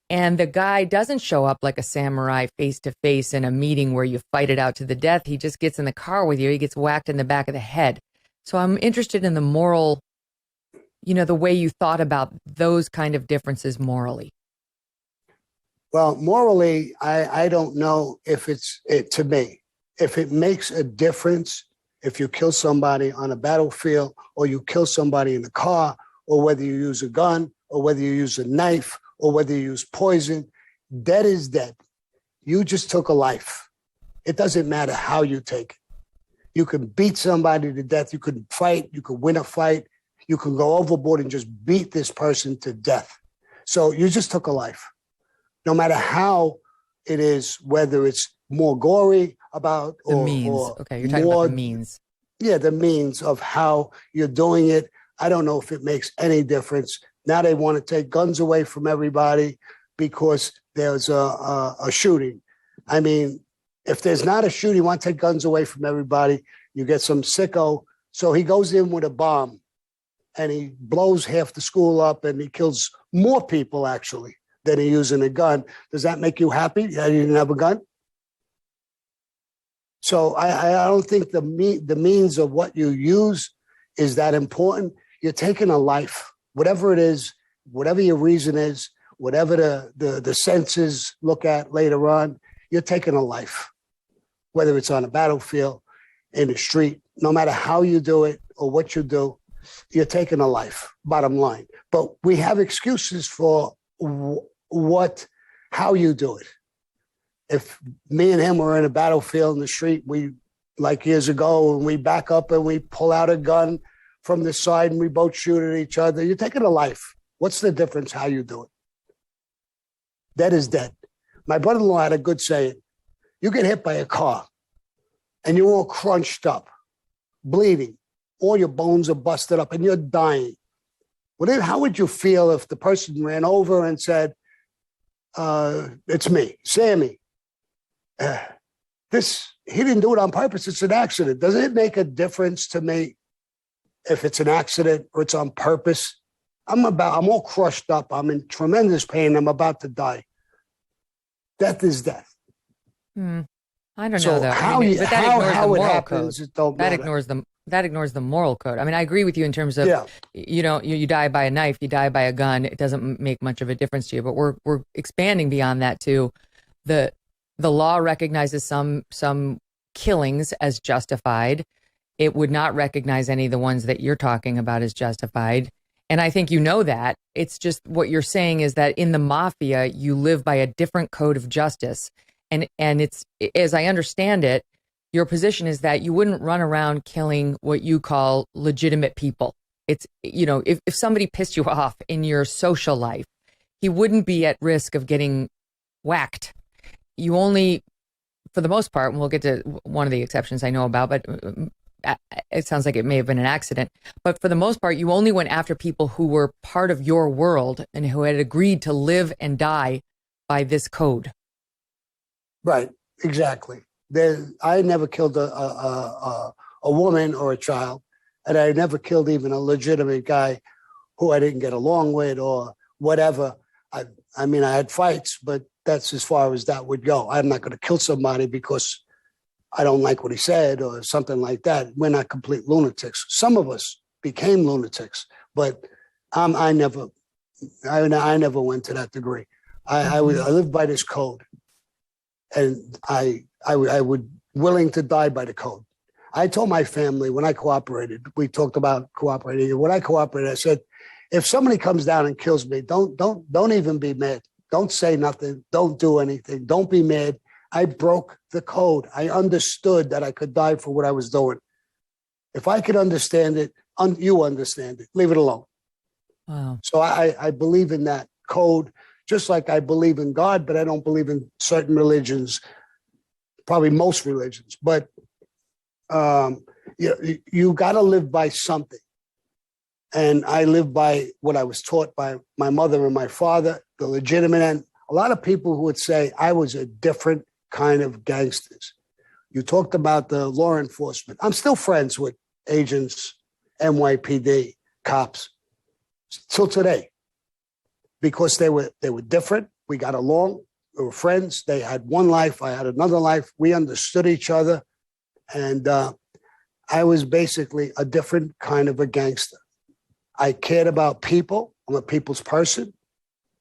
And the guy doesn't show up like a samurai face to face in a meeting where you fight it out to the death. He just gets in the car with you. He gets whacked in the back of the head. So I'm interested in the moral, the way you thought about those kind of differences morally. Well, morally, I don't know if to me, if it makes a difference, if you kill somebody on a battlefield or you kill somebody in the car, or whether you use a gun or whether you use a knife or whether you use poison, dead is dead. You just took a life. It doesn't matter how you take it. You can beat somebody to death. You could fight. You could win a fight. You can go overboard and just beat this person to death. So you just took a life. No matter how it is, whether it's more gory about the means. Okay, you're talking about the means. Yeah, the means of how you're doing it. I don't know if it makes any difference. Now they want to take guns away from everybody because there's a shooting. I mean, if there's not a shooting, you want to take guns away from everybody. You get some sicko. So he goes in with a bomb and he blows half the school up and he kills more people, actually, than he using a gun. Does that make you happy that you didn't have a gun? So I don't think the means of what you use is that important. You're taking a life, whatever it is, whatever your reason is, whatever the senses look at later on, you're taking a life, whether it's on a battlefield, in the street, no matter how you do it or what you do, you're taking a life, bottom line. But we have excuses for how you do it. If me and him were in a battlefield in the street, we, like years ago, and we back up and we pull out a gun, from the side and we both shoot at each other. You're taking a life. What's the difference how you do it? Dead is dead. My brother-in-law had a good saying. You get hit by a car and you're all crunched up, bleeding. All your bones are busted up and you're dying. Well, then how would you feel if the person ran over and said, it's me, Sammy. He didn't do it on purpose. It's an accident. Does it make a difference to me if it's an accident or it's on purpose? I'm all crushed up. I'm in tremendous pain. I'm about to die. Death is death. I don't So know though. how but that ignores the it moral happens, code. it don't That matter. ignores the moral code. I mean, I agree with you in terms of, you die by a knife, you die by a gun. It doesn't make much of a difference to you. But we're expanding beyond that to the law recognizes some killings as justified. It would not recognize any of the ones that you're talking about as justified. And I think you know that. It's just what you're saying is that in the mafia, you live by a different code of justice. And it's, as I understand it, your position is that you wouldn't run around killing what you call legitimate people. It's, if somebody pissed you off in your social life, he wouldn't be at risk of getting whacked. You only, for the most part, and we'll get to one of the exceptions I know about, but it sounds like it may have been an accident. But for the most part, you only went after people who were part of your world and who had agreed to live and die by this code. Right, exactly. I never killed a woman or a child, and I never killed even a legitimate guy who I didn't get along with or whatever. I mean, I had fights, but that's as far as that would go. I'm not going to kill somebody because I don't like what he said or something like that. We're not complete lunatics. Some of us became lunatics, but I never went to that degree. I lived by this code, and I would willing to die by the code. I told my family when I cooperated, we talked about cooperating. And when I cooperated, I said, if somebody comes down and kills me, don't even be mad. Don't say nothing. Don't do anything. Don't be mad. I broke the code. I understood that I could die for what I was doing. If I could understand it, you understand it. Leave it alone. Wow. So I believe in that code, just like I believe in God, but I don't believe in certain religions, probably most religions. But you got to live by something. And I live by what I was taught by my mother and my father, the legitimate end. A lot of people who would say I was a different kind of gangsters. You talked about the law enforcement. I'm still friends with agents, NYPD, cops, till today, because they were different. We got along. We were friends. They had one life. I had another life. We understood each other. And I was basically a different kind of a gangster. I cared about people. I'm a people's person,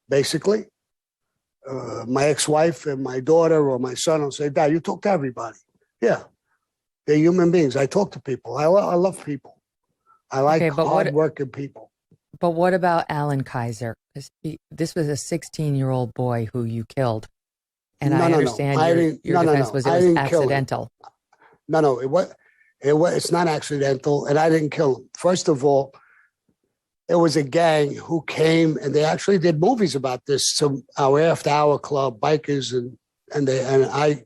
basically. My ex-wife and my daughter or my son will say, Dad, you talk to everybody. Yeah, they're human beings. I talk to people. I love people. I like hard-working people. But what about Alan Kaiser? This was a 16-year-old boy who you killed. And I understand your defense was it was accidental. No, it's not accidental, and I didn't kill him. First of all, it was a gang who came, and they actually did movies about this. To our after-hour club, bikers, and I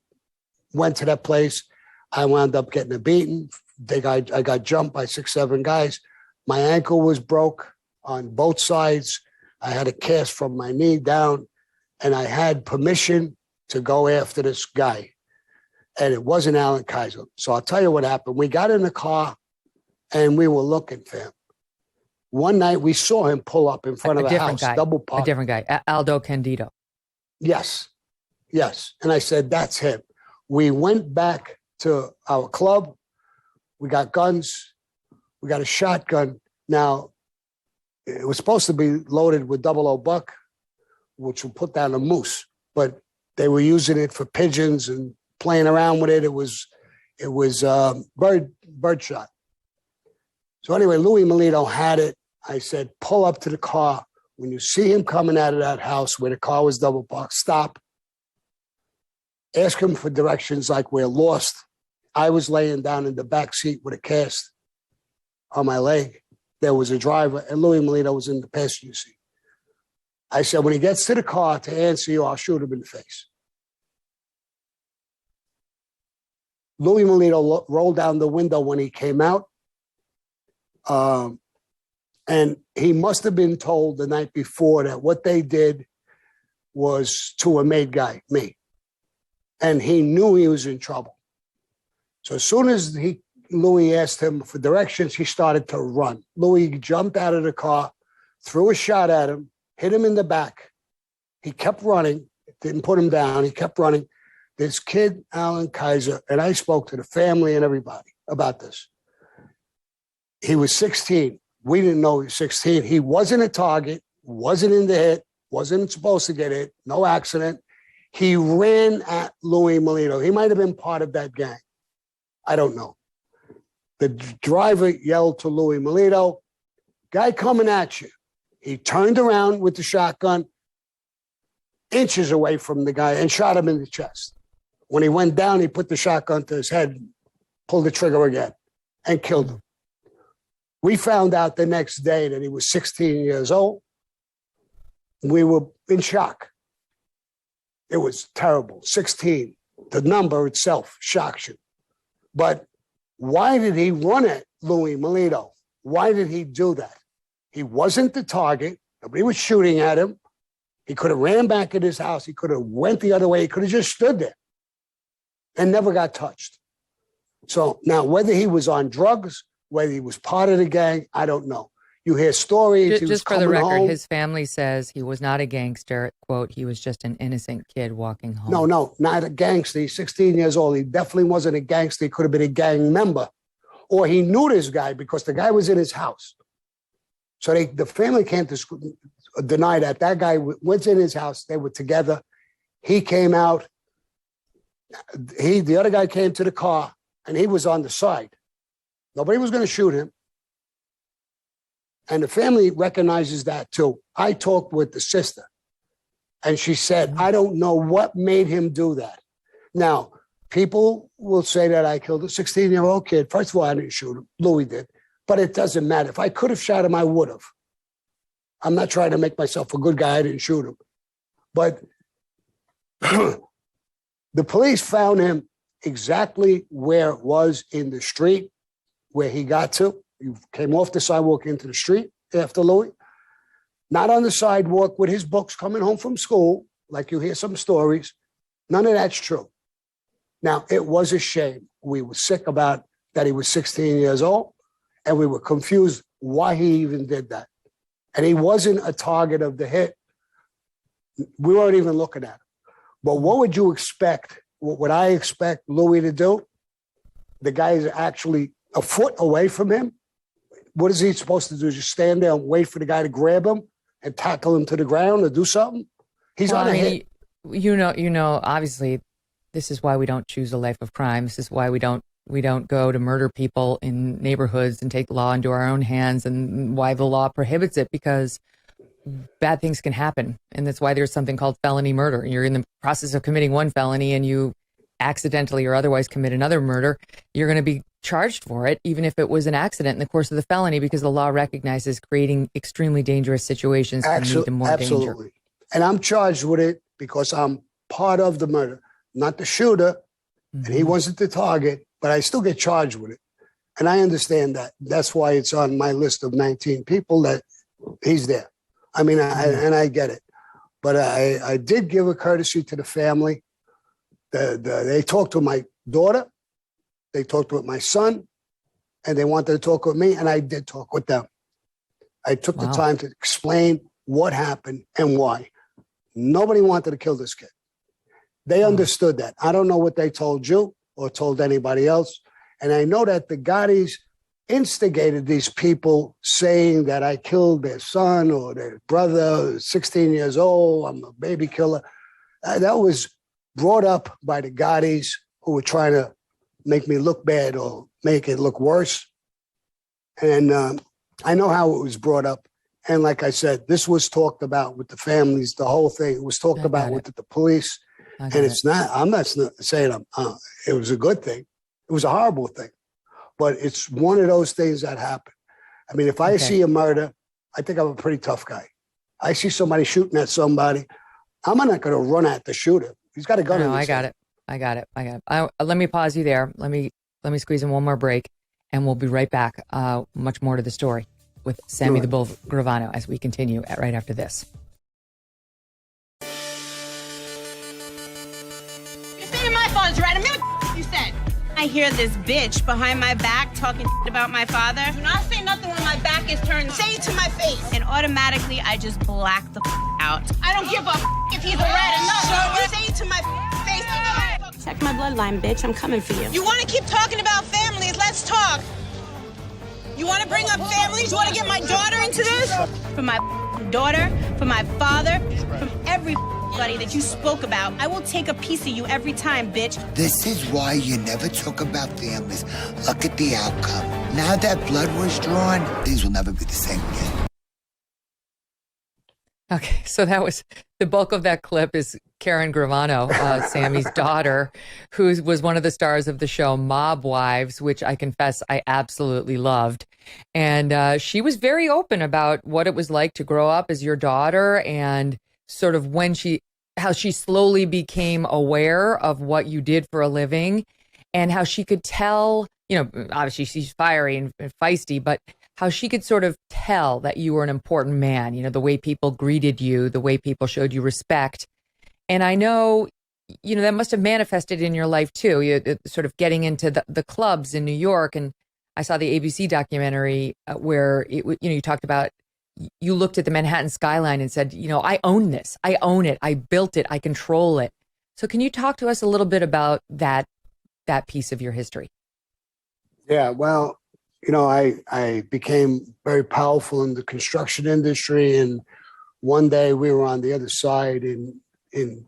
went to that place. I wound up getting a beating. I got jumped by 6-7 guys. My ankle was broke on both sides. I had a cast from my knee down, and I had permission to go after this guy. And it wasn't Alan Kaiser. So I'll tell you what happened. We got in the car, and we were looking for him. One night we saw him pull up in front of a house, double park. A different guy, Aldo Candido. Yes. And I said, that's him. We went back to our club. We got guns. We got a shotgun. Now, it was supposed to be loaded with 00 buck, which will put down a moose, but they were using it for pigeons and playing around with it. It was bird shot. So anyway, Louis Melito had it. I said, pull up to the car. When you see him coming out of that house where the car was double parked, stop. Ask him for directions like we're lost. I was laying down in the back seat with a cast on my leg. there was a driver, and Louis Melito was in the passenger seat. I said, when he gets to the car to answer you, I'll shoot him in the face. Louis Melito rolled down the window when he came out. And he must have been told the night before that what they did was to a made guy, me. And he knew he was in trouble. So as soon as Louis asked him for directions, he started to run. Louis jumped out of the car, threw a shot at him, hit him in the back. He kept running, didn't put him down. He kept running. This kid, Alan Kaiser, and I spoke to the family and everybody about this. He was 16. We didn't know he was 16. He wasn't a target, wasn't in the hit, wasn't supposed to get hit, no accident. He ran at Louis Melito. He might have been part of that gang. I don't know. The driver yelled to Louis Melito, guy coming at you. He turned around with the shotgun inches away from the guy and shot him in the chest. When he went down, he put the shotgun to his head, pulled the trigger again, and killed him. We found out the next day that he was 16 years old. We were in shock. It was terrible. 16. The number itself shocks you. But why did he run at Louis Melito? Why did he do that? He wasn't the target. Nobody was shooting at him. He could have ran back at his house. He could have went the other way. He could have just stood there and never got touched. So now whether he was on drugs, whether he was part of the gang, I don't know. You hear stories. Just for the record, his family says he was not a gangster. Quote, he was just an innocent kid walking home. No, not a gangster. He's 16 years old. He definitely wasn't a gangster. He could have been a gang member. Or he knew this guy because the guy was in his house. So the family can't deny that. That guy was in his house. They were together. He came out. The other guy came to the car, and he was on the side. Nobody was going to shoot him. And the family recognizes that too. I talked with the sister, and she said, I don't know what made him do that. Now, people will say that I killed a 16-year-old kid. First of all, I didn't shoot him. Louis did. But it doesn't matter. If I could have shot him, I would have. I'm not trying to make myself a good guy. I didn't shoot him. But the police found him exactly where it was in the street where he got to. He came off the sidewalk into the street after Louis. Not on the sidewalk with his books coming home from school, like you hear some stories. None of that's true. Now, it was a shame. We were sick about that he was 16 years old, and we were confused why he even did that. And he wasn't a target of the hit. We weren't even looking at him. But what would you expect? What would I expect Louis to do? The guy is actually a foot away from him. What is he supposed to do? Just stand there and wait for the guy to grab him and tackle him to the ground or do something? He's on a hit. You know, obviously, this is why we don't choose a life of crime. This is why we don't go to murder people in neighborhoods and take the law into our own hands, and why the law prohibits it, because bad things can happen. And that's why there's something called felony murder. You're in the process of committing one felony and you accidentally or otherwise commit another murder, you're going to be charged for it, even if it was an accident in the course of the felony, because the law recognizes creating extremely dangerous situations can lead to more danger. And I'm charged with it because I'm part of the murder, not the shooter, and he wasn't the target, but I still get charged with it. And I understand that. That's why it's on my list of 19 people that he's there. I mean, I get it. But I did give a courtesy to the family. They talked to my daughter. They talked with my son. And they wanted to talk with me. And I did talk with them. I took the time to explain what happened and why. Nobody wanted to kill this kid. They understood that. I don't know what they told you or told anybody else. And I know that the Gottis instigated these people saying that I killed their son or their brother, 16 years old, I'm a baby killer. That was brought up by the Gottis who were trying to make me look bad or make it look worse. And I know how it was brought up. And like I said, this was talked about with the families, the whole thing. It was talked about with the police. And it's not, I'm not saying it was a good thing. It was a horrible thing. But it's one of those things that happened. I mean, if I see a murder, I think I'm a pretty tough guy. I see somebody shooting at somebody, I'm not going to run at the shooter. He's got a gun. No, I got it. Let me pause you there. Let me squeeze in one more break, and we'll be right back. Much more to the story with Sammy the Bull Gravano as we continue right after this. You're saying my father's right. I mean, what you said. I hear this bitch behind my back talking about my father. Do not say nothing when my back is turned. Say it to my face. And automatically, I just black the out. I don't give a if he's a rat or not. You say it to my face. Check my bloodline, bitch. I'm coming for you. You want to keep talking about families? Let's talk. You want to bring up families? You want to get my daughter into this? For my daughter, for my father, from everybody that you spoke about. I will take a piece of you every time, bitch. This is why you never talk about families. Look at the outcome. Now that blood was drawn, things will never be the same again. Okay, so that was the bulk of that clip is Karen Gravano, Sammy's daughter, who was one of the stars of the show Mob Wives, which I confess I absolutely loved. And she was very open about what it was like to grow up as your daughter and sort of how she slowly became aware of what you did for a living and how she could tell, obviously she's fiery and feisty, but how she could sort of tell that you were an important man, the way people greeted you, the way people showed you respect. And I know, that must have manifested in your life too, sort of getting into the clubs in New York. And I saw the ABC documentary where you talked about, you looked at the Manhattan skyline and said, I own this. I own it. I built it. I control it. So can you talk to us a little bit about that piece of your history? Yeah, well, I became very powerful in the construction industry. And one day we were on the other side in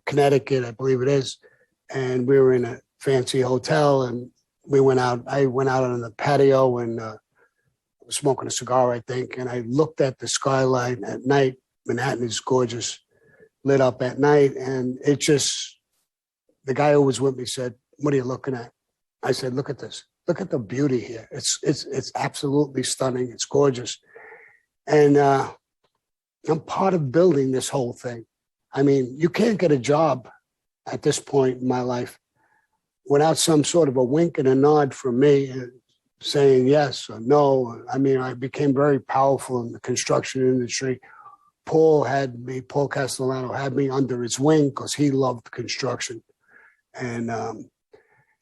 Connecticut, I believe it is. And we were in a fancy hotel and I went out on the patio and was smoking a cigar, I think. And I looked at the skyline at night. Manhattan is gorgeous, lit up at night. And the guy who was with me said, "What are you looking at?" I said, "Look at this. Look at the beauty here. It's absolutely stunning. It's gorgeous." And I'm part of building this whole thing. I mean, you can't get a job at this point in my life without some sort of a wink and a nod from me saying yes or no. I mean, I became very powerful in the construction industry. Paul Castellano had me under his wing because he loved construction. And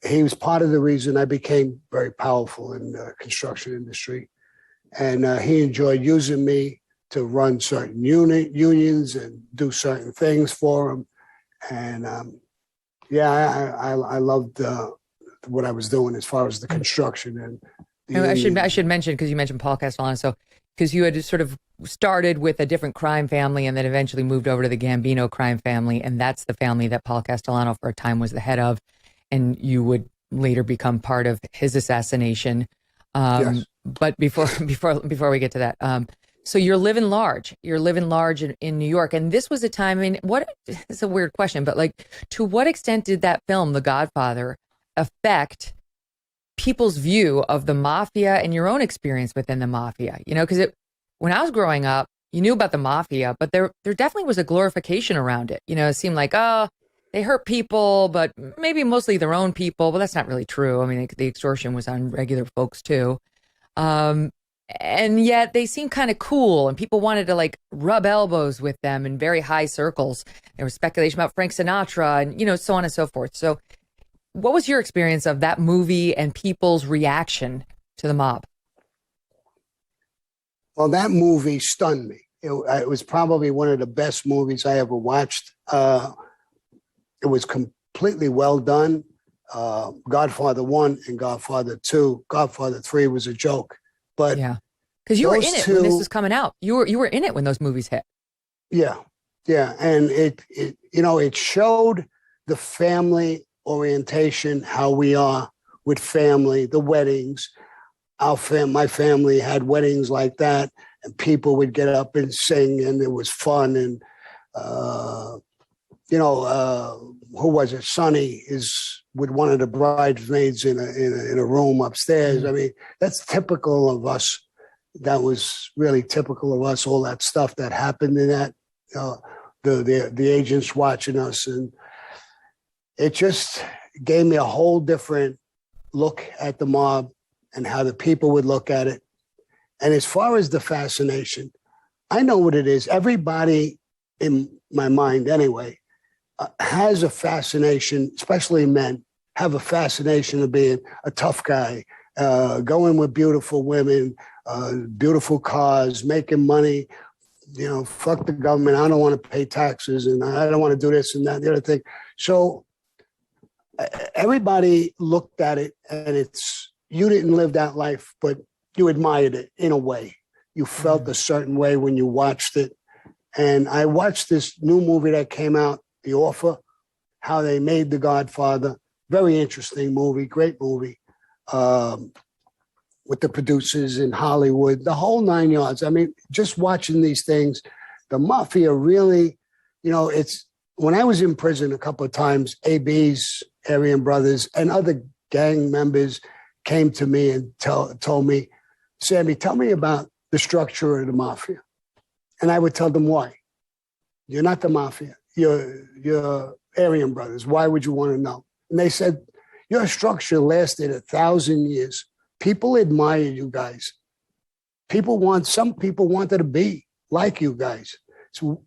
he was part of the reason I became very powerful in the construction industry. And he enjoyed using me to run certain unions and do certain things for him. And I loved what I was doing as far as the construction. And I should mention, because you mentioned Paul Castellano, so because you had sort of started with a different crime family and then eventually moved over to the Gambino crime family. And that's the family that Paul Castellano for a time was the head of. And you would later become part of his assassination. Yes. But before we get to that, so you're living large. You're living large in New York, and this was a time. I mean, it's a weird question, but to what extent did that film, The Godfather, affect people's view of the mafia and your own experience within the mafia? Because when I was growing up, you knew about the mafia, but there definitely was a glorification around it. It seemed like, oh, they hurt people, but maybe mostly their own people. But that's not really true. I mean, the extortion was on regular folks too. And yet they seemed kind of cool and people wanted to rub elbows with them in very high circles. There was speculation about Frank Sinatra and, so on and so forth. So what was your experience of that movie and people's reaction to the mob? Well, that movie stunned me. It was probably one of the best movies I ever watched. It was completely well done. Godfather 1 and Godfather 2. Godfather 3 was a joke. But yeah, because you were in it when this was coming out. You were in it when those movies hit. Yeah, and it showed the family orientation, how we are with family, the weddings. My family had weddings like that, and people would get up and sing, and it was fun. And who was it? Sonny is with one of the bridesmaids in a room upstairs. I mean, that's typical of us, that was really typical of us, all that stuff that happened in that, the agents watching us. And it just gave me a whole different look at the mob and how the people would look at it. And as far as the fascination, I know what it is. Everybody, in my mind anyway, has a fascination, especially men, have a fascination of being a tough guy, going with beautiful women, beautiful cars, making money. You know, fuck the government. I don't want to pay taxes, and I don't want to do this and that and the other thing. So everybody looked at it, and you didn't live that life, but you admired it in a way. You felt a certain way when you watched it. And I watched this new movie that came out, The Offer, how they made The Godfather. Very interesting movie, great movie, with the producers in Hollywood, the whole 9 yards. I mean, just watching these things, the mafia really, you know, when I was in prison a couple of times, ABs, Aryan Brothers, and other gang members came to me and told me, Sammy, tell me about the structure of the mafia. And I would tell them why. You're not the mafia. You're Aryan Brothers. Why would you want to know? And they said, your structure lasted 1,000 years. People admire you guys. Some people wanted to be like you guys. So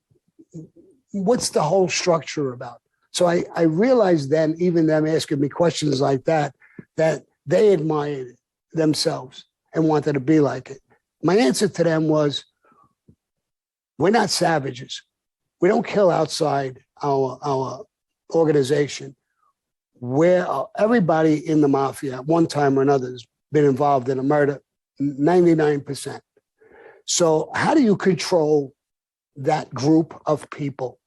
what's the whole structure about? So I realized then, even them asking me questions like that they admired it themselves and wanted to be like it. My answer to them was, we're not savages. We don't kill outside our organization. Where everybody in the mafia at one time or another has been involved in a murder, 99%. So how do you control that group of people?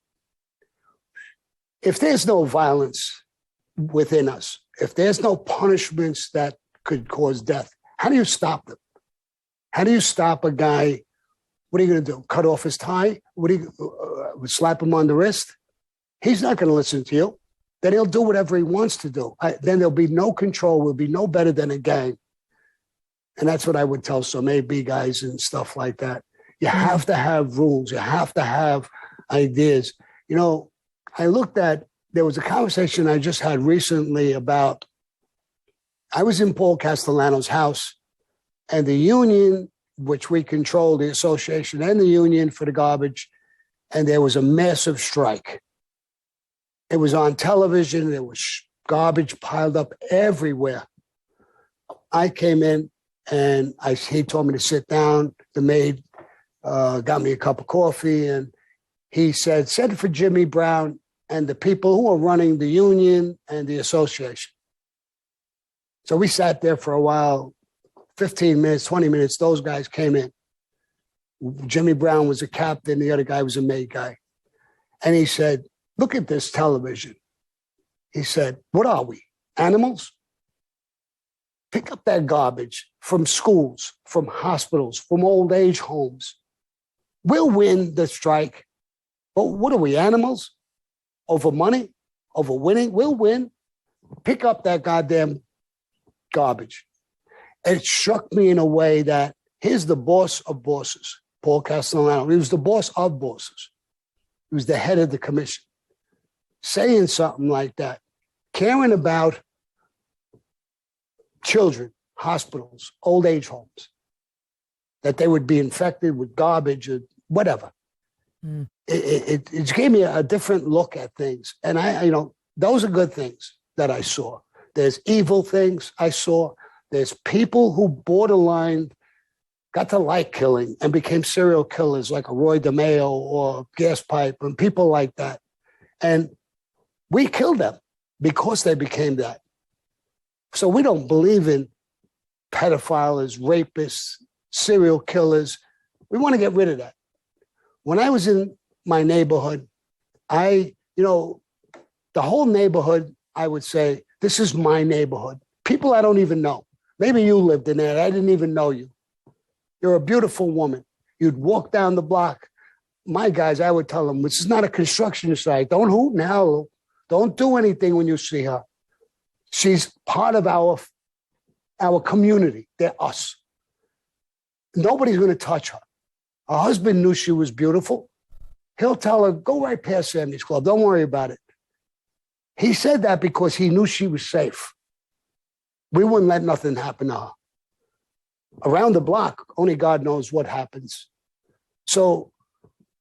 If there's no violence within us, if there's no punishments that could cause death, how do you stop them? How do you stop a guy? What are you going to do? Cut off his tie? Slap him on the wrist? He's not going to listen to you. Then he'll do whatever he wants to do. Then there'll be no control. We'll be no better than a gang. And that's what I would tell some AB guys and stuff like that. You have to have rules. You have to have ideas. You know, there was a conversation I just had recently about, I was in Paul Castellano's house, and the union, which we control, the association and the union for the garbage, and there was a massive strike. It was on television. There was garbage piled up everywhere. I came in, and he told me to sit down. The maid got me a cup of coffee, and he said, send for Jimmy Brown and the people who are running the union and the association. So we sat there for a while, 15 minutes, 20 minutes. Those guys came in. Jimmy Brown was a captain. The other guy was a maid guy. And he said, look at this television. He said, what are we, animals? Pick up that garbage from schools, from hospitals, from old age homes. We'll win the strike. But what are we, animals? Over money? Over winning? We'll win. Pick up that goddamn garbage. It struck me in a way that here's the boss of bosses, Paul Castellano. He was the boss of bosses. He was the head of the commission. Saying something like that, caring about children, hospitals, old age homes, that they would be infected with garbage or whatever. It gave me a different look at things. And those are good things that I saw. There's evil things I saw. There's people who borderline got to like killing and became serial killers like a Roy DeMeo or Gas Pipe and people like that. And we killed them because they became that. So we don't believe in pedophiles, rapists, serial killers. We want to get rid of that. When I was in my neighborhood, the whole neighborhood, I would say, this is my neighborhood. People I don't even know. Maybe you lived in there. I didn't even know you. You're a beautiful woman. You'd walk down the block. My guys, I would tell them, this is not a construction site. Don't hoot and howl. Don't do anything when you see her. She's part of our community. They're us. nobody's going to touch her. Her husband knew she was beautiful. He'll tell her, go right past Sammy's Club. Don't worry about it. He said that because he knew she was safe. We wouldn't let nothing happen to her. Around the block, only God knows what happens. So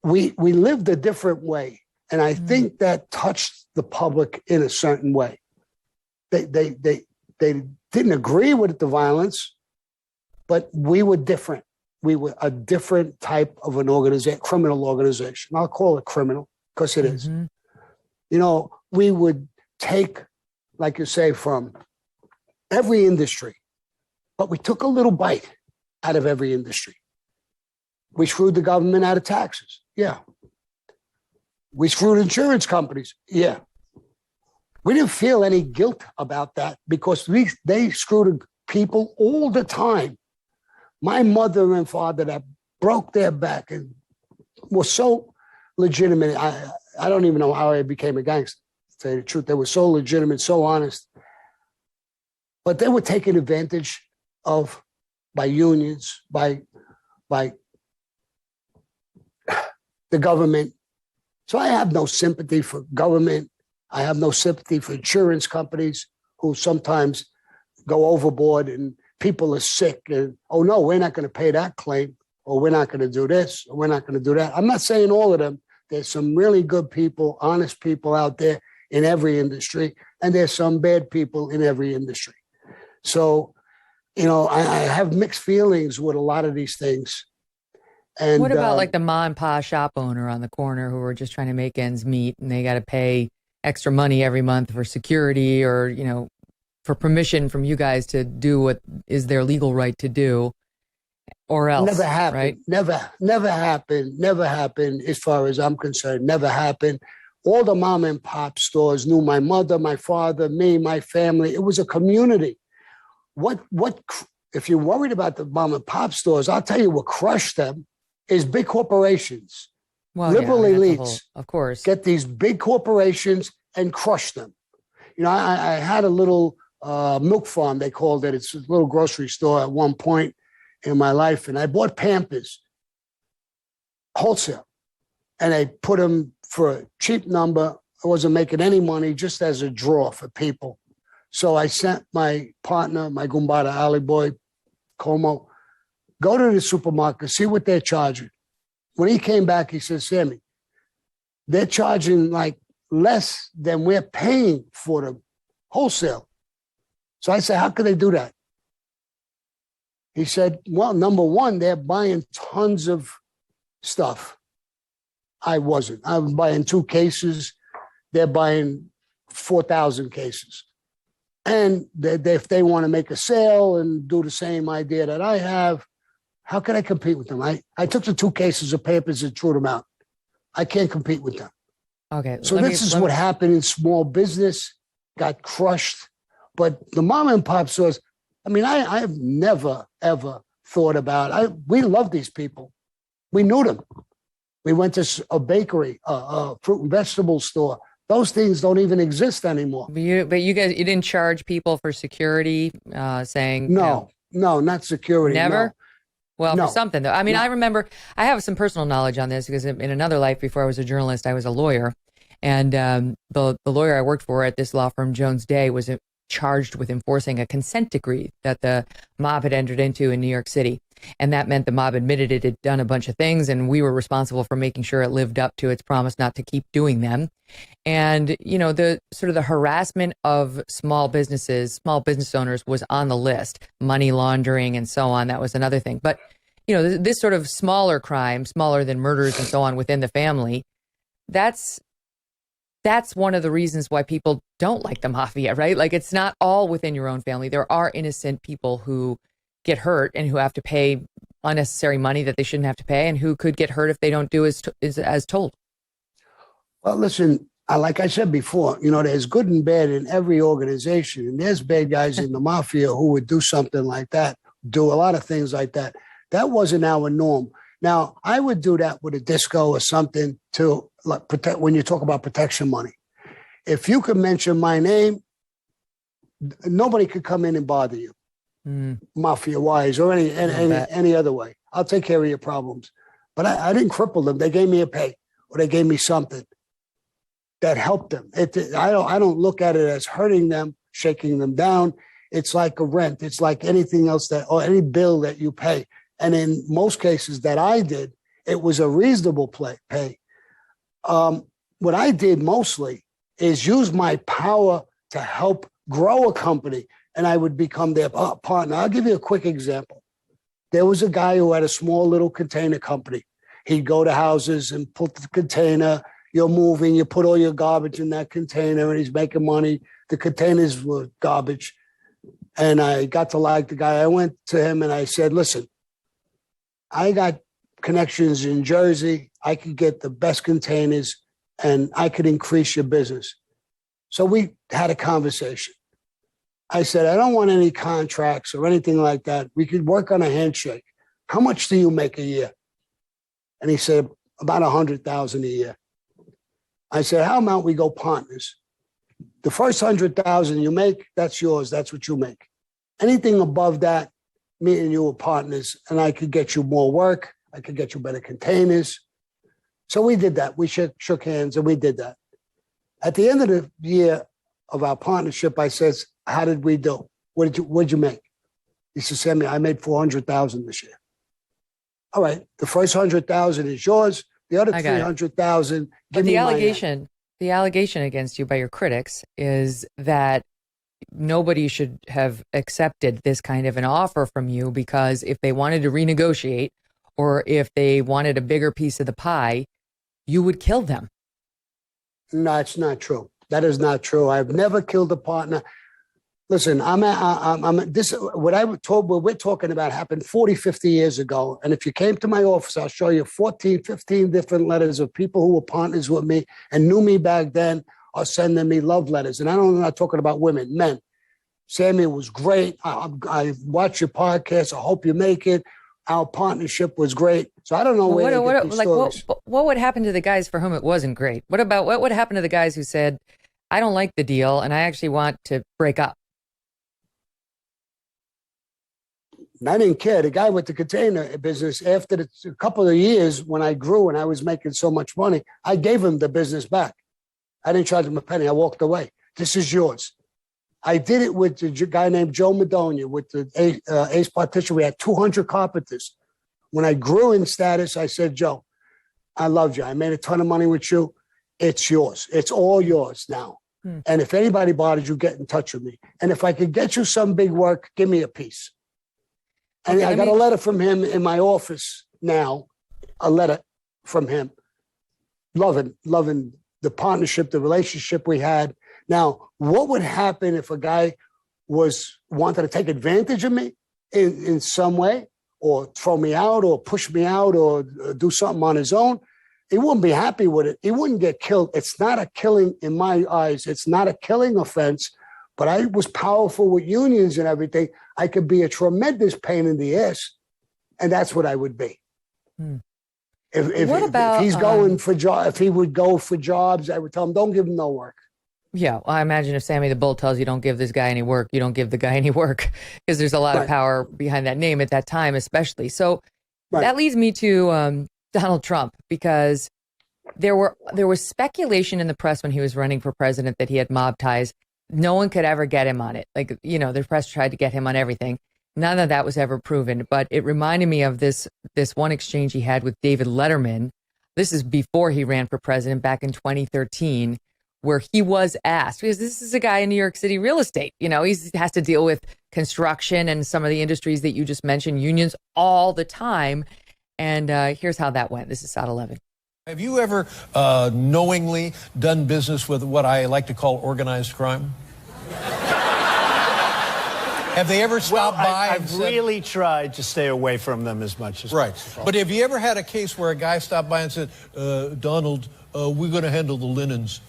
we lived a different way. And I think that touched the public in a certain way. They didn't agree with the violence, but we were different. We were a different type of an organization, criminal organization. I'll call it criminal because it is. You know, we would take, like you say, from every industry, but we took a little bite out of every industry. We screwed the government out of taxes. Yeah. We screwed insurance companies. Yeah. We didn't feel any guilt about that because they screwed people all the time. My mother and father that broke their back and were so legitimate. I don't even know how I became a gangster, to tell you the truth. They were so legitimate, so honest. But they were taken advantage of by unions, by the government. So I have no sympathy for government. I have no sympathy for insurance companies who sometimes go overboard and people are sick and, oh no, we're not going to pay that claim, or we're not going to do this, or we're not going to do that. I'm not saying all of them. There's some really good people, honest people out there in every industry, and there's some bad people in every industry. So, you know, I have mixed feelings with a lot of these things. And what about like the ma and pa shop owner on the corner who are just trying to make ends meet and they got to pay extra money every month for security or, you know, for permission from you guys to do what is their legal right to do, or else? Never happened. Right? Never happened. Never happened as far as I'm concerned. Never happened. All the mom and pop stores knew my mother, my father, me, my family. It was a community. What if you're worried about the mom and pop stores, I'll tell you what crushed them is big corporations. Well, liberal elites, of course, get these big corporations and crush them. You know, I had a little milk farm, they called it. It's a little grocery store at one point in my life. And I bought Pampers wholesale. And I put them for a cheap number. I wasn't making any money, just as a draw for people. So I sent my partner, my Gumbada alley boy, Como, go to the supermarket, see what they're charging. When he came back, he said, Sammy, they're charging like less than we're paying for them wholesale. So I said, how could they do that? He said, well, number one, they're buying tons of stuff. I wasn't. I was buying 2 cases. They're buying 4,000 cases. And if they want to make a sale and do the same idea that I have, how can I compete with them? I took the 2 cases of Pampers and threw them out. I can't compete with them. Okay. So this is what happened in small business, got crushed. But the mom and pop stores, I mean, I've never, ever thought about, we love these people. We knew them. We went to a bakery, a fruit and vegetable store. Those things don't even exist anymore. But you guys, you didn't charge people for security, saying no, not security. Never. No. Well, No. for something though. I mean, I remember I have some personal knowledge on this because in another life before I was a journalist, I was a lawyer, and the lawyer I worked for at this law firm, Jones Day, was charged with enforcing a consent decree that the mob had entered into in New York City. And that meant the mob admitted it had done a bunch of things, and we were responsible for making sure it lived up to its promise not to keep doing them. And, you know, the sort of the harassment of small business owners was on the list, money laundering and so on. That was another thing. But, you know, this sort of smaller crime, smaller than murders and so on within the family, that's one of the reasons why people don't like the mafia, right? Like, it's not all within your own family. There are innocent people who get hurt and who have to pay unnecessary money that they shouldn't have to pay, and who could get hurt if they don't do as told. Well, listen, like I said before, you know, there's good and bad in every organization, and there's bad guys in the mafia who would do something like that, do a lot of things like that. That wasn't our norm. Now, I would do that with a disco or something to like protect, when you talk about protection money. If you could mention my name, nobody could come in and bother you. mafia-wise or any other way. I'll take care of your problems. But I didn't cripple them. They gave me a pay or they gave me something that helped them. I don't look at it as hurting them, shaking them down. It's like a rent. It's like anything else or any bill that you pay. And in most cases that I did, it was a reasonable pay. What I did mostly is use my power to help grow a company, and I would become their partner. I'll give you a quick example. There was a guy who had a small little container company. He'd go to houses and put the container, you're moving, you put all your garbage in that container, and he's making money. The containers were garbage. And I got to like the guy. I went to him and I said, listen, I got connections in Jersey. I could get the best containers and I could increase your business. So we had a conversation. I said, I don't want any contracts or anything like that. We could work on a handshake. How much do you make a year? And he said, about $100,000 a year. I said, how about we go partners? The first $100,000 you make, that's yours. That's what you make. Anything above that, me and you are partners, and I could get you more work. I could get you better containers. So we did that. We shook hands and we did that. At the end of the year of our partnership, I says, how did we do? What'd you make? He said, Sammy, I made $400,000 this year. All right. The first $100,000 is yours. The other $300,000. But the allegation against you by your critics is that nobody should have accepted this kind of an offer from you, because if they wanted to renegotiate or if they wanted a bigger piece of the pie, you would kill them. No, it's not true. That is not true. I've never killed a partner. Listen, what we're talking about happened 40, 50 years ago. And if you came to my office, I'll show you 14, 15 different letters of people who were partners with me and knew me back then are sending me love letters. And I'm not talking about women, men. Sammy was great. I watch your podcast. I hope you make it. Our partnership was great. So I don't know what would happen to the guys for whom it wasn't great? What would happen to the guys who said, I don't like the deal and I actually want to break up? And I didn't care. The guy with the container business, after a couple of years when I grew and I was making so much money, I gave him the business back. I didn't charge him a penny. I walked away. This is yours. I did it with the guy named Joe Madonia with the Ace Partition. We had 200 carpenters. When I grew in status, I said, Joe, I loved you. I made a ton of money with you. It's yours. It's all yours now. And if anybody bothers you, get in touch with me. And if I could get you some big work, give me a piece. And I got a letter from him in my office now, a letter from him, loving the partnership, the relationship we had. Now, what would happen if a guy wanted to take advantage of me in some way, or throw me out, or push me out, or do something on his own? He wouldn't be happy with it. He wouldn't get killed. It's not a killing in my eyes. It's not a killing offense. But I was powerful with unions and everything. I could be a tremendous pain in the ass, and that's what I would be. If he's going for if he would go for jobs, I would tell him, don't give him no work. Yeah, well, I imagine if Sammy the Bull tells you don't give this guy any work, you don't give the guy any work, because there's a lot of power behind that name at that time, especially. So that leads me to Donald Trump, because there was speculation in the press when he was running for president that he had mob ties. No one could ever get him on it. Like, the press tried to get him on everything. None of that was ever proven, but it reminded me of this one exchange he had with David Letterman. This is before he ran for president back in 2013, where he was asked, because this is a guy in New York City real estate. He has to deal with construction and some of the industries that you just mentioned, unions all the time. And here's how that went. This is Sot 11. Have you ever knowingly done business with what I like to call organized crime? Have they ever stopped by? I've really tried to stay away from them as much as possible. But have you ever had a case where a guy stopped by and said, Donald, we're going to handle the linens?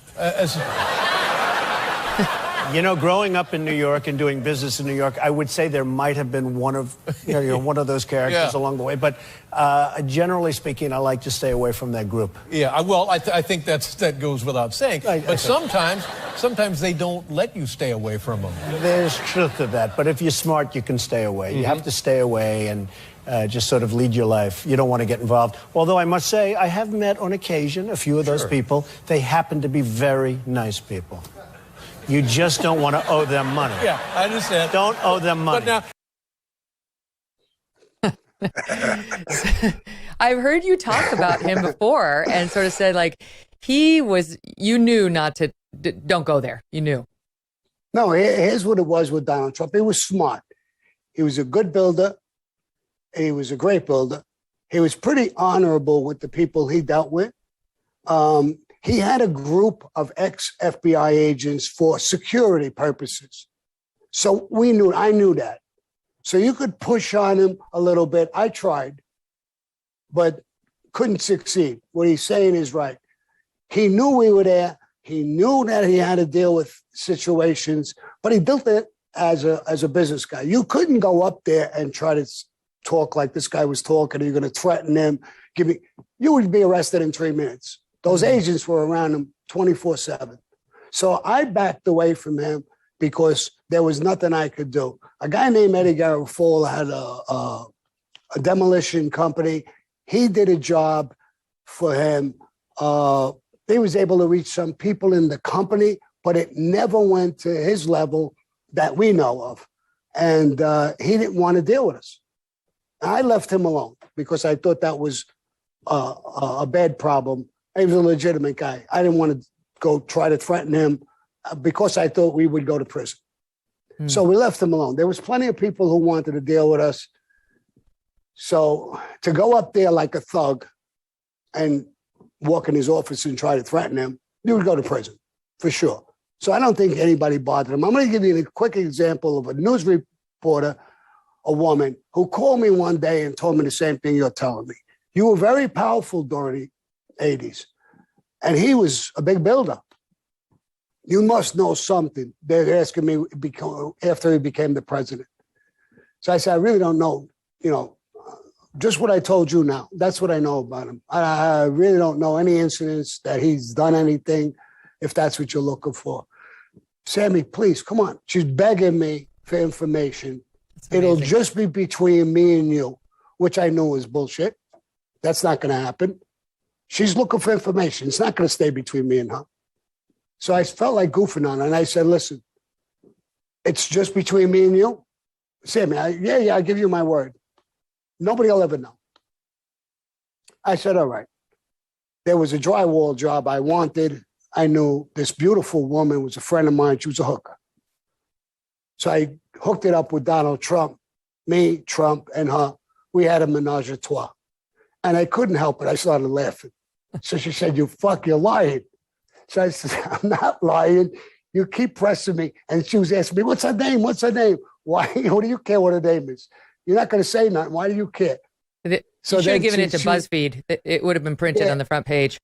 You know, growing up in New York and doing business in New York, I would say there might have been one of one of those characters along the way. But generally speaking, I like to stay away from that group. Yeah, well, I think that goes without saying. But sometimes they don't let you stay away from them. There's truth to that. But if you're smart, you can stay away. You have to stay away and just sort of lead your life. You don't want to get involved. Although I must say, I have met on occasion a few of those people. They happen to be very nice people. You just don't want to owe them money. Yeah, I understand. Don't owe them money. But now, I've heard you talk about him before and sort of said, like, you knew not to, don't go there. You knew. No, here's what it was with Donald Trump. He was smart. He was a good builder. He was a great builder. He was pretty honorable with the people he dealt with. He had a group of ex-FBI agents for security purposes. So I knew that. So you could push on him a little bit. I tried, but couldn't succeed. What he's saying is right. He knew we were there. He knew that he had to deal with situations, but he built it as a business guy. You couldn't go up there and try to talk like this guy was talking. You're going to threaten him. You would be arrested in 3 minutes. Those agents were around him 24/7. So I backed away from him because there was nothing I could do. A guy named Eddie Garofalo had a demolition company. He did a job for him. He was able to reach some people in the company, but it never went to his level that we know of. And he didn't want to deal with us. I left him alone because I thought that was a bad problem. He was a legitimate guy. I didn't want to go try to threaten him because I thought we would go to prison. So we left him alone. There was plenty of people who wanted to deal with us. So to go up there like a thug and walk in his office and try to threaten him, you would go to prison for sure. So I don't think anybody bothered him. I'm going to give you a quick example of a news reporter, a woman, who called me one day and told me the same thing you're telling me. You were very powerful during the 80s. And he was a big builder. You must know something. They're asking me after he became the president. So I said, I really don't know, just what I told you now. That's what I know about him. I really don't know any incidents that he's done anything, if that's what you're looking for. Sammy, please, come on. She's begging me for information. It'll just be between me and you, which I knew was bullshit. That's not going to happen. She's looking for information. It's not going to stay between me and her. So I felt like goofing on her. And I said, listen, it's just between me and you. Sammy, I give you my word. Nobody will ever know. I said, all right. There was a drywall job I wanted. I knew this beautiful woman was a friend of mine. She was a hooker. So I hooked it up with Donald Trump, me, Trump, and her. We had a menage a trois. And I couldn't help it. I started laughing. So she said, you're lying. So I said, I'm not lying. You keep pressing me. And she was asking me, what's her name? What's her name? Why? What do you care what her name is? You're not going to say nothing. Why do you care? So you should have given it to BuzzFeed. It would have been printed on the front page.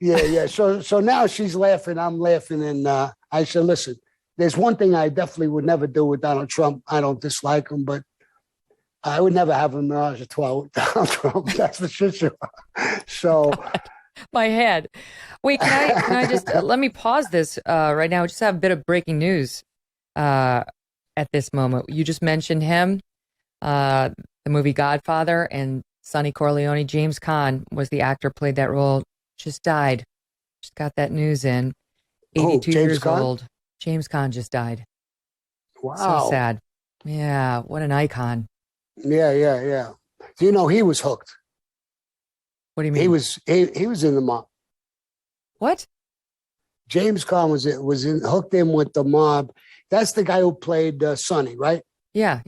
Yeah. So now she's laughing. I'm laughing. And I said, listen, there's one thing I definitely would never do with Donald Trump. I don't dislike him, but I would never have a menage a trois with Donald Trump. That's for sure. So... My head. Wait, can I just let me pause this right now? Just have a bit of breaking news at this moment. You just mentioned him, the movie Godfather, and Sonny Corleone. James Caan was the actor, played that role. Just died. Just got that news in. 82 years old. James Caan just died. Wow. So sad. Yeah, what an icon. Yeah. You know, he was hooked. What do you mean? He was in the mob. What? James Caan was hooked in with the mob. That's the guy who played Sonny, right? Yeah.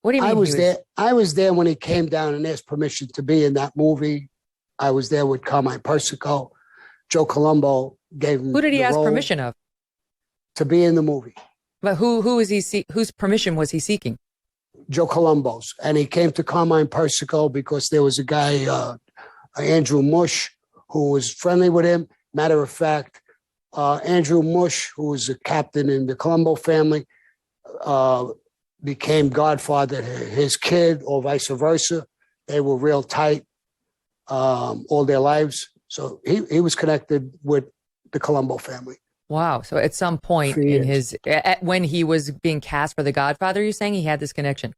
What do you mean? I was there when he came down and asked permission to be in that movie. I was there with Carmine Persico. Joe Colombo gave him. Who did he ask role permission of? To be in the movie. But who is he? Whose permission was he seeking? Joe Colombo's, and he came to Carmine Persico because there was a guy, Andrew Mush, who was friendly with him. Matter of fact, Andrew Mush, who was a captain in the Colombo family, became godfather to his kid, or vice versa. They were real tight all their lives. So he was connected with the Colombo family. Wow. So at some point in his, when he was being cast for The Godfather, you're saying he had this connection?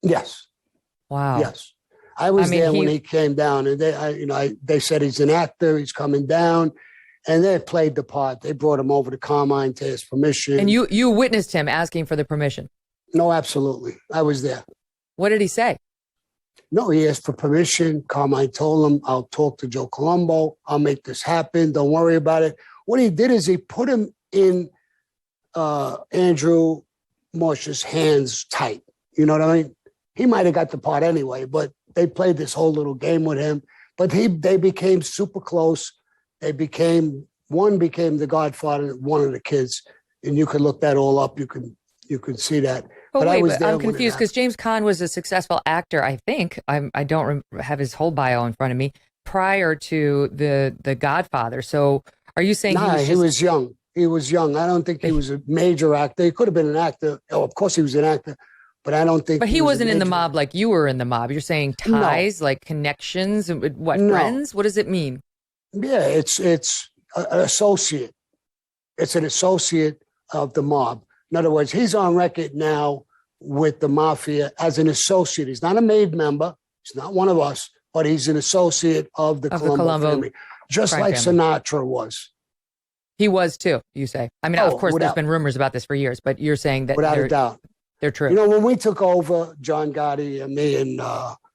Yes. Wow. Yes. I was there when he came down, and they said he's an actor, he's coming down, and they played the part. They brought him over to Carmine to his permission. And you witnessed him asking for the permission? No, absolutely. I was there. What did he say? No, he asked for permission. Carmine told him, I'll talk to Joe Colombo. I'll make this happen. Don't worry about it. What he did is he put him in Andrew Mush's hands tight. You know what I mean? He might have got the part anyway, but they played this whole little game with him. But they became super close. One became the godfather of one of the kids. And you can look that all up. You can see that. But wait, I'm confused because James Caan was a successful actor, I think. I don't have his whole bio in front of me, prior to the Godfather. So are you saying he was young? He was young. I don't think he was a major actor. He could have been an actor. Oh, of course he was an actor, but I don't think. But he wasn't in the mob like you were in the mob. You're saying ties, like connections, friends? What does it mean? Yeah, it's an associate. It's an associate of the mob. In other words, he's on record now with the Mafia as an associate. He's not a made member. He's not one of us, but he's an associate of the Colombo family, just like family. Sinatra was. He was too, you say. I mean, of course, there's been rumors about this for years, but you're saying that without a doubt, they're true. You know, when we took over, John Gotti and me, and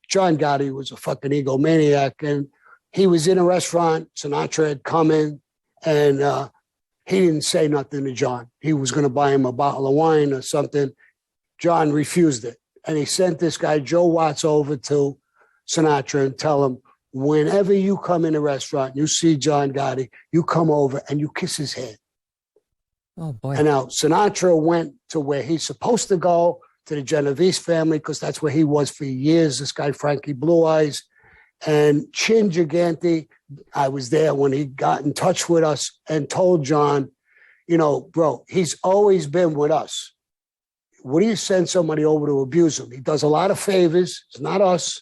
John Gotti was a fucking egomaniac, and he was in a restaurant. Sinatra had come in, and he didn't say nothing to John. He was going to buy him a bottle of wine or something. John refused it. And he sent this guy, Joe Watts, over to Sinatra and tell him, whenever you come in a restaurant, you see John Gotti, you come over and you kiss his hand. Oh, boy. And now Sinatra went to where he's supposed to go, to the Genovese family, because that's where he was for years, this guy, Frankie Blue Eyes. And Chin Gigante, I was there when he got in touch with us and told John, you know, bro, he's always been with us. What do you send somebody over to abuse him? He does a lot of favors. It's not us,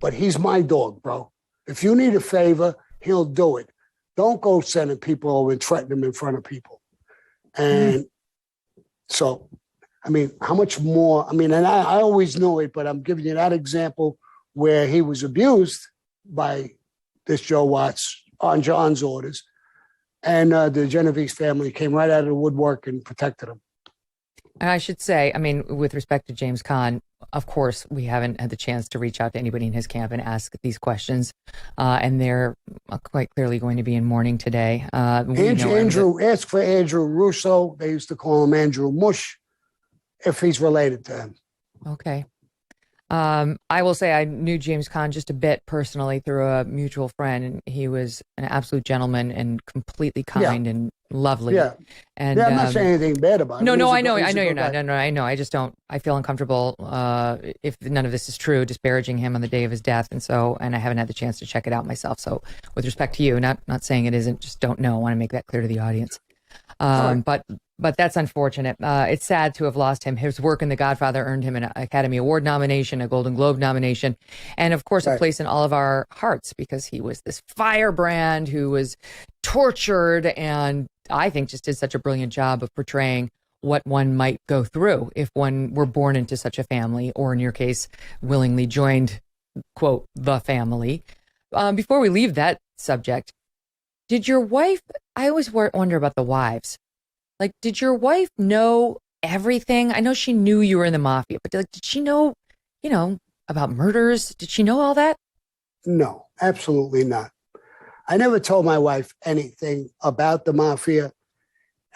but he's my dog, bro. If you need a favor, he'll do it. Don't go sending people over and threaten them in front of people. And so, I mean, how much more? I mean, and I always knew it, but I'm giving you that example where he was abused by this Joe Watts on John's orders. And the Genovese family came right out of the woodwork and protected him. And I should say, I mean, with respect to James Caan, of course, we haven't had the chance to reach out to anybody in his camp and ask these questions. And they're quite clearly going to be in mourning today. Andrew, ask for Andrew Russo. They used to call him Andrew Mush, if he's related to him. Okay. I will say I knew James Caan just a bit personally through a mutual friend, and he was an absolute gentleman and completely kind and lovely. Yeah. And I'm not saying anything bad about him. No, I know you're not. No, I know. I just don't. I feel uncomfortable if none of this is true, disparaging him on the day of his death, and I haven't had the chance to check it out myself. So, with respect to you, not saying it isn't, just don't know. I want to make that clear to the audience. But that's unfortunate. It's sad to have lost him. His work in The Godfather earned him an Academy Award nomination, a Golden Globe nomination, and of course a place in all of our hearts, because he was this firebrand who was tortured and I think just did such a brilliant job of portraying what one might go through if one were born into such a family, or in your case, willingly joined, quote, the family. Before we leave that subject, did your wife, I always wonder about the wives. Like, did your wife know everything? I know she knew you were in the Mafia, but did she know, about murders? Did she know all that? No, absolutely not. I never told my wife anything about the Mafia,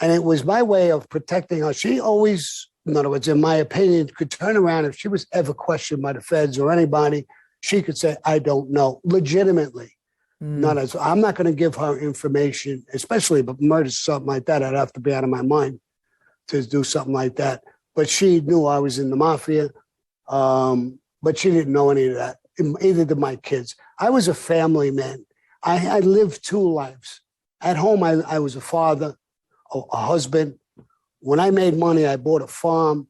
and it was my way of protecting her. She always, in other words, in my opinion, could turn around if she was ever questioned by the feds or anybody, she could say, I don't know, legitimately. I'm not going to give her information, especially about murder, something like that. I'd have to be out of my mind to do something like that. But she knew I was in the Mafia, but she didn't know any of that. Either did my kids. I was a family man. I lived two lives. At home, I was a father, a husband. When I made money, I bought a farm.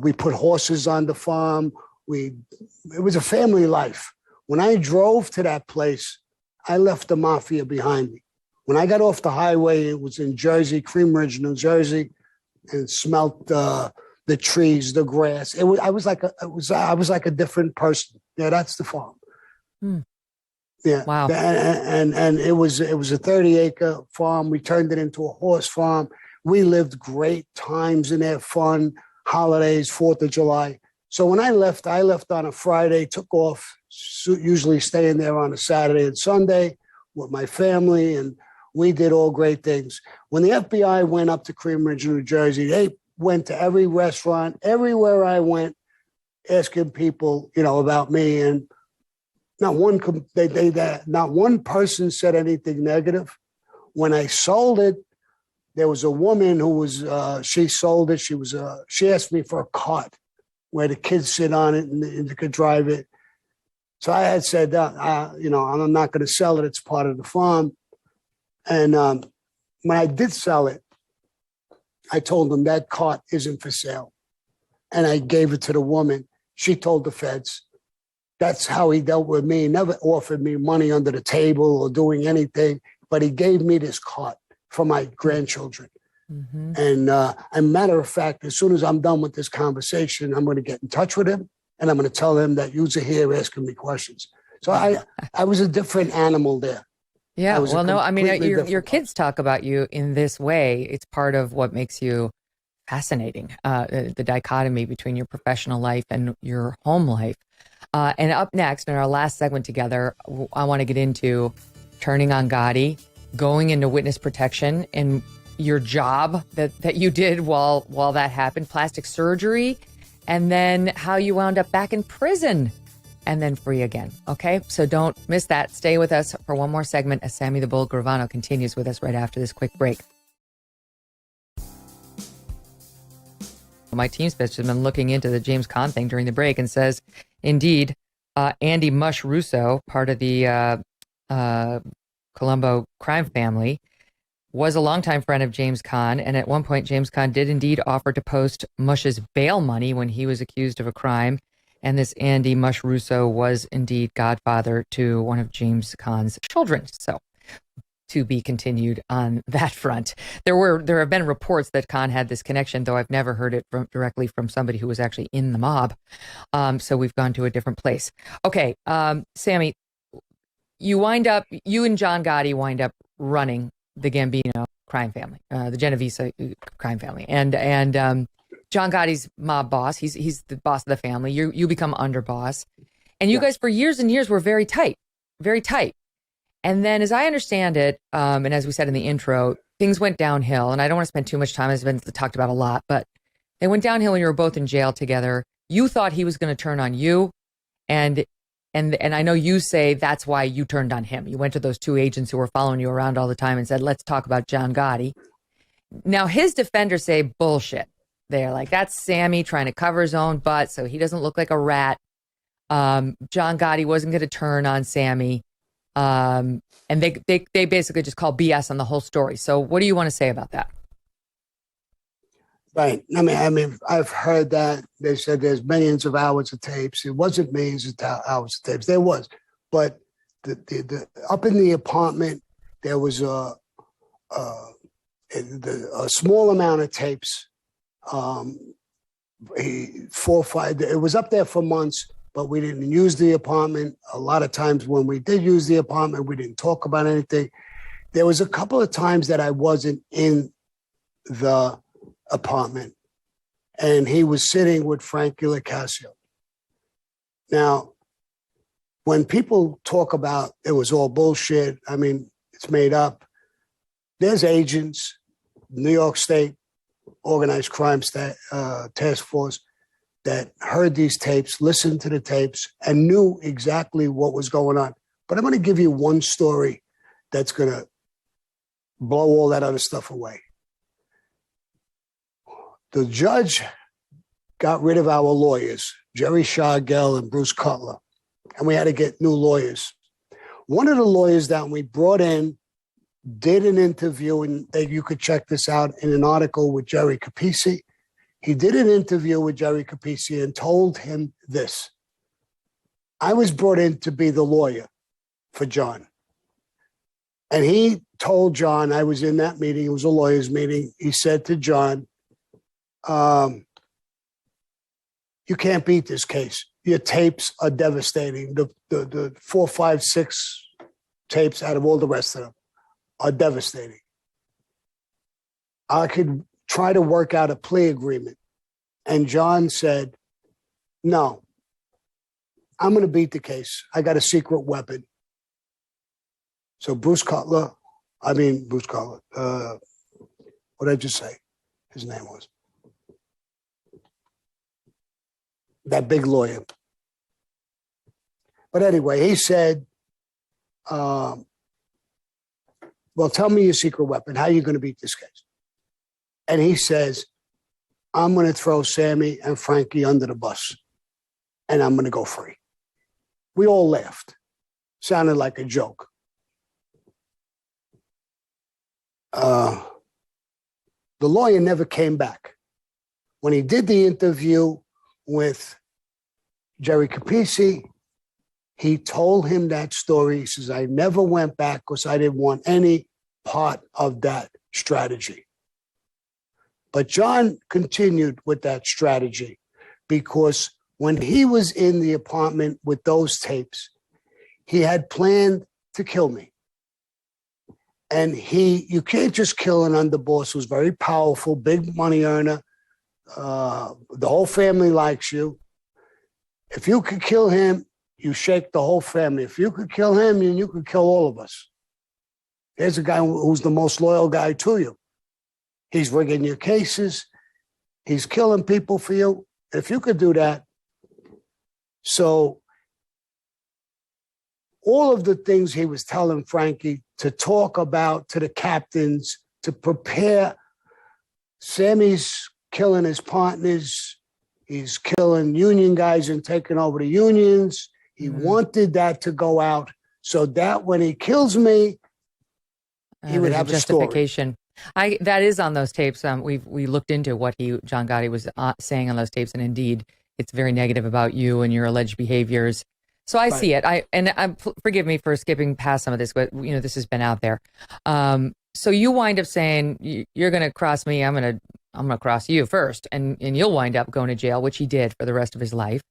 We put horses on the farm. It was a family life. When I drove to that place, I left the mafia behind me. When I got off the highway, it was in Jersey, Cream Ridge, New Jersey, and smelt the trees, the grass. I was like a different person. Yeah, that's the farm. Yeah. Wow. And it was a 30-acre farm. We turned it into a horse farm. We lived great times in there, fun, holidays, 4th of July. So when I left on a Friday, took off, usually staying there on a Saturday and Sunday with my family, and we did all great things. When the FBI went up to Cream Ridge, New Jersey, they went to every restaurant, everywhere I went, asking people, about me, and not one person said anything negative. When I sold it, there was a woman who was she sold it. She asked me for a cart where the kids sit on it and they could drive it. So I had said, I'm not going to sell it. It's part of the farm. And when I did sell it, I told them that cart isn't for sale. And I gave it to the woman. She told the feds. That's how he dealt with me. He never offered me money under the table or doing anything, but he gave me this cart for my grandchildren. Mm-hmm. And a matter of fact, as soon as I'm done with this conversation, I'm going to get in touch with him, and I'm going to tell him that you're here asking me questions. So I was a different animal there. Yeah, well, no, I mean, your kids talk about you in this way. It's part of what makes you fascinating, the dichotomy between your professional life and your home life. And up next, in our last segment together, I want to get into turning on Gotti, going into witness protection, and your job that you did while that happened, plastic surgery, and then how you wound up back in prison and then free again. Okay, so don't miss that. Stay with us for one more segment as Sammy the Bull Gravano continues with us right after this quick break. My team specialist has been looking into the James Caan thing during the break and says, indeed, Andy Mush Russo, part of the Colombo crime family, was a longtime friend of James Caan. And at one point, James Caan did indeed offer to post Mush's bail money when he was accused of a crime. And this Andy Mush Russo was indeed godfather to one of James Caan's children. So to be continued on that front. There have been reports that Caan had this connection, though I've never heard it directly from somebody who was actually in the mob. So we've gone to a different place. Okay, Sammy, you and John Gotti wind up running the Gambino crime family, the Genovese crime family, and John Gotti's mob boss. He's the boss of the family. You become underboss, and you guys for years and years were very tight, very tight. And then, as I understand it, and as we said in the intro, things went downhill. And I don't want to spend too much time, as it's been talked about a lot, but they went downhill when you were both in jail together. You thought he was going to turn on you, and I know you say that's why you turned on him. You went to those two agents who were following you around all the time and said, "Let's talk about John Gotti." Now, his defenders say bullshit. They're like, that's Sammy trying to cover his own butt so he doesn't look like a rat. John Gotti wasn't going to turn on Sammy. And they basically just call BS on the whole story. So what do you want to say about that? Right. I mean, I've heard that. They said there's millions of hours of tapes. It wasn't millions of hours of tapes. There was. But the up in the apartment, there was a small amount of tapes. 4 or 5. It was up there for months. But we didn't use the apartment. A lot of times when we did use the apartment, we didn't talk about anything. There was a couple of times that I wasn't in the apartment, and he was sitting with Frank Gulicasio. Now, when people talk about it was all bullshit, I mean, it's made up. There's agents, New York State Organized Crime Task Force, that heard these tapes, listened to the tapes, and knew exactly what was going on. But I'm going to give you one story that's going to blow all that other stuff away. The judge got rid of our lawyers, Jerry Shargell and Bruce Cutler, and we had to get new lawyers. One of the lawyers that we brought in did an interview, and you could check this out in an article with Jerry Capisi. He did an interview with Jerry Capisi and told him this. I was brought in to be the lawyer for John. And he told John, I was in that meeting, it was a lawyer's meeting. He said to John, you can't beat this case. Your tapes are devastating. The 4, 5, 6 tapes out of all the rest of them are devastating. I could try to work out a plea agreement. And John said, no, I'm going to beat the case. I got a secret weapon. So Bruce Cutler, what did I just say? His name was. That big lawyer. But anyway, he said, well, tell me your secret weapon. How are you going to beat this case? And he says, I'm going to throw Sammy and Frankie under the bus, and I'm going to go free. We all laughed. Sounded like a joke. The lawyer never came back. When he did the interview with Jerry Capisi, he told him that story. He says, I never went back because I didn't want any part of that strategy. But John continued with that strategy because when he was in the apartment with those tapes, he had planned to kill me. And you can't just kill an underboss who's very powerful, big money earner. The whole family likes you. If you could kill him, you shake the whole family. If you could kill him, then you could kill all of us. There's a guy who's the most loyal guy to you. He's rigging your cases. He's killing people for you. If you could do that. So all of the things he was telling Frankie to talk about to the captains, to prepare. Sammy's killing his partners. He's killing union guys and taking over the unions. He wanted that to go out so that when he kills me, he would have a justification. That is on those tapes. We looked into what John Gotti was saying on those tapes, and indeed, it's very negative about you and your alleged behaviors. So I see it. Forgive me for skipping past some of this, but this has been out there. So you wind up saying you're going to cross me. I'm going to cross you first, and you'll wind up going to jail, which he did for the rest of his life.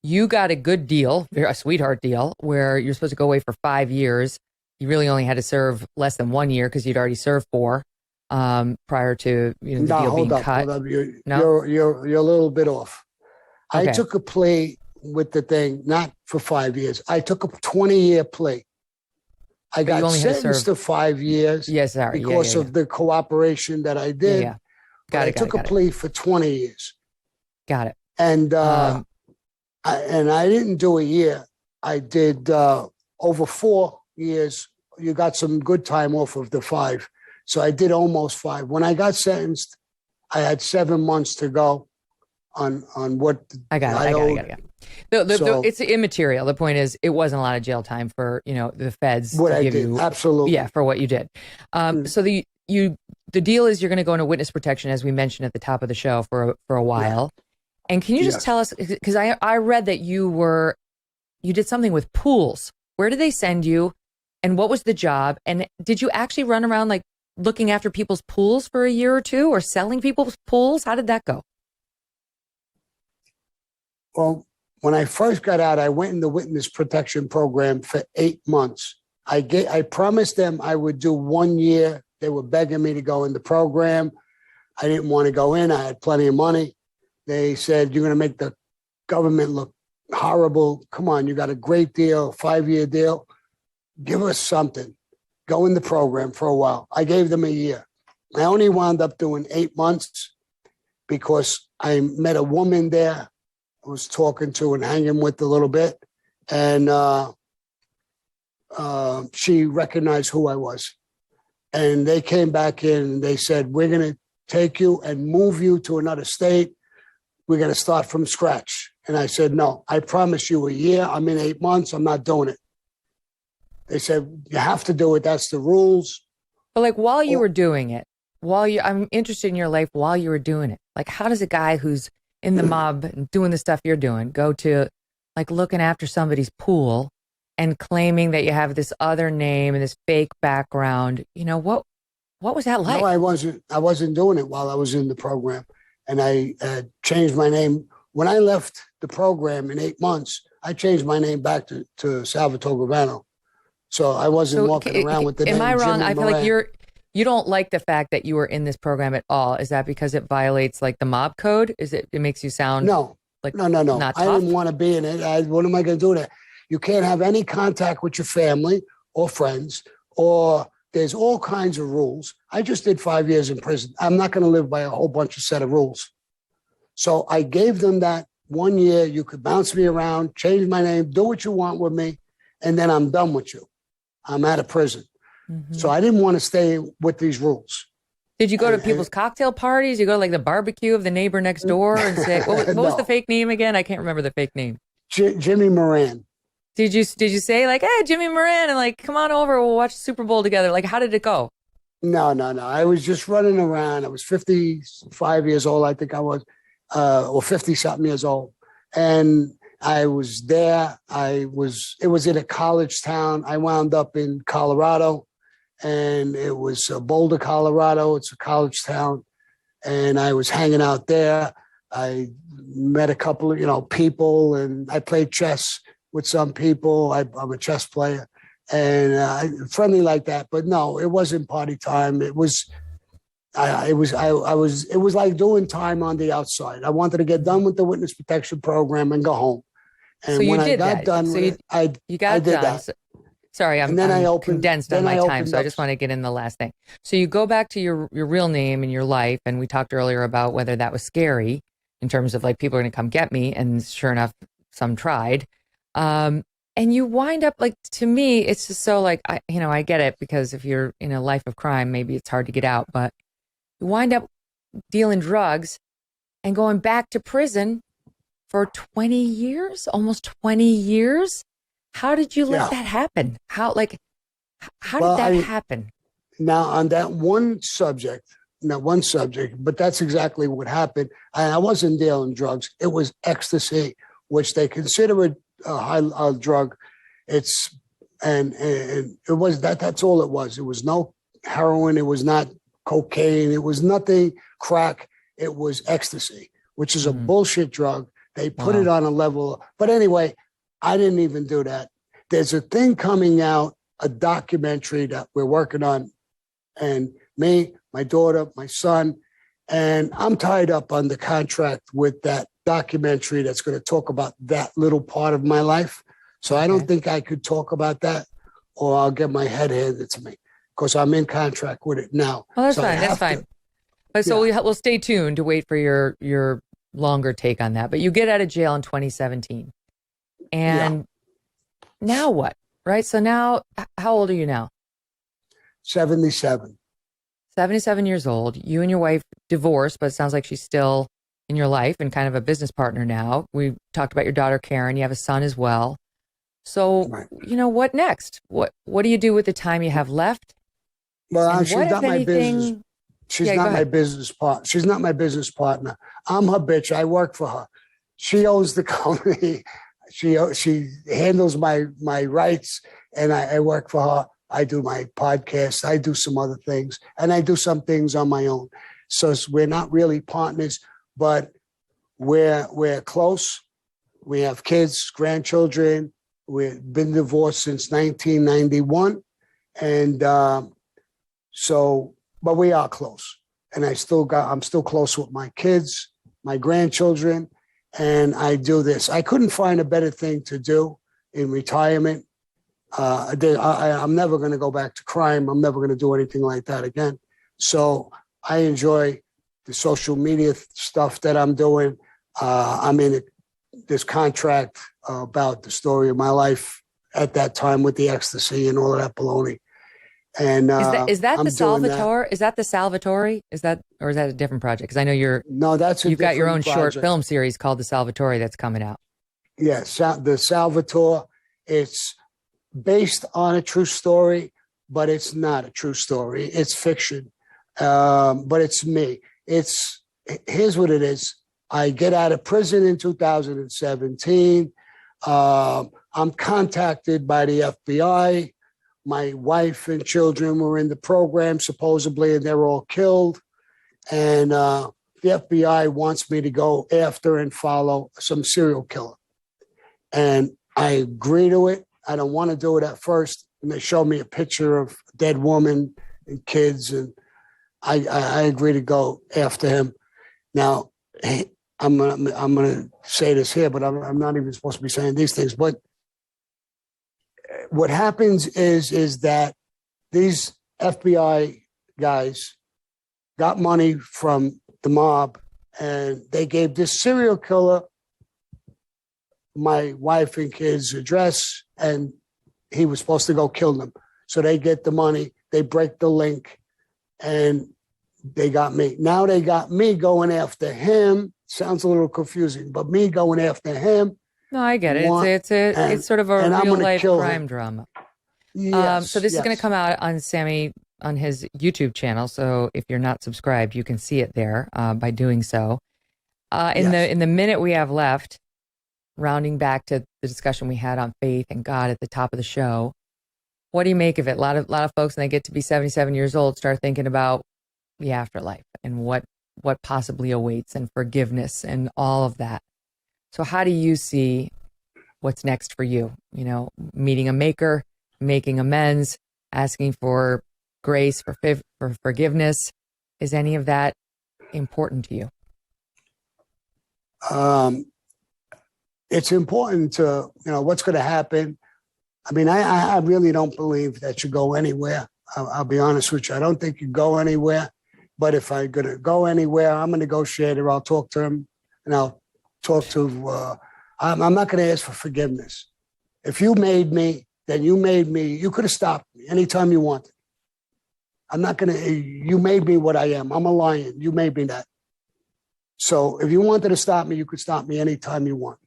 You got a good deal, a sweetheart deal, where you're supposed to go away for 5 years. You really only had to serve less than 1 year because you'd already served 4 prior to the deal being cut. Hold up. You're a little bit off. Okay. I took a plea with the thing, not for 5 years. I took a 20-year plea. I got sentenced to 5 years because of the cooperation that I did. I took a plea for 20 years. Got it. And I didn't do a year. I did over 4 years. You got some good time off of the 5. So I did almost 5. When I got sentenced, I had 7 months to go on what I got it. It's immaterial. The point is, it wasn't a lot of jail time for the feds what to I give did. you. Absolutely, for what you did. So the deal is you're going to go into witness protection, as we mentioned at the top of the show, for a while. Yeah. And can you just tell us, because I read that you did something with pools. Where did they send you, and what was the job? And did you actually run around like looking after people's pools for a year or two, or selling people's pools? How did that go? Well, when I first got out, I went in the witness protection program for 8 months. I promised them I would do 1 year. They were begging me to go in the program. I didn't want to go in. I had plenty of money. They said, you're going to make the government look horrible. Come on, you got a great deal, 5-year deal. Give us something. Go in the program for a while. I gave them a year. I only wound up doing 8 months because I met a woman there I was talking to and hanging with a little bit. And she recognized who I was. And they came back in and they said, we're going to take you and move you to another state. We're going to start from scratch. And I said, no, I promise you a year. I'm in 8 months. I'm not doing it. They said, you have to do it. That's the rules. But like while you were doing it, I'm interested in your life while you were doing it. Like, how does a guy who's in the mob and doing the stuff you're doing go to like looking after somebody's pool and claiming that you have this other name and this fake background? You know, what was that like? No, I wasn't doing it while I was in the program. And I changed my name. When I left the program in 8 months, I changed my name back to Salvatore Gravano. So I wasn't walking around with the name. Am I wrong? Jimmy I feel like Moran. you don't like the fact that you were in this program at all. Is that because it violates like the mob code? It makes you sound No. Not I tough? didn't want to be in it. What am I going to do there? You can't have any contact with your family or friends, or there's all kinds of rules. I just did 5 years in prison. I'm not going to live by a whole bunch of set of rules. So I gave them that 1 year. You could bounce me around, change my name, do what you want with me, and then I'm done with you. I'm out of prison. Mm-hmm. So I didn't want to stay with these rules. Did you go to people's cocktail parties? You go to like the barbecue of the neighbor next door and say, what was the fake name again? I can't remember the fake name. Jimmy Moran. Did you say like, hey, Jimmy Moran, and like, come on over, we'll watch the Super Bowl together? Like, how did it go? No. I was just running around. I was 55 years old, I think I was, or 50-something years old. And I was there. It was in a college town. I wound up in Colorado. And it was Boulder, Colorado. It's a college town. And I was hanging out there. I met a couple of, people, and I played chess with some people. I'm a chess player, and friendly like that. But no, it wasn't party time. It was like doing time on the outside. I wanted to get done with the witness protection program and go home. And so when I got done with it, I did that. Sorry, I'm condensed on my time, so I just want to get in the last thing. So you go back to your real name and your life, and we talked earlier about whether that was scary in terms of like people are going to come get me, and sure enough, some tried. And you wind up like, to me, it's just so like, I get it, because if you're in a life of crime, maybe it's hard to get out, but you wind up dealing drugs and going back to prison for 20 years, almost 20 years. How did you let that happen? How did that happen? Now, on that one subject, but that's exactly what happened. I wasn't dealing drugs. It was ecstasy, which they consider a high drug. And it was that's all it was. It was no heroin. It was not cocaine. It was nothing crack. It was ecstasy, which is a bullshit drug. They put it on a level. But anyway, I didn't even do that. There's a thing coming out, a documentary that we're working on, and me, my daughter, my son, and I'm tied up on the contract with that documentary that's going to talk about that little part of my life. So I don't think I could talk about that, or I'll get my head handed to me, because I'm in contract with it now. Well, that's so fine. That's fine. But so we'll stay tuned to wait for your longer take on that. But you get out of jail in 2017. And now what? Right? So now, how old are you now? 77. 77 years old. You and your wife divorced, but it sounds like she's still in your life and kind of a business partner now. We talked about your daughter, Karen. You have a son as well. So, what next? What do you do with the time you have left? Well, she's not my business. She's not my business partner. She's not my business partner. I'm her bitch. I work for her. She owns the company. She handles my rights, and I work for her. I do my podcast. I do some other things, and I do some things on my own. So we're not really partners, but we're close. We have kids, grandchildren. We've been divorced since 1991, and but we are close. And I'm still close with my kids, my grandchildren. And I do this. I couldn't find a better thing to do in retirement. I'm never going to go back to crime. I'm never going to do anything like that again. So I enjoy the social media stuff that I'm doing. I'm in this contract about the story of my life at that time with the ecstasy and all of that baloney. And is that the Salvatore? Is that the Salvatore? Or is that a different project? Because I know you've got your own short film series called The Salvatore that's coming out. Yes, the Salvatore. It's based on a true story, but it's not a true story. It's fiction, but it's me. Here's what it is. I get out of prison in 2017. I'm contacted by the FBI. My wife and children were in the program, supposedly, and they're all killed. And the FBI wants me to go after and follow some serial killer. And I agree to it. I don't want to do it at first. And they show me a picture of a dead woman and kids, and I agree to go after him. Now, I'm gonna say this here, but I'm not even supposed to be saying these things. But what happens is that these FBI guys got money from the mob, and they gave this serial killer my wife and kids' address, and he was supposed to go kill them. So they get the money, they break the link, and they got me. Now they got me going after him. Sounds a little confusing, but me going after him. No, I get it. It's sort of a real life crime drama. Yes, so this is going to come out on Sammy on his YouTube channel. So if you're not subscribed, you can see it there by doing so. In the minute we have left, rounding back to the discussion we had on faith and God at the top of the show, what do you make of it? A lot of folks, when they get to be 77 years old, start thinking about the afterlife and what possibly awaits and forgiveness and all of that. So how do you see what's next for you? You know, meeting a maker, making amends, asking for grace, for forgiveness. Is any of that important to you? It's important to, what's going to happen. I mean, I really don't believe that you go anywhere. I'll be honest with you. I don't think you go anywhere. But if I'm going to go anywhere, I'm a negotiator. I'll talk to him, and I'll talk to, I'm not going to ask for forgiveness. If you made me, then you made me. You could have stopped me anytime you wanted. I'm not going to, you made me what I am. I'm a lion. You made me that. So if you wanted to stop me, you could stop me anytime you want.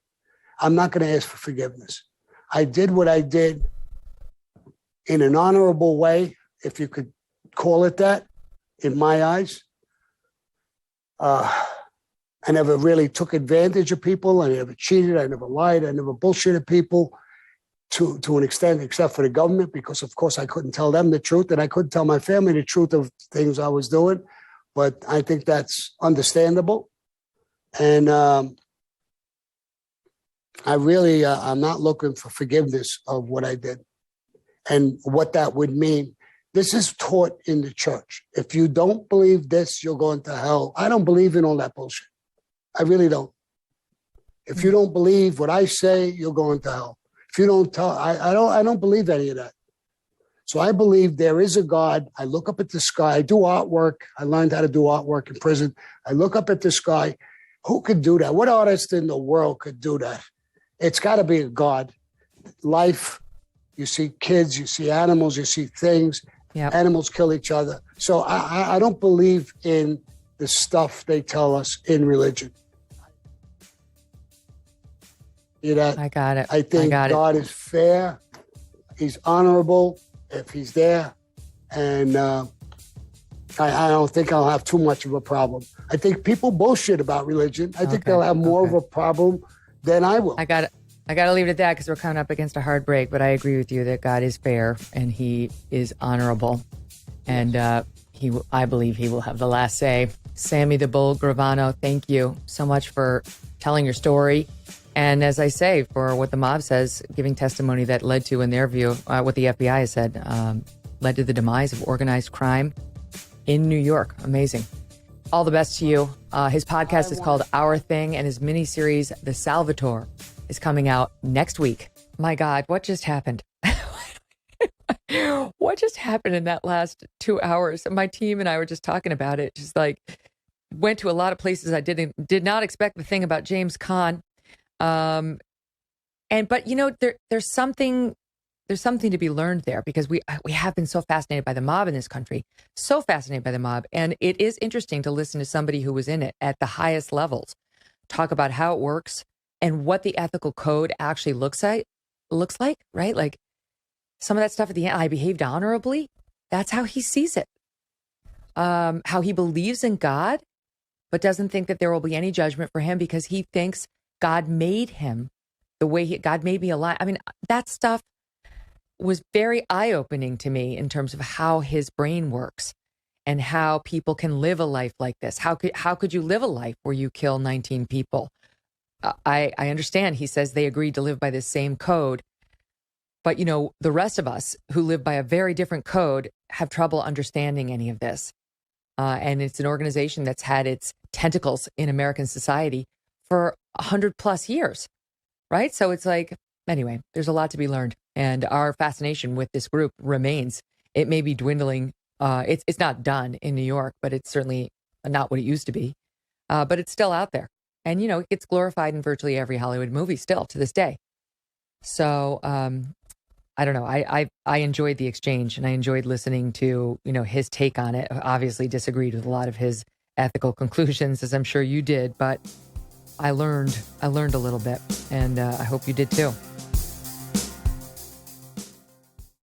I'm not going to ask for forgiveness. I did what I did in an honorable way, if you could call it that, in my eyes. I never really took advantage of people. I never cheated. I never lied. I never bullshitted people to an extent, except for the government, because, of course, I couldn't tell them the truth, and I couldn't tell my family the truth of things I was doing. But I think that's understandable. And I really, I'm not looking for forgiveness of what I did and what that would mean. This is taught in the church. If you don't believe this, you're going to hell. I don't believe in all that bullshit. I really don't. If you don't believe what I say, you're going to hell. If you don't tell, I don't believe any of that. So I believe there is a God. I look up at the sky. I do artwork. I learned how to do artwork in prison. I look up at the sky. Who could do that? What artist in the world could do that? It's got to be a God. Life, you see kids, you see animals, you see things. Yep. Animals kill each other. So I don't believe in the stuff they tell us in religion. You know, I got it. I think God is fair. He's honorable if he's there. And I don't think I'll have too much of a problem. I think people bullshit about religion. I think they'll have more of a problem than I will. I got to leave it at that because we're coming up against a hard break. But I agree with you that God is fair and he is honorable. And I believe he will have the last say. Sammy the Bull Gravano, thank you so much for telling your story. And as I say, for what the mob says, giving testimony that led to, in their view, what the FBI has said, led to the demise of organized crime in New York. Amazing. All the best to you. His podcast is called Our Thing, and his miniseries, The Salvatore, is coming out next week. My God, what just happened? What just happened in that last 2 hours? My team and I were just talking about it. Just like went to a lot of places I did not expect. The thing about James Caan. But you know, there's something to be learned there, because we have been so fascinated by the mob in this country, so fascinated by the mob. And it is interesting to listen to somebody who was in it at the highest levels talk about how it works and what the ethical code actually looks like, right? Like some of that stuff at the end, I behaved honorably. That's how he sees it. How he believes in God, but doesn't think that there will be any judgment for him because he thinks God made him the way God made me alive. I mean, that stuff was very eye-opening to me in terms of how his brain works and how people can live a life like this. How could you live a life where you kill 19 people? I understand he says they agreed to live by the same code, but the rest of us who live by a very different code have trouble understanding any of this. And it's an organization that's had its tentacles in American society for 100+ years, right? So it's like, anyway, there's a lot to be learned. And our fascination with this group remains. It may be dwindling. It's not done in New York, but it's certainly not what it used to be. But it's still out there. And, it gets glorified in virtually every Hollywood movie still to this day. So I don't know. I enjoyed the exchange and I enjoyed listening to, his take on it. I obviously disagreed with a lot of his ethical conclusions, as I'm sure you did, but I learned a little bit, and I hope you did too.